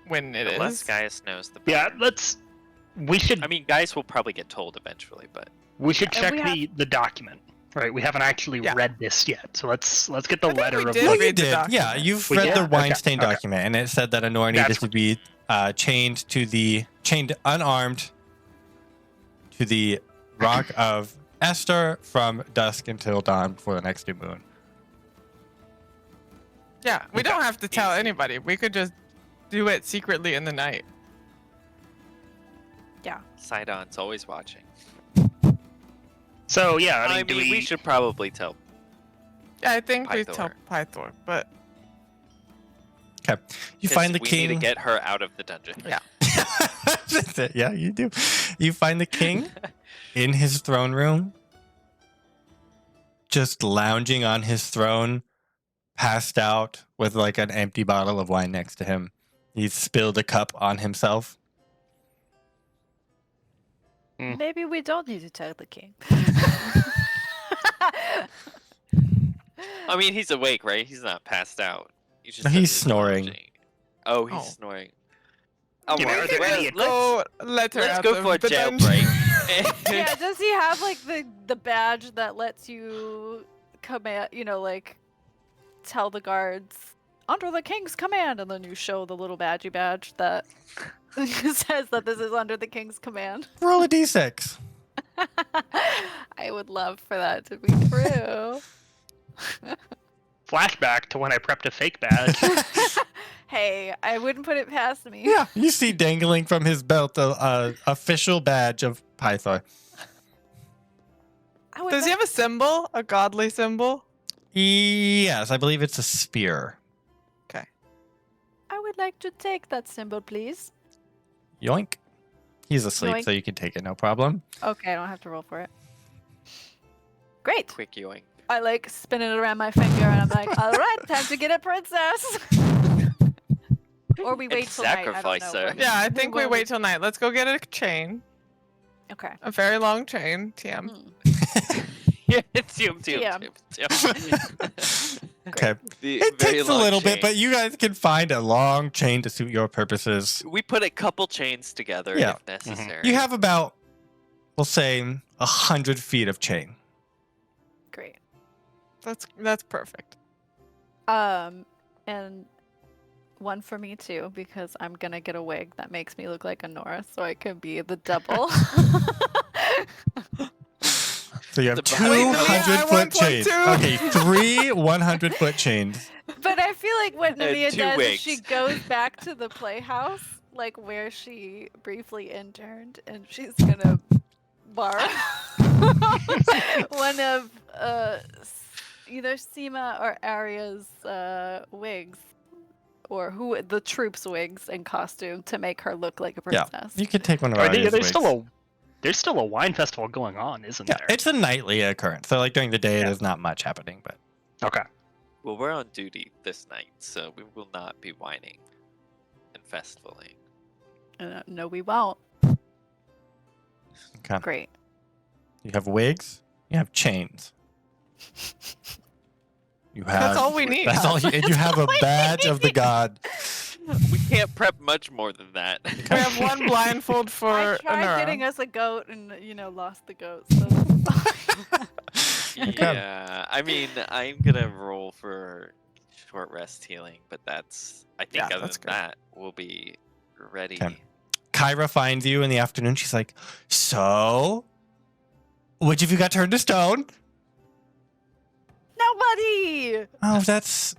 when it The is. less Gaius knows, the Yeah, better. we should I mean, Gaius will probably get told eventually, but check we the document. Right, we haven't actually read this yet, so let's get the I think letter we of did No, what- you read the did. Yeah, document. you've We read did? the Okay, Weinstein okay. document, and it said that Honora needed That's to be chained unarmed to the rock of Esther from dusk until dawn before the next new moon. Yeah, we don't have to tell Easy. anybody. We could just do it secretly in the night. Sidon's always watching. So yeah, I do mean, we should probably tell. Yeah, I think we Pythor. tell Pythor, but Okay, you 'cause find the we king. need to get her out of the dungeon. Yeah. That's it. Yeah, you do. You find the king in his throne room, just lounging on his throne, passed out with like an empty bottle of wine next to him. He's spilled a cup on himself. Maybe we don't need to tell the king. I mean, he's awake, right? He's not passed out. You just No, said he's he's snoring. lounging. Oh, he's Oh. snoring. Oh, Yeah, well, are there well, any- let her let's out go of for a the dungeon. jailbreak. Yeah, does he have like the badge that lets you command, like tell the guards under the king's command, and then you show the little badge that says that this is under the king's command? Roll a d6. I would love for that to be true. flashback to when I prepped a fake badge. Hey, I wouldn't put it past me. Yeah, you see dangling from his belt a official badge of Pythor. I would Does he like- have a symbol? A godly symbol? Yes, I believe it's a spear. I would like to take that symbol, please. Yoink. He's asleep, Yoink. so you can take it, no problem. Okay, I don't have to roll for it. Great. Quick yoink. I like spinning it around my finger, and I'm like, all right, time to get a princess. Or we wait till night. I don't sacrifice know. her. when- Yeah, I think we when wait till night. Let's go get a chain. Okay. A very long chain. TM. Hmm. Yeah, it's TM. Okay. The It very takes a long little bit, chain. but you guys can find a long chain to suit your purposes. We put a couple chains together Yeah. if necessary. You have about, we'll say, 100 feet of chain. Great. That's perfect. And one for me too, because I'm gonna get a wig that makes me look like a Nora, so I can be the double. So you have The 200 Wait, foot Nemea, I chains. want one Okay, 3 100 foot chains. But I feel like what Nemea 2 does is wigs. she goes back to the playhouse, like where she briefly interned, and she's gonna borrow one of either Seema or Arya's wigs, or the troops' wigs and costume to make her look like a Yeah, princess. you can take one of Are our they, wigs. there's still a wine festival going on, isn't Yeah, there? it's a nightly occurrence. So like during the day, Yeah. there's not much happening, but Okay. Well, we're on duty this night, so we will not be whining and festivaling. No, we won't. okay. Great. You have wigs. You have chains. You have. That's all we need. That's all. And you have a badge of the god. We can't prep much more than that. We have one blindfold for I tried Anura. getting us a goat and lost the goat. So that's fine. Okay. Yeah, I mean, I'm gonna roll for short rest healing, but I think Yeah, other that's than good. that, we'll be ready. Okay. Kyra finds you in the afternoon. She's like, "So, which of you got turned to stone?" Nobody. Oh, that's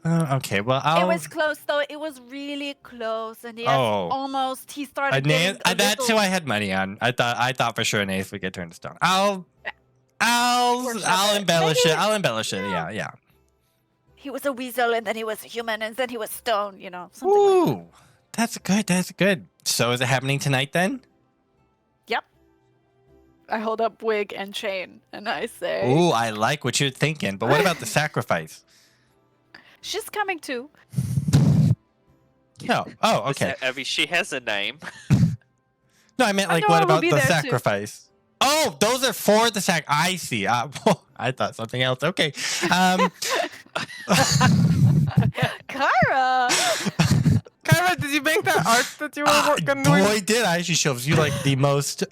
okay. Well, It I'll. was close though. It was really close, and he Oh. almost. He started. Aeneas, getting a that's who little- I had money on. I thought for sure Aeneas would get turned to stone. I'll Workshop it. embellish Maybe- it. I'll embellish it. Yeah. Yeah. He was a weasel, and then he was a human, and then he was stone. Something like that. Ooh, that's good. That's good. So is it happening tonight then? Yep. I hold up wig and chain, and I say, Ooh, I like what you're thinking. But what about the sacrifice? "She's coming too." No. Oh, okay. She has a name. No, I meant I like know what I will about be the there, too. sacrifice? Oh, those are for the sack. I see. I thought something else. Okay. Kyra! Kyra, did you make that art that you were going to boy, did I. She shows you like the most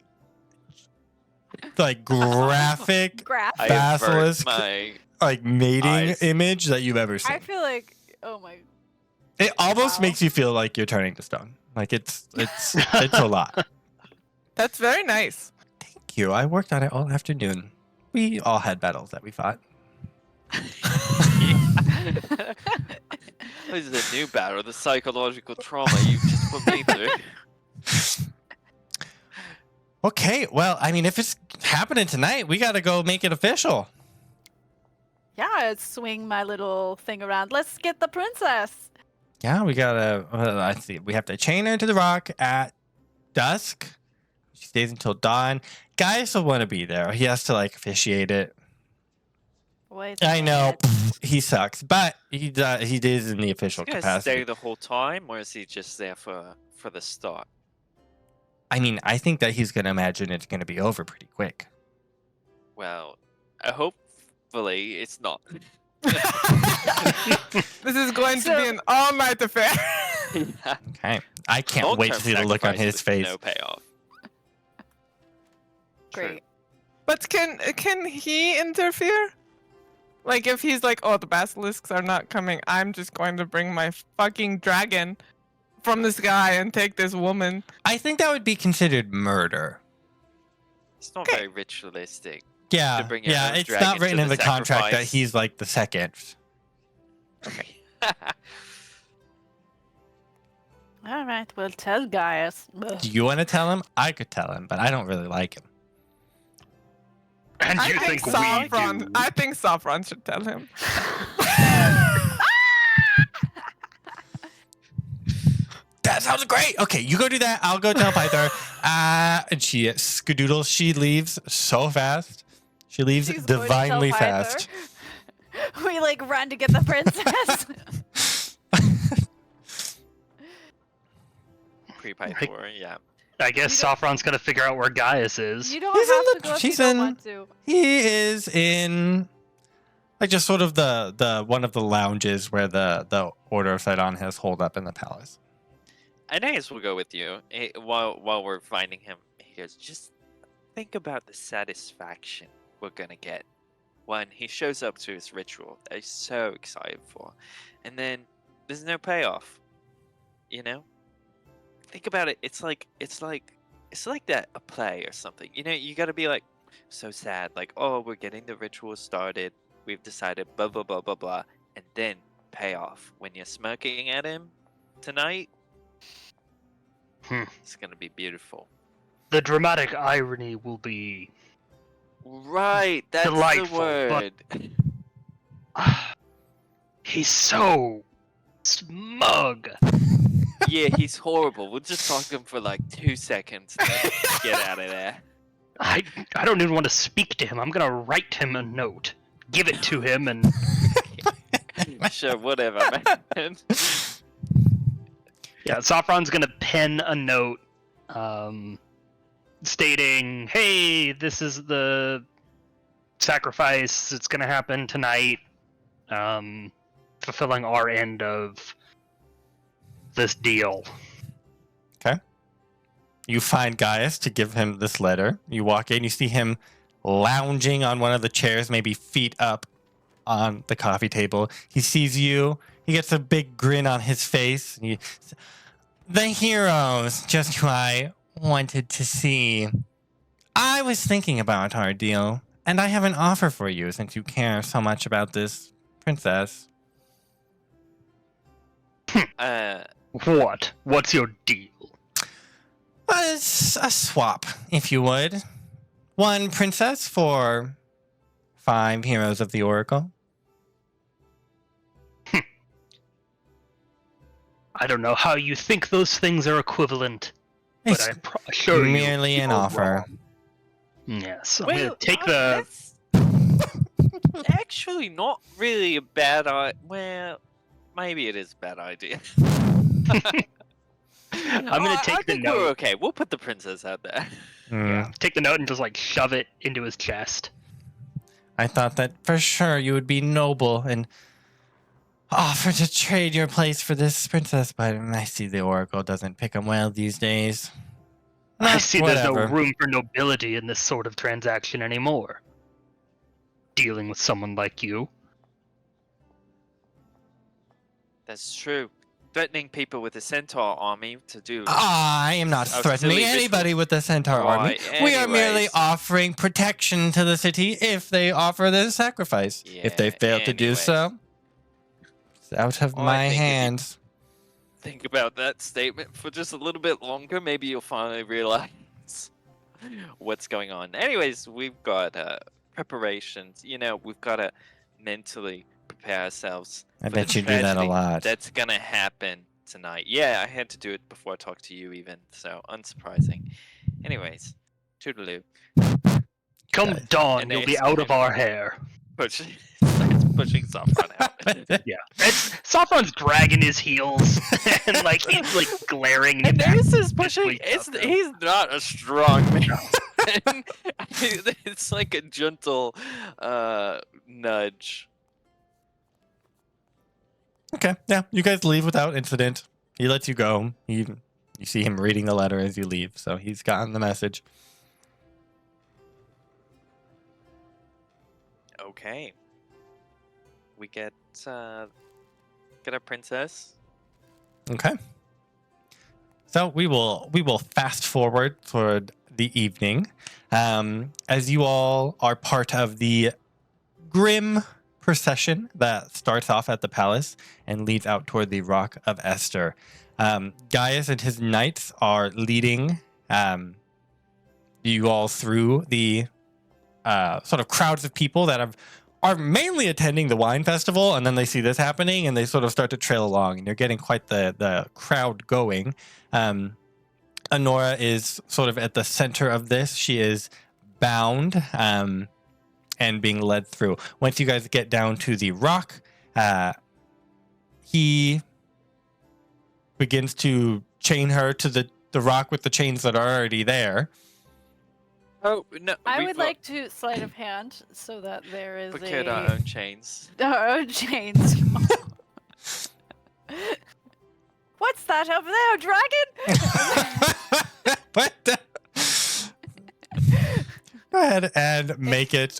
like graphic Graphic. I avert basilisk my like mating eyes. image that you've ever seen. I feel like, oh my. It almost Wow. makes you feel like you're turning to stone. Like it's a lot. That's very nice. Thank you. I worked on it all afternoon. We all had battles that we fought. This is a new battle, the psychological trauma you just put me through. Okay, well, I mean, if it's happening tonight, we got to go make it official. Yeah, I'd swing my little thing around. Let's get the princess. Yeah, we got to, let's see, we have to chain her to the rock at dusk. She stays until dawn. Gaius will want to be there. He has to, like, officiate it. Wait a I know, minute. he sucks, but he is in the official Is he gonna capacity. stay the whole time, or is he just there for the start? I mean, I think that he's going to imagine it's going to be over pretty quick. Well, hopefully it's not. This is going to be an all-night affair. Okay. I can't wait to see the look on his face. No payoff. True. Great. But can he interfere? Like if he's like, oh, the basilisks are not coming, I'm just going to bring my fucking dragon from the sky and take this woman. I think that would be considered murder. It's not very ritualistic. Yeah, To bring your own it's dragon not written to in the the contract that sacrifice. he's like the second. Okay. All right, we'll tell Gaius. Ugh. Do you want to tell him? I could tell him, but I don't really like him. And I you think think we Sophron. do? I think Sophron should tell him. That sounds great. Okay, you go do that. I'll go tell Pythor. And she skadoodles. She leaves so fast. She leaves She's going to tell divinely Pythor. fast. We like run to get the princess. Pre-Pythor, yeah. I guess You don't- Sophron's gonna figure out where Gaius is. You don't He's in have the- to go if she's you don't in- want to. He is in like just sort of the one of the lounges where the Order of Sidon has holed up in the palace. Aeneas will go with you while we're finding him. He goes, just think about the satisfaction we're gonna get when he shows up to his ritual that he's so excited for, and then there's no payoff. You know, think about it. It's like that a play or something. You know, you gotta be like so sad, like, oh, we're getting the ritual started. We've decided blah blah blah blah blah, and then payoff when you're smirking at him tonight. It's gonna be beautiful. The dramatic irony will be Right, that's Delightful, the but- word. he's so smug. Yeah, he's horrible. We'll just talk to him for like 2 seconds and then get out of there. I don't even want to speak to him. I'm gonna write him a note, give it to him, and Sure, whatever, man. yeah, Sophron's gonna pen a note, stating, "Hey, this is the sacrifice. It's gonna happen tonight. Fulfilling our end of this deal." You find Gaius to give him this letter. You walk in, you see him lounging on one of the chairs, maybe feet up on the coffee table. He sees you. He gets a big grin on his face. And the heroes, just who I wanted to see. I was thinking about our deal, and I have an offer for you since you care so much about this princess. What? What's your deal? It's a swap, if you would. 1 princess for 5 heroes of the Oracle. I don't know how you think those things are equivalent, but It's I assure you, merely an you're offer. wrong. Yes, I'm Well, gonna take the. that's actually not really a bad idea. Well, maybe it is a bad idea. I'm gonna I take the think we're note. okay. We'll put the princess out there. Yeah. Take the note and just like shove it into his chest. I thought that for sure you would be noble and offer to trade your place for this princess, but I see the Oracle doesn't pick 'em well these days. I see there's no Whatever. room for nobility in this sort of transaction anymore. Dealing with someone like you. That's true. Threatening people with a centaur army to do. I am not Of threatening silly anybody rituals. with the centaur army. Right, We are merely anyways. offering protection to the city if they offer the sacrifice. If they Yeah, fail to do anyways. so, it's out of Well, I my think if you- hands. Think about that statement for just a little bit longer. Maybe you'll finally realize what's going on. Anyways, we've got preparations. You know, we've got to mentally prepare ourselves. I for bet the you do that a tragedy lot. That's gonna happen tonight. Yeah, I had to do it before I talked to you, even. So unsurprising. Anyways, toodaloo. Come Guys. dawn, And you'll be it's- out of our hair. Starts pushing Sophron out. Yeah. Sophron's dragging his heels and like he's like glaring And at Aeneas is pushing. Please don't. He's not a strong man. It's like a gentle nudge. Okay, yeah, you guys leave without incident. He lets you go. You see him reading the letter as you leave, so he's gotten the message. Okay. We get a princess. Okay. So we will fast forward toward the evening, as you all are part of the grim procession that starts off at the palace and leads out toward the Rock of Esther. Gaius and his knights are leading you all through the sort of crowds of people that are mainly attending the wine festival, and then they see this happening and they sort of start to trail along, and you're getting quite the crowd going. Honora is sort of at the center of this. She is bound and being led through. Once you guys get down to the rock, he begins to chain her to the rock with the chains that are already there. Oh no! I would like to sleight of hand so that there is procure our own chains. our own chains. What's that over there, dragon? What the- Go ahead and make it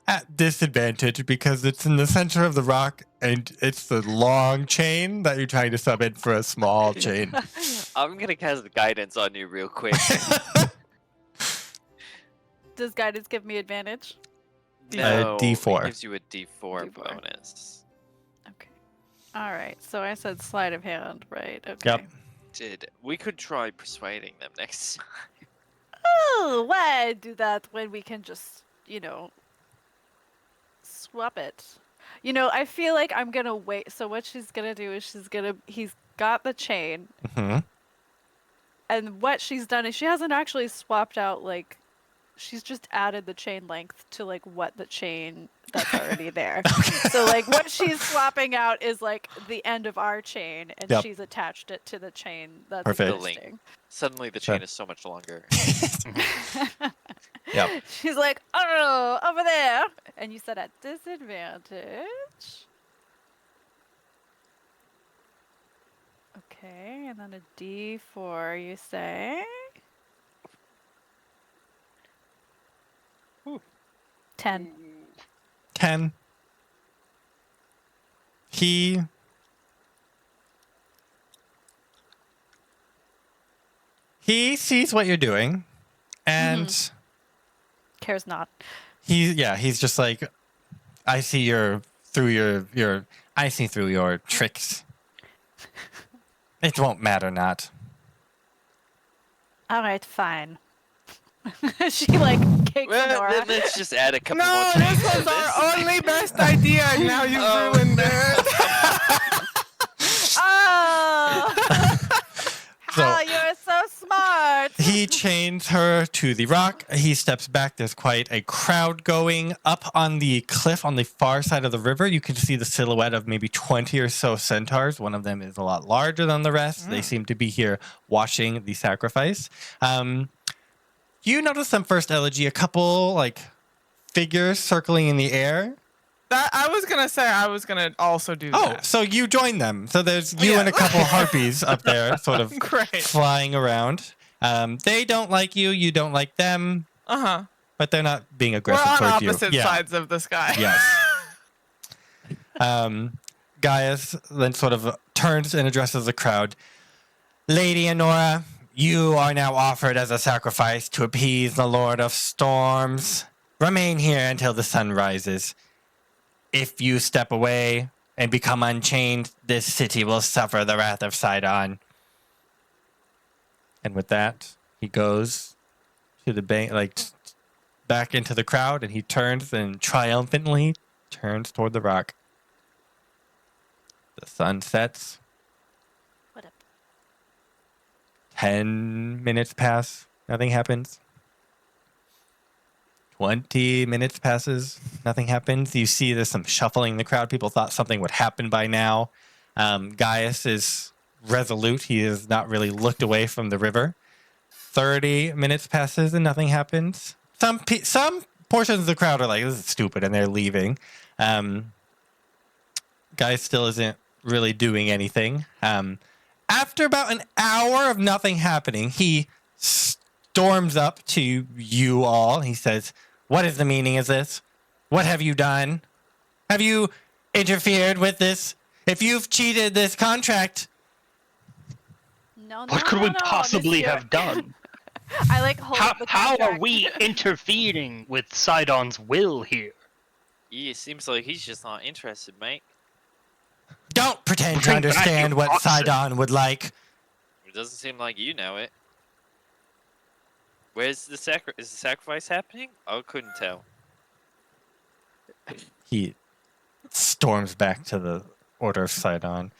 at disadvantage because it's in the center of the rock and it's the long chain that you're trying to sub in for a small chain. I'm gonna cast guidance on you real quick. Does guidance give me advantage? No, D4. It gives you a D4 D4. bonus. Okay. All right. So I said sleight of hand, right? Okay. Yep. We could try persuading them next time. Oh, why do that when we can just, swap it? I feel like I'm gonna wait. So what she's gonna do is he's got the chain, and what she's done is she hasn't actually swapped out, like, she's just added the chain length to, like, what the chain that's already there. So, like, what she's swapping out is, like, the end of our chain, and Yep. she's attached it to the chain that's Perfect. existing. Suddenly the chain is so much longer. Yep. She's like, oh, over there. And you said at disadvantage. Okay, and then a D4, you say? Ooh. 10. 10. He sees what you're doing, and Cares not. he's just like, I see through your tricks. It won't matter not. All right, fine. She, like, kicks Well, Nora. then let's just add a couple No, more chains this to was our only best idea. And now you've Oh, ruined no. it. Oh! So- How you're so smart! smart. He chains her to the rock. He steps back. There's quite a crowd going up on the cliff on the far side of the river. You can see the silhouette of maybe 20 or so centaurs. One of them is a lot larger than the rest. They seem to be here watching the sacrifice. You notice them first, Elegy, a couple like figures circling in the air. That I was gonna also do that. Oh, so you join them. So there's you and a couple harpies up there, sort of Great. flying around. They don't like you. You don't like them. But they're not being We're aggressive on towards you. opposite sides of the sky. Yes. Gaius then sort of turns and addresses the crowd. Lady Honora, you are now offered as a sacrifice to appease the Lord of Storms. Remain here until the sun rises. If you step away and become unchained, this city will suffer the wrath of Sidon. And with that, he goes to the bank, like back into the crowd, and he turns and triumphantly turns toward the rock. The sun sets. What up? 10 minutes pass. Nothing happens. 20 minutes passes. Nothing happens. You see there's some shuffling in the crowd. People thought something would happen by now. Gaius is resolute. He has not really looked away from the river. 30 minutes passes and nothing happens. Some portions of the crowd are like, this is stupid, and they're leaving. Gaius still isn't really doing anything. After about an hour of nothing happening, he storms up to you all. He says, what is the meaning of this? What have you done? Have you interfered with this? If you've cheated this contract... No, What could we possibly have done? I like hold up the How are contract. we interfering with Sidon's will here? Yeah, it seems like he's just not interested, mate. Don't pretend to Bring back understand your what oxen. Sidon would like. It doesn't seem like you know it. Where's the is the sacrifice happening? I couldn't tell. He storms back to the Order of Sidon.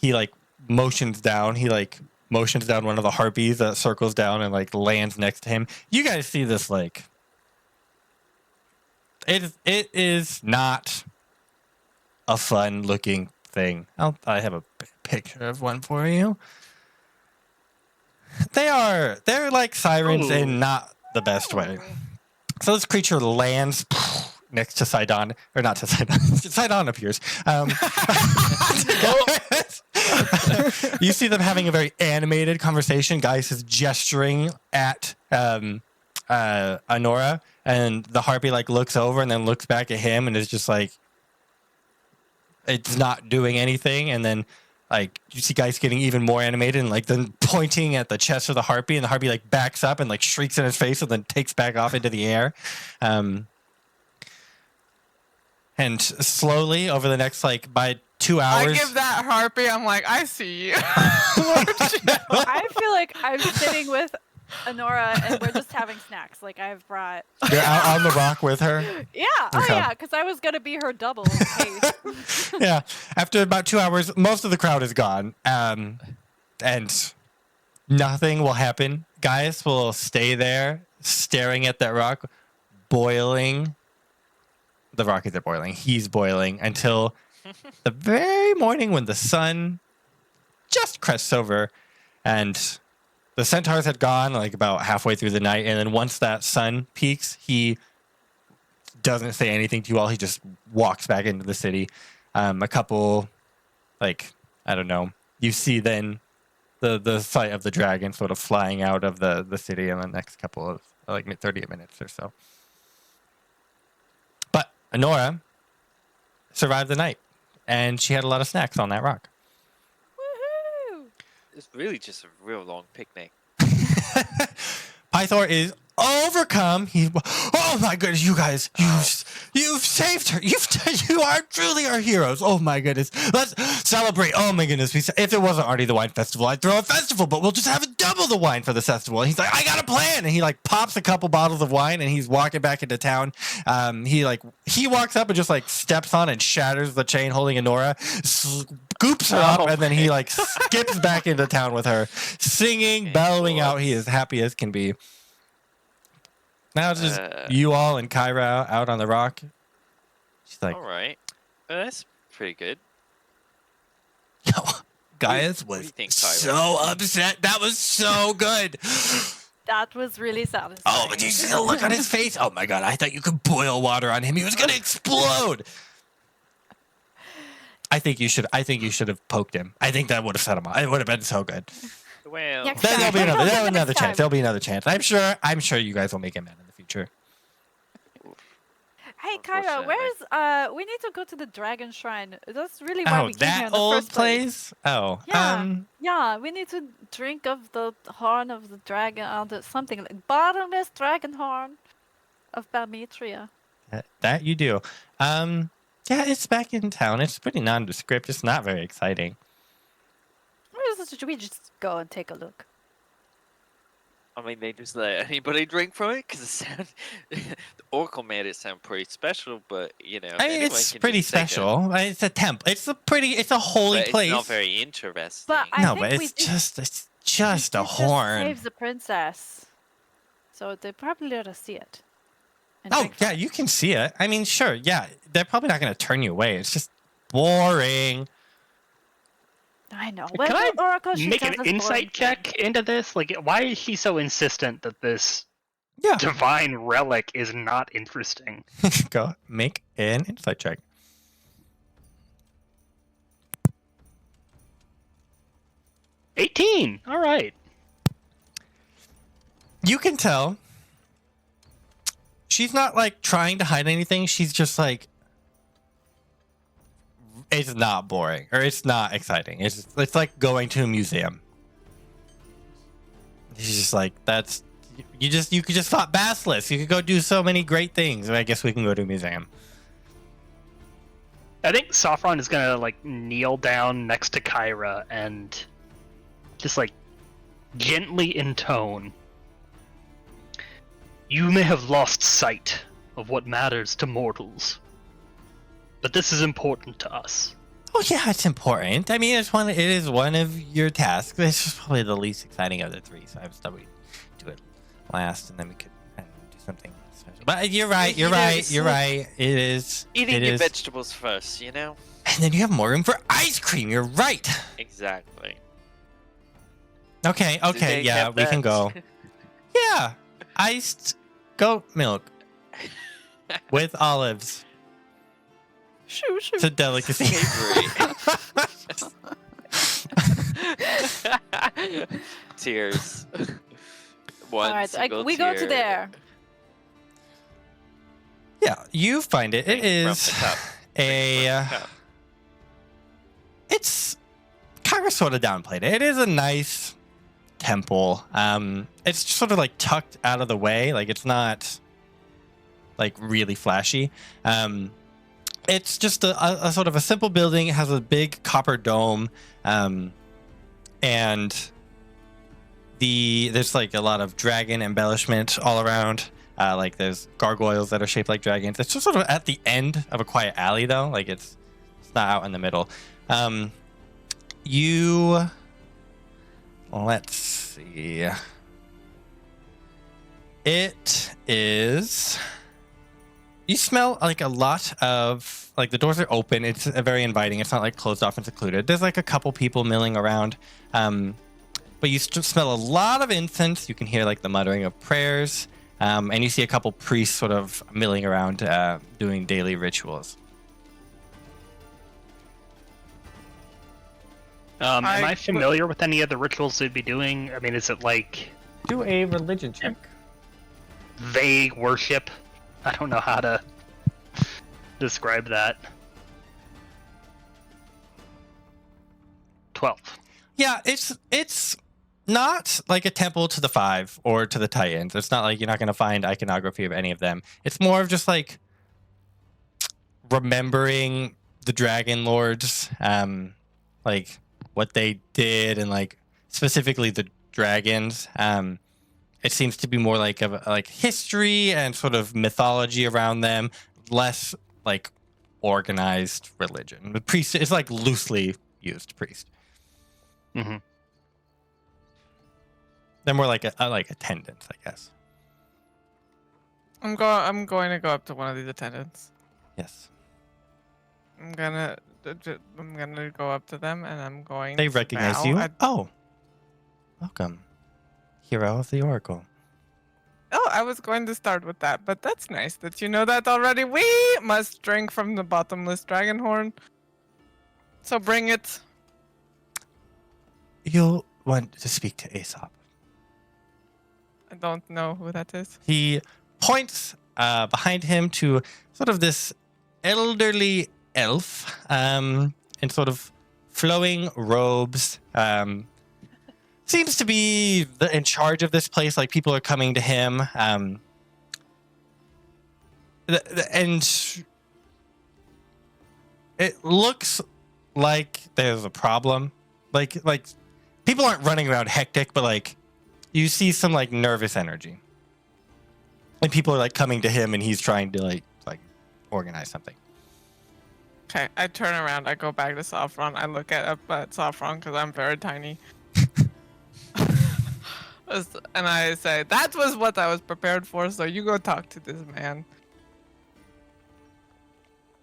He motions down. He motions down one of the harpies that circles down and lands next to him. You guys see this it is not a fun looking thing. I have a picture of one for you. They're like sirens Ooh. in not the best way. So this creature lands next to Sidon, or not to Sidon. Sidon appears. You see them having a very animated conversation. Gaius is gesturing at Honora, and the harpy looks over and then looks back at him and is just it's not doing anything. And then you see Gaius getting even more animated and then pointing at the chest of the harpy, and the harpy backs up and shrieks in his face and then takes back off into the air. And slowly over the next by 2 hours, I give that harpy. I'm like, I see you. I feel like I'm sitting with Honora and we're just having snacks. I've brought. you're out on the rock with her. Yeah. Oh Okay. yeah, because I was gonna be her double in case. Yeah. After about 2 hours, most of the crowd is gone. And nothing will happen. Gaius will stay there staring at that rock, boiling. The rock isn't boiling. He's boiling until the very morning when the sun just crests over, and the centaurs had gone about halfway through the night. And then once that sun peaks, he doesn't say anything to you all. He just walks back into the city. A couple, I don't know. You see then the sight of the dragon sort of flying out of the city in the next couple of 30 minutes or so. But Honora survived the night, and she had a lot of snacks on that rock. Woohoo! It's really just a real long picnic. Pythor is overcome. Oh my goodness, you guys, you've saved her. You are truly our heroes. Oh my goodness, let's celebrate. Oh my goodness, if it wasn't already the wine festival, I'd throw a festival, but we'll just have it double the wine for the festival. And he's like, I got a plan, and he pops a couple bottles of wine, and he's walking back into town. He walks up and just steps on and shatters the chain holding Honora, scoops her up, and then he like skips back into town with her, singing, bellowing out. He is happy as can be. Now it's just you all and Kyra out on the rock. She's like, all right, that's pretty good. Gaius What do was you think, Kyra? so upset. That was so good. That was really satisfying. Oh, but you see the look on his face? Oh my god, I thought you could boil water on him. He was gonna explode. I think you should have poked him. I think that would have set him off. It would have been so good. Well, Next Then time. there'll be Next another time. chance. There'll be another chance. I'm sure you guys will make him mad in the future. Hey, Kyra, where's we need to go to the dragon shrine. That's really why we came here that in the old first place. place? Oh, Yeah. Yeah, we need to drink of the horn of the dragon, something like bottomless dragon horn of Balmetria. that you do. Yeah, it's back in town. It's pretty nondescript. It's not very exciting. Should we just go and take a look? I mean, they just let anybody drink from it because the Oracle made it sound pretty special, but you know, I mean, anyone it's can pretty just take it. special. It's a temple. It's a holy But place. It's not very interesting. But I No, think but we it's did- just we a did horn. Save the princess, so they probably let us see it. and Oh drink from yeah, it. you can see it. I mean, sure, yeah, they're probably not going to turn you away. It's just boring. I know. Can Well, I the Oracle, she Make tells an us boring insight things. check into this. Like, why is she so insistent that this Yeah, divine relic is not interesting? go make an insight check. 18. All right. You can tell she's not like trying to hide anything. She's just like, it's not boring or it's not exciting. It's like going to a museum. She's just like, you could just fought Basilisks. You could go do so many great things. I guess we can go to a museum. I think Sophron is gonna like kneel down next to Kyra and just like gently intone. You may have lost sight of what matters to mortals, but this is important to us. Oh yeah, it's important. I mean, it is one of your tasks. It's just probably the least exciting of the three. So I just thought we'd do it last, and then we could do something special. But you're right. You're right. It is. Eating it your is. vegetables first, you know? And then you have more room for ice cream. You're right. Exactly. Okay. Do Okay. they Yeah, have we can that? go. Yeah, iced goat milk with olives. Shoo, shoo. It's a delicacy. Tears. One All right, single we go to tear there. Yeah, you find it. It from is the cup. a. From the cup. It's kind of sort of downplayed. It is a nice temple. It's sort of like tucked out of the way. Like it's not like really flashy. It's just a sort of a simple building. It has a big copper dome, and there's like a lot of dragon embellishment all around. Like there's gargoyles that are shaped like dragons. It's just sort of at the end of a quiet alley though. Like it's not out in the middle. Let's see. It is. You smell like a lot of like the doors are open. It's very inviting. It's not like closed off and secluded. There's like a couple people milling around, but you smell a lot of incense. You can hear like the muttering of prayers, and you see a couple priests sort of milling around doing daily rituals. Am I- I familiar with any of the rituals they'd be doing? I mean, is it like Do a religion check. vague worship? I don't know how to describe that. 12. Yeah, it's not like a temple to the five or to the Titans. It's not like you're not going to find iconography of any of them. It's more of just like remembering the Dragonlords, like what they did, and like specifically the dragons. It seems to be more like like history and sort of mythology around them, less like organized religion. The priest is like loosely used priest. Mm-hmm. They're more like attendants, I guess. I'm going to go up to one of these attendants. Yes. I'm gonna go up to them and I'm going. They to recognize bow you. at- Oh, welcome, hero of the Oracle. Oh, I was going to start with that, but that's nice that you know that already. We must drink from the bottomless dragon horn. So bring it. You'll want to speak to Aesop. I don't know who that is. He points behind him to sort of this elderly elf in sort of flowing robes. Seems to be in charge of this place. Like, people are coming to him. And it looks like there's a problem. Like people aren't running around hectic, but like you see some like nervous energy. And people are like coming to him and he's trying to like organize something. Okay, I turn around. I go back to Sophron. I look up at Sophron because I'm very tiny. And I say, that was what I was prepared for, so you go talk to this man.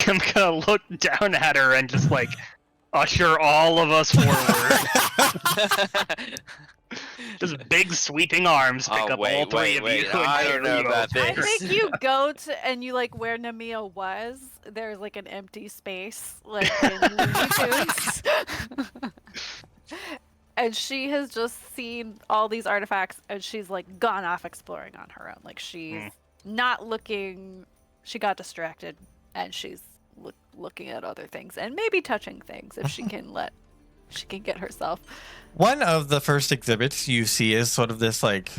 I'm gonna look down at her and just like usher all of us forward. Just big sweeping arms pick up all three of you. I don't know about I this. think you go to and you like where Nemea was. There's like an empty space, like in Looney Tunes. And she has just seen all these artifacts, and she's like gone off exploring on her own. Like she's not looking. She got distracted, and she's looking at other things and maybe touching things if she can get herself. One of the first exhibits you see is sort of this like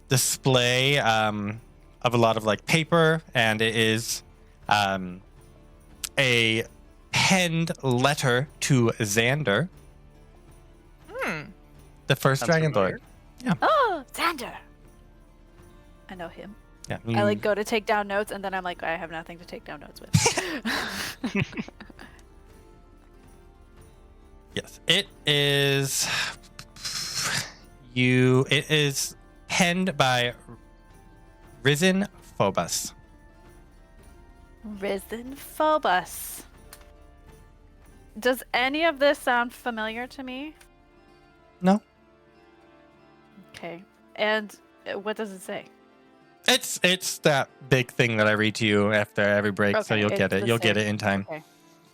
display of a lot of like paper, and it is a penned letter to Xander, the first Sounds Dragonlord. familiar. Oh, Xander! I know him. Yeah, I like go to take down notes, and then I'm like, I have nothing to take down notes with. Yes, it is. It is penned by Risen Phobos. Risen Phobos. Does any of this sound familiar to me? No, Okay. And what does it say? it's that big thing that I read to you after every break, so Okay, you'll get it's it. the You'll get same. it in time. Okay.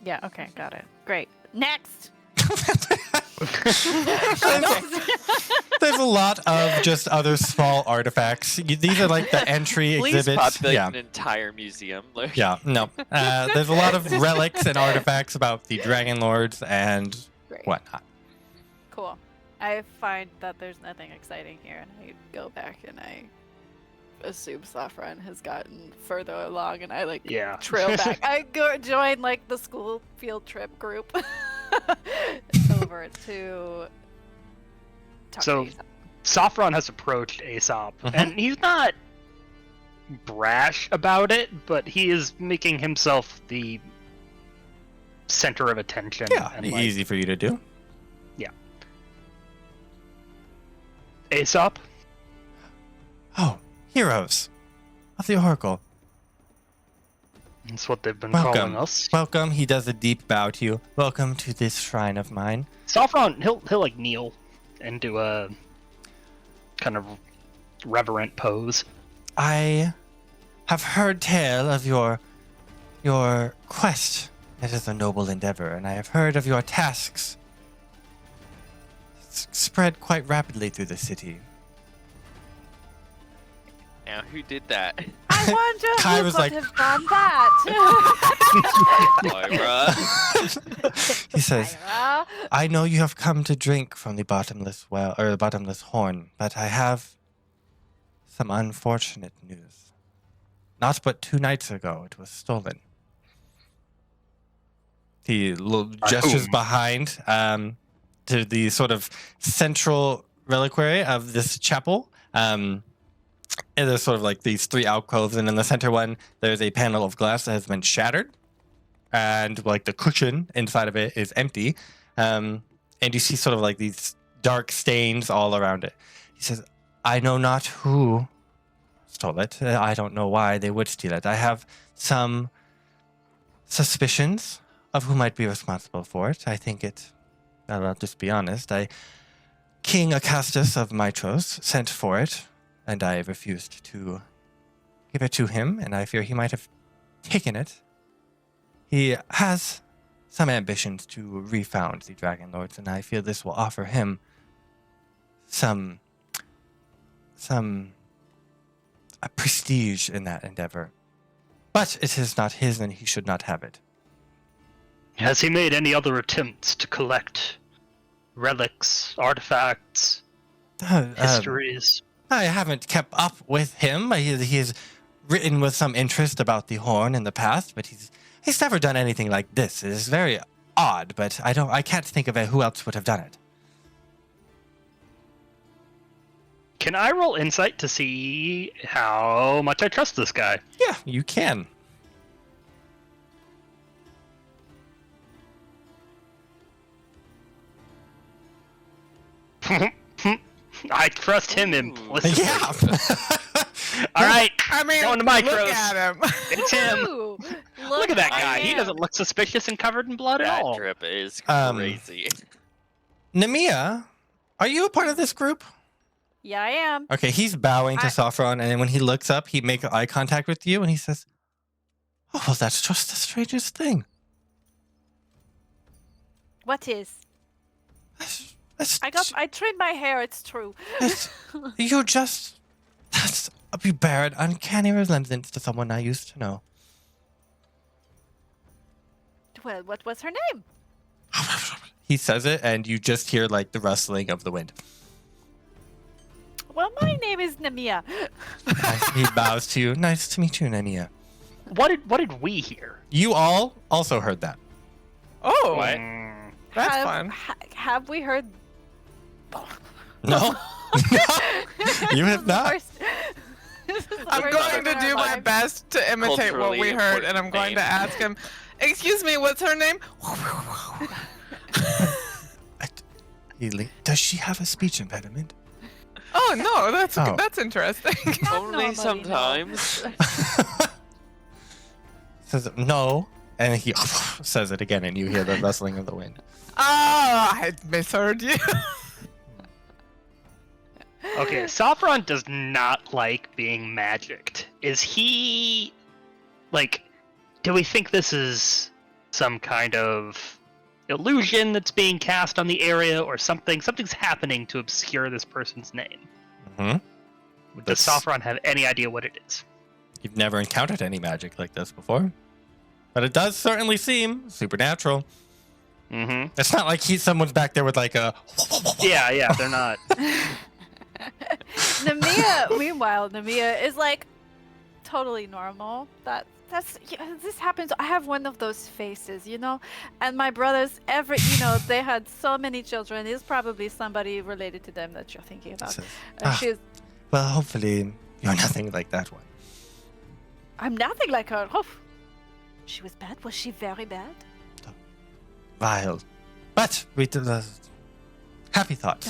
Yeah, okay, got it. Great. Next! There's a lot of just other small artifacts. These are like the entry Please exhibits. populate Yeah. an entire museum. Like, Yeah, no. There's a lot of relics and artifacts about the Dragonlords and Great. whatnot. Cool. I find that there's nothing exciting here, and I go back and I assume Sophron has gotten further along, and I like Yeah. trail back. I go join like the school field trip group over to talk So- to Aesop. Sophron has approached Aesop, Mhm. and he's not brash about it, but he is making himself the center of attention. Yeah, and, like, easy for you to do. Aesop, Oh, heroes of the Oracle. that's what they've been calling Welcome. us. Welcome. He does a deep bow to you. Welcome to this shrine of mine. Sophron, he'll like kneel and do a kind of reverent pose. I have heard tale of your quest. It is a noble endeavor, and I have heard of your tasks. It's spread quite rapidly through the city. now who did that? I wonder Kai who was could like- have done that. Lyra. He says, Lyra. I know you have come to drink from the bottomless well, or the bottomless horn, but I have some unfortunate news. Not but 2 nights ago, it was stolen. He gestures whom? behind to the sort of central reliquary of this chapel. And there's sort of like these 3 alcoves, and in the center one, there's a panel of glass that has been shattered. And like the cushion inside of it is empty. And you see sort of like these dark stains all around it. He says, I know not who stole it. I don't know why they would steal it. I have some suspicions of who might be responsible for it. I think I'll just be honest. King Acastus of Mitros sent for it, and I refused to give it to him, and I fear he might have taken it. He has some ambitions to refound the Dragonlords, and I feel this will offer him some prestige in that endeavor. But it is not his, and he should not have it. Has he made any other attempts to collect relics, artifacts, histories? I haven't kept up with him. He has written with some interest about the horn in the past, but he's never done anything like this. It is very odd, but I can't think of who else would have done it. Can I roll insight to see how much I trust this guy? Yeah, you can. I trust him implicitly. Yeah. All right, I mean, going to look micros. at him. It's him. Ooh, Look at that guy. He him. doesn't look suspicious and covered in blood at That all. drip is Um, crazy. Nemea, are you a part of this group? Yeah, I am. Okay, he's bowing to Sophron, and then when he looks up, he makes eye contact with you, and he says, "Oh, well, that's just the strangest thing. What is? That's I trimmed my hair. It's true. you bear an uncanny resemblance to someone I used to know." Well, what was her name? He says it, and you just hear like the rustling of the wind. Well, my name is Nemea. He bows to you. Nice to meet you, Nemea. What did we hear? You all also heard that. Oh, What? that's have, fun. Have we heard? No, you have not. I'm going to do my best to imitate what we Culturally heard, and I'm important going to name. ask him, excuse me, what's her name? Does she have a speech impediment? Oh, no, Oh. that's interesting. Only normally, no. sometimes. Says no, and he says it again, and you hear the rustling of the wind. Oh, I misheard you. Okay, Sophron does not like being magicked. Is he like? Do we think this is some kind of illusion that's being cast on the area, or something? Something's happening to obscure this person's name. Mm-hmm. Does Sophron have any idea what it is? You've never encountered any magic like this before, but it does certainly seem supernatural. Mm-hmm. It's not like someone's back there with like a. Yeah, they're not. Meanwhile, Nemea is like totally normal. This happens. I have one of those faces, and my brothers, they had so many children. It's probably somebody related to them that you're thinking about. Says, She's, well, hopefully you're nothing like that one. I'm nothing like her. Oh, she was bad. Was she very bad? Vile, but we happy thoughts.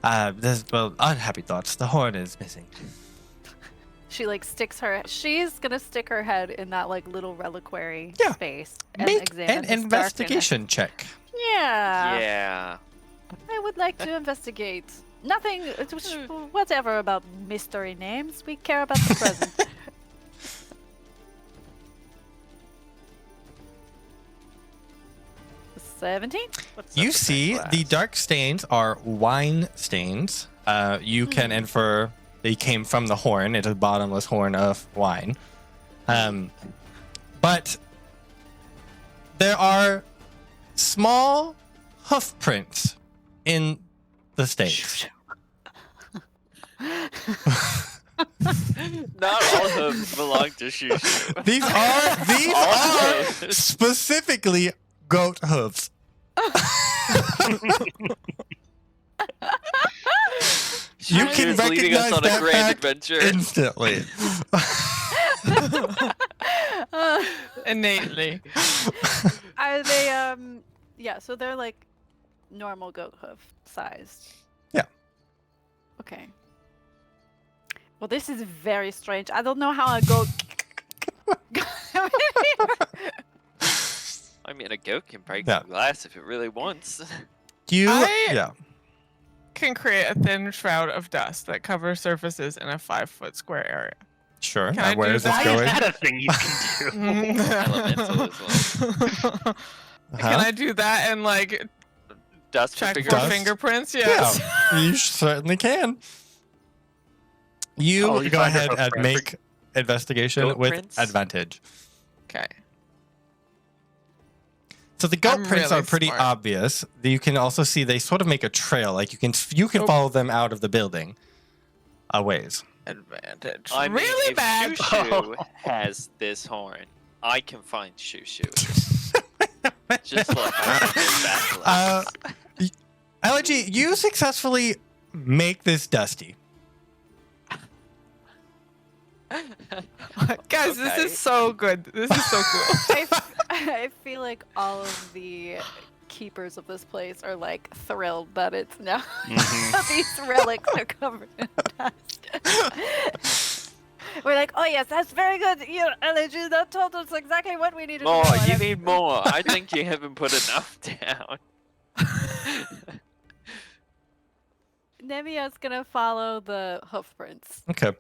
Unhappy thoughts. The horn is missing. She she's gonna stick her head in that like little reliquary Yeah. space and Make examine an this investigation check. darkness. Yeah. Yeah. I would like to investigate. Nothing, whatever about mystery names. We care about the present. $17? You see, the dark stains are wine stains. You can infer they came from the horn. It's a bottomless horn of wine. But there are small hoof prints in the stains. Not all hooves belong to Shushu. These are specifically goat hooves. You can Shushu is leading us recognize on a that grand fact adventure. instantly. Innately. Are they, so they're like normal goat hoof sized. Yeah. Okay. Well, this is very strange. I don't know how a goat. I mean, a goat can break Yeah. some glass if it really wants. Yeah. Can create a thin shroud of dust that covers surfaces in a 5-foot square area. Sure. Can I Where do is this Why going? is that a thing you can do? Elemental as well. Can I do that and like Dust for check for fingerprints. fingerprints? Yes. Yeah, you certainly can. You Oh, you go find ahead her and friend. make investigation Goat with prints? advantage. Okay. So the goat I'm prints really are pretty smart. obvious. You can also see they sort of make a trail. Like you can Oh. follow them out of the building a ways. Advantage. I mean, really if bad. Shushu has this horn, I can find Shushu. Just like I can get Basilisks. Elegy, you successfully make this dusty. Guys, this Okay. is so good. This is so cool. I feel like all of the keepers of this place are like thrilled that it's now these relics are covered in dust. We're like, oh yes, that's very good. Elegy, that told us exactly what we needed More, to know. and you I'm- need more. I think you haven't put enough down. Nemea's gonna follow the hoof prints. Okay.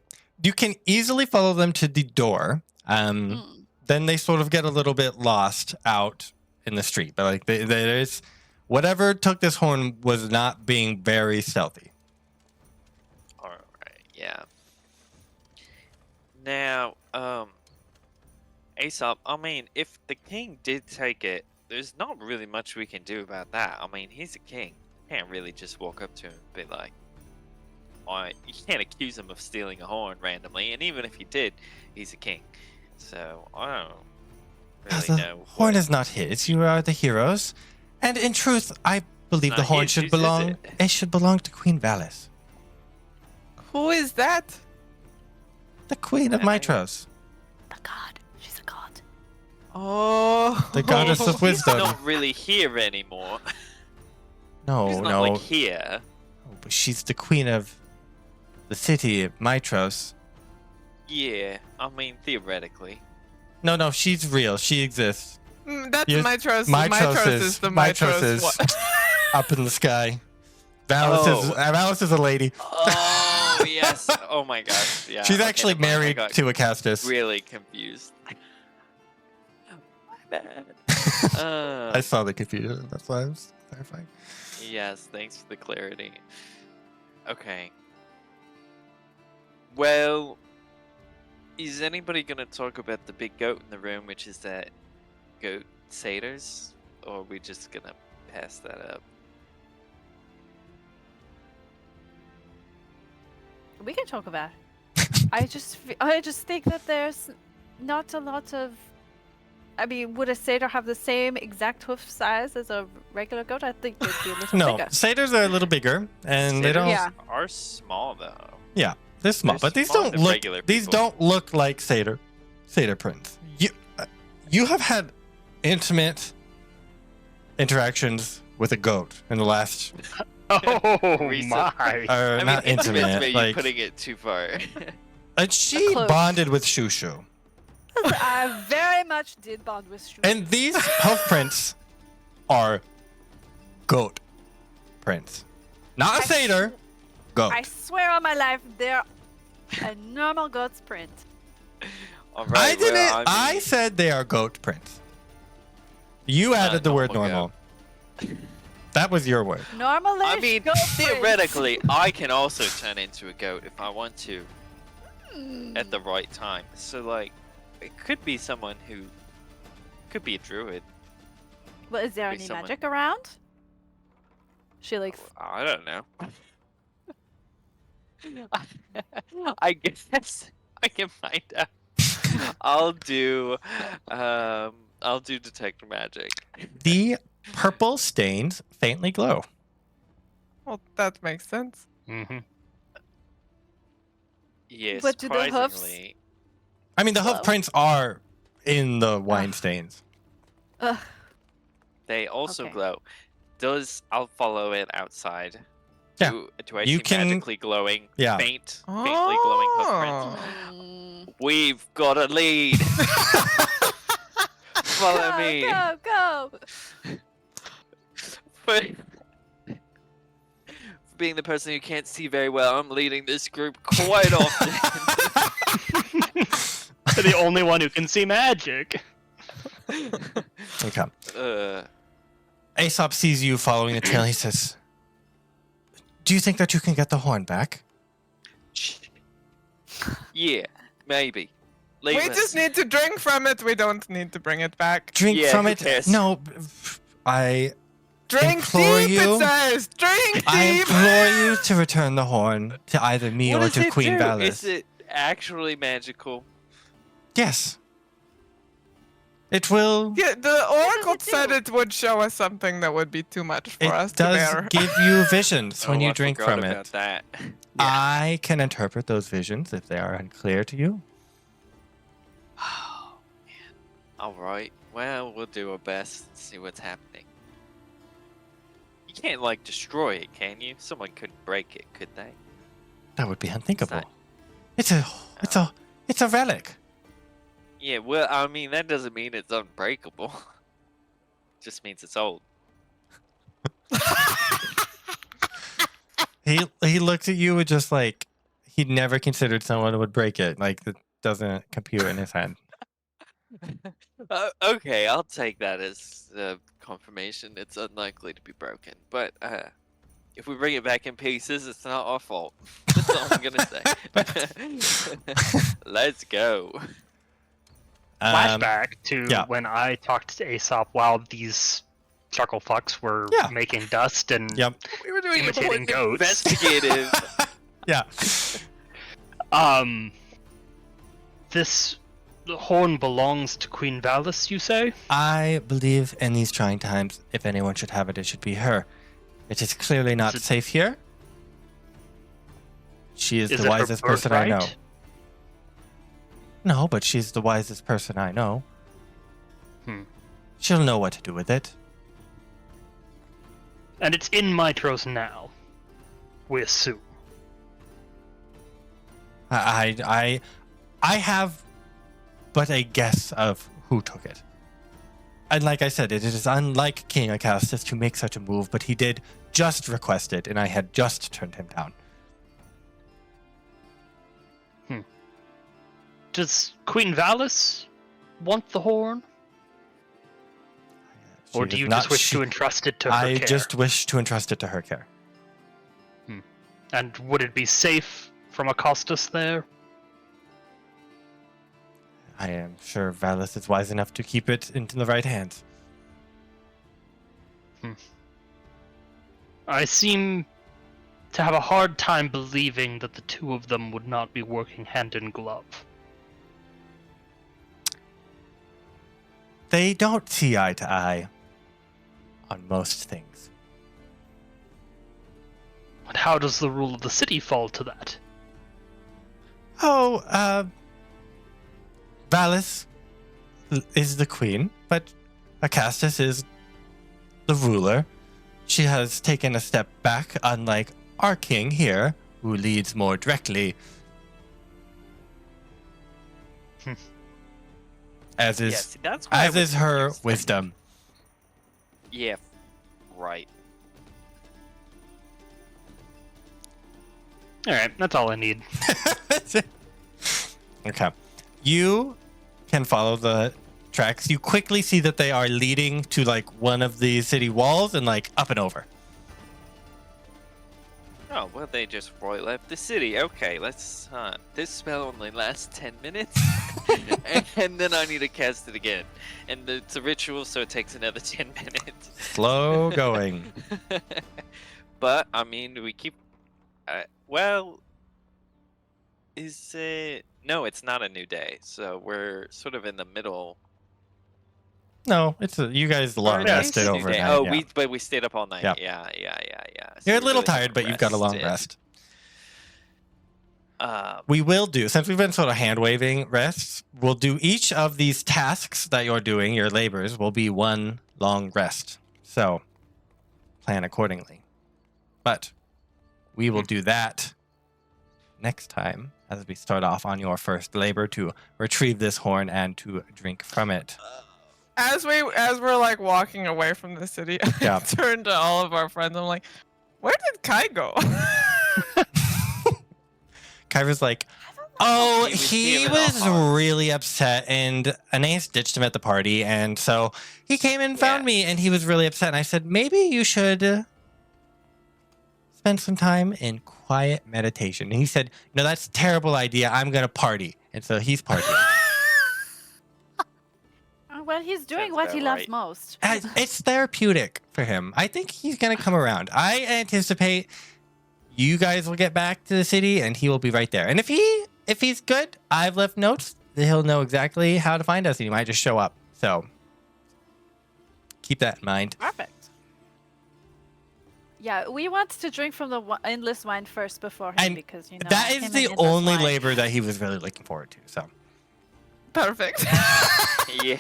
You can easily follow them to the door. Mm. Then they sort of get a little bit lost out in the street. But like there's whatever took this horn was not being very stealthy. Alright, yeah. Now, Aesop, I mean, if the king did take it, there's not really much we can do about that. I mean, he's a king. Can't really just walk up to him and be like, you can't accuse him of stealing a horn randomly, and even if he did, he's a king. So, I don't really The know. horn what- is not his. You are the heroes. And in truth, I believe the Not horn his, should whose is belong. it? It should belong to Queen Valis, Who is that? the Queen of Yeah, Mitros, The god. She's a god. Oh. the goddess of He's wisdom. not really here anymore. No, He's not no, like here. but she's the queen of the city of Mitros. Yeah, I mean, theoretically. No, she's real. She exists. That's Yes, Mitros. Mitros is the Mitros. is What? up in the sky. Valis is a lady. Oh, yes. Oh my gosh. Yeah. She's okay, actually never mind. I married got to a Castus. really confused. My bad. I saw the confusion. That's why I was clarifying. Yes, thanks for the clarity. Okay. Well, is anybody going to talk about the big goat in the room, which is that goat satyrs? Or are we just going to pass that up? We can talk about it. I just think that there's not a lot of. I mean, would a satyr have the same exact hoof size as a regular goat? I think they'd be a little No, bigger. satyrs are a little bigger, and they Satyrs don't. Yeah. are small, though. They're small, They're but these smaller don't than look. regular These people. don't look like satyr prints. You have had intimate interactions with a goat in the last, Oh Recent. my! or I not mean, intimate, intimate, maybe like, putting it too far. and she Close. bonded with Shushu, I very much did bond with Shrew. and these hoof prints are goat prints, not a I satyr, goat. I swear on my life, they're a normal goat's print. All I right, didn't. well, I mean, said they are goat prints. You added the word normal normal. That was your word. Normal I mean, goat prints. theoretically, I can also turn into a goat if I want to Hmm. at the right time. So, like, it could be someone who could be a druid. Well, is there be any someone- magic around? She like. I don't know. I guess I can find out. I'll do detect magic. The purple stains faintly glow. Well, that makes sense. Mm-hmm. Yes, But do the hoofs- surprisingly. I mean, the hoof Glow. prints are in the wine stains. Ugh. They also Okay. glow. I'll follow it outside. Yeah. Do I You see can- magically glowing? Yeah. Faintly glowing Oh. footprints. We've got a lead. Follow Go, me. go. For being the person who can't see very well, I'm leading this group quite often. The only one who can see magic. Okay. Aesop sees you following the trail. He says, "Do you think that you can get the horn back?" Yeah, maybe. Leave We us. just need to drink from it. We don't need to bring it back. Drink Yeah, from who it. cares? No, I Drink Implore deep, you. it says. Drink deep. I implore you to return the horn to either me What or does to it Queen do? Valis. Is it actually magical? Yes. It will. Yeah, the oracle it said do? it would show us something that would be too much for us It to does bear. give you visions when Oh, you I drink forgot from about it. that. I can interpret those visions if they are unclear to you. Oh, man. All right. Well, we'll do our best and see what's happening. You can't, like, destroy it, can you? Someone couldn't break it, could they? That would be unthinkable. not- It's a relic. Yeah, well, I mean, that doesn't mean it's unbreakable. Just means it's old. He looks at you with just like he'd never considered someone would break it. Like that doesn't compute in his head. Okay, I'll take that as confirmation. It's unlikely to be broken. But if we bring it back in pieces, it's not our fault. That's all I'm going to say. Let's go. Flashback to yeah. when I talked to Aesop while these chuckle fucks were Yeah. making dust and Yep. We were doing Imitating important goats. investigative. Yeah. This horn belongs to Queen Valis, you say? I believe in these trying times, if anyone should have it, it should be her. It is clearly not it- safe here. She is Is the it her wisest person I know. birthright? No, but she's the wisest person I know. Hmm. She'll know what to do with it. And it's in Mitros now. We assume. I have but a guess of who took it. And like I said, it is unlike Kyriakos to make such a move, but he did just request it, and I had just turned him down. Does Queen Valis want the horn? She Or does do you not- just wish she- to entrust it to her I care? just wish to entrust it to her care. And would it be safe from Acostus there? I am sure Valis is wise enough to keep it into the right hands. I seem to have a hard time believing that the two of them would not be working hand in glove. They don't see eye to eye on most things. But how does the rule of the city fall to that? Oh, Valis is the queen, but Acostus is the ruler. She has taken a step back, unlike our king here, who leads more directly. As is, Yeah, see, that's why I as was is her confused. wisdom. Yeah, right. Alright, that's all I need. Okay. You can follow the tracks. You quickly see that they are leading to like one of the city walls and like up and over. Oh, well, they just right left the city. Okay, let's. This spell only lasts 10 minutes. and then I need to cast it again. And it's a ritual, so it takes another 10 minutes. Slow going. But, I mean, we keep. Well. Is it. No, it's not a new day. So we're sort of in the middle. No, you guys long Or at rested least a new day. overnight. Oh, yeah. we stayed up all night. Yep. Yeah. So You're a we little really tired, haven't but you've got a long rested. rest. We will do, since we've been sort of hand waving rests, we'll do each of these tasks that you're doing, your labors, will be one long rest. So plan accordingly. But we will do that next time as we start off on your first labor to retrieve this horn and to drink from it. As we're like walking away from the city, Yeah. I turn to all of our friends. I'm like, "Where did Kai go?" Kyra's like, oh, He he was was feeling really upset, and Aeneas ditched him at the party, and so he came and found Yeah. me, and he was really upset. And I said, maybe you should spend some time in quiet meditation. And he said, no, that's a terrible idea. I'm going to party. And so he's partying. Well, he's doing Sounds what about he loves right. most. It's therapeutic for him. I think he's going to come around. I anticipate you guys will get back to the city, and he will be right there. And if he's good, I've left notes. He'll know exactly how to find us, and he might just show up. So keep that in mind. Perfect. Yeah, we want to drink from the endless wine first before him And because, you know, that him is and the endless only wine. labor that he was really looking forward to. So Perfect. Yeah.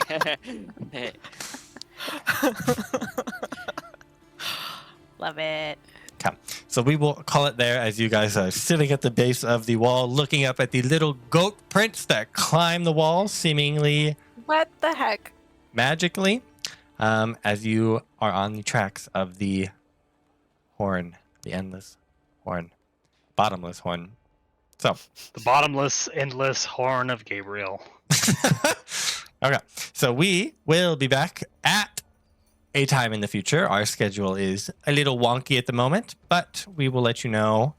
Love it. come. So we will call it there as you guys are sitting at the base of the wall, looking up at the little goat prints that climb the wall, seemingly What the heck? magically, as you are on the tracks of the horn, the endless horn, bottomless horn. So, The bottomless, endless horn of Gabriel. okay. So we will be back at a time in the future. Our schedule is a little wonky at the moment, but we will let you know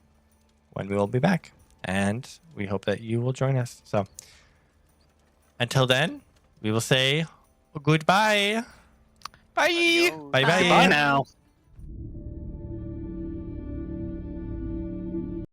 when we will be back. And we hope that you will join us. So until then, we will say goodbye. Bye. Bye bye. Bye now.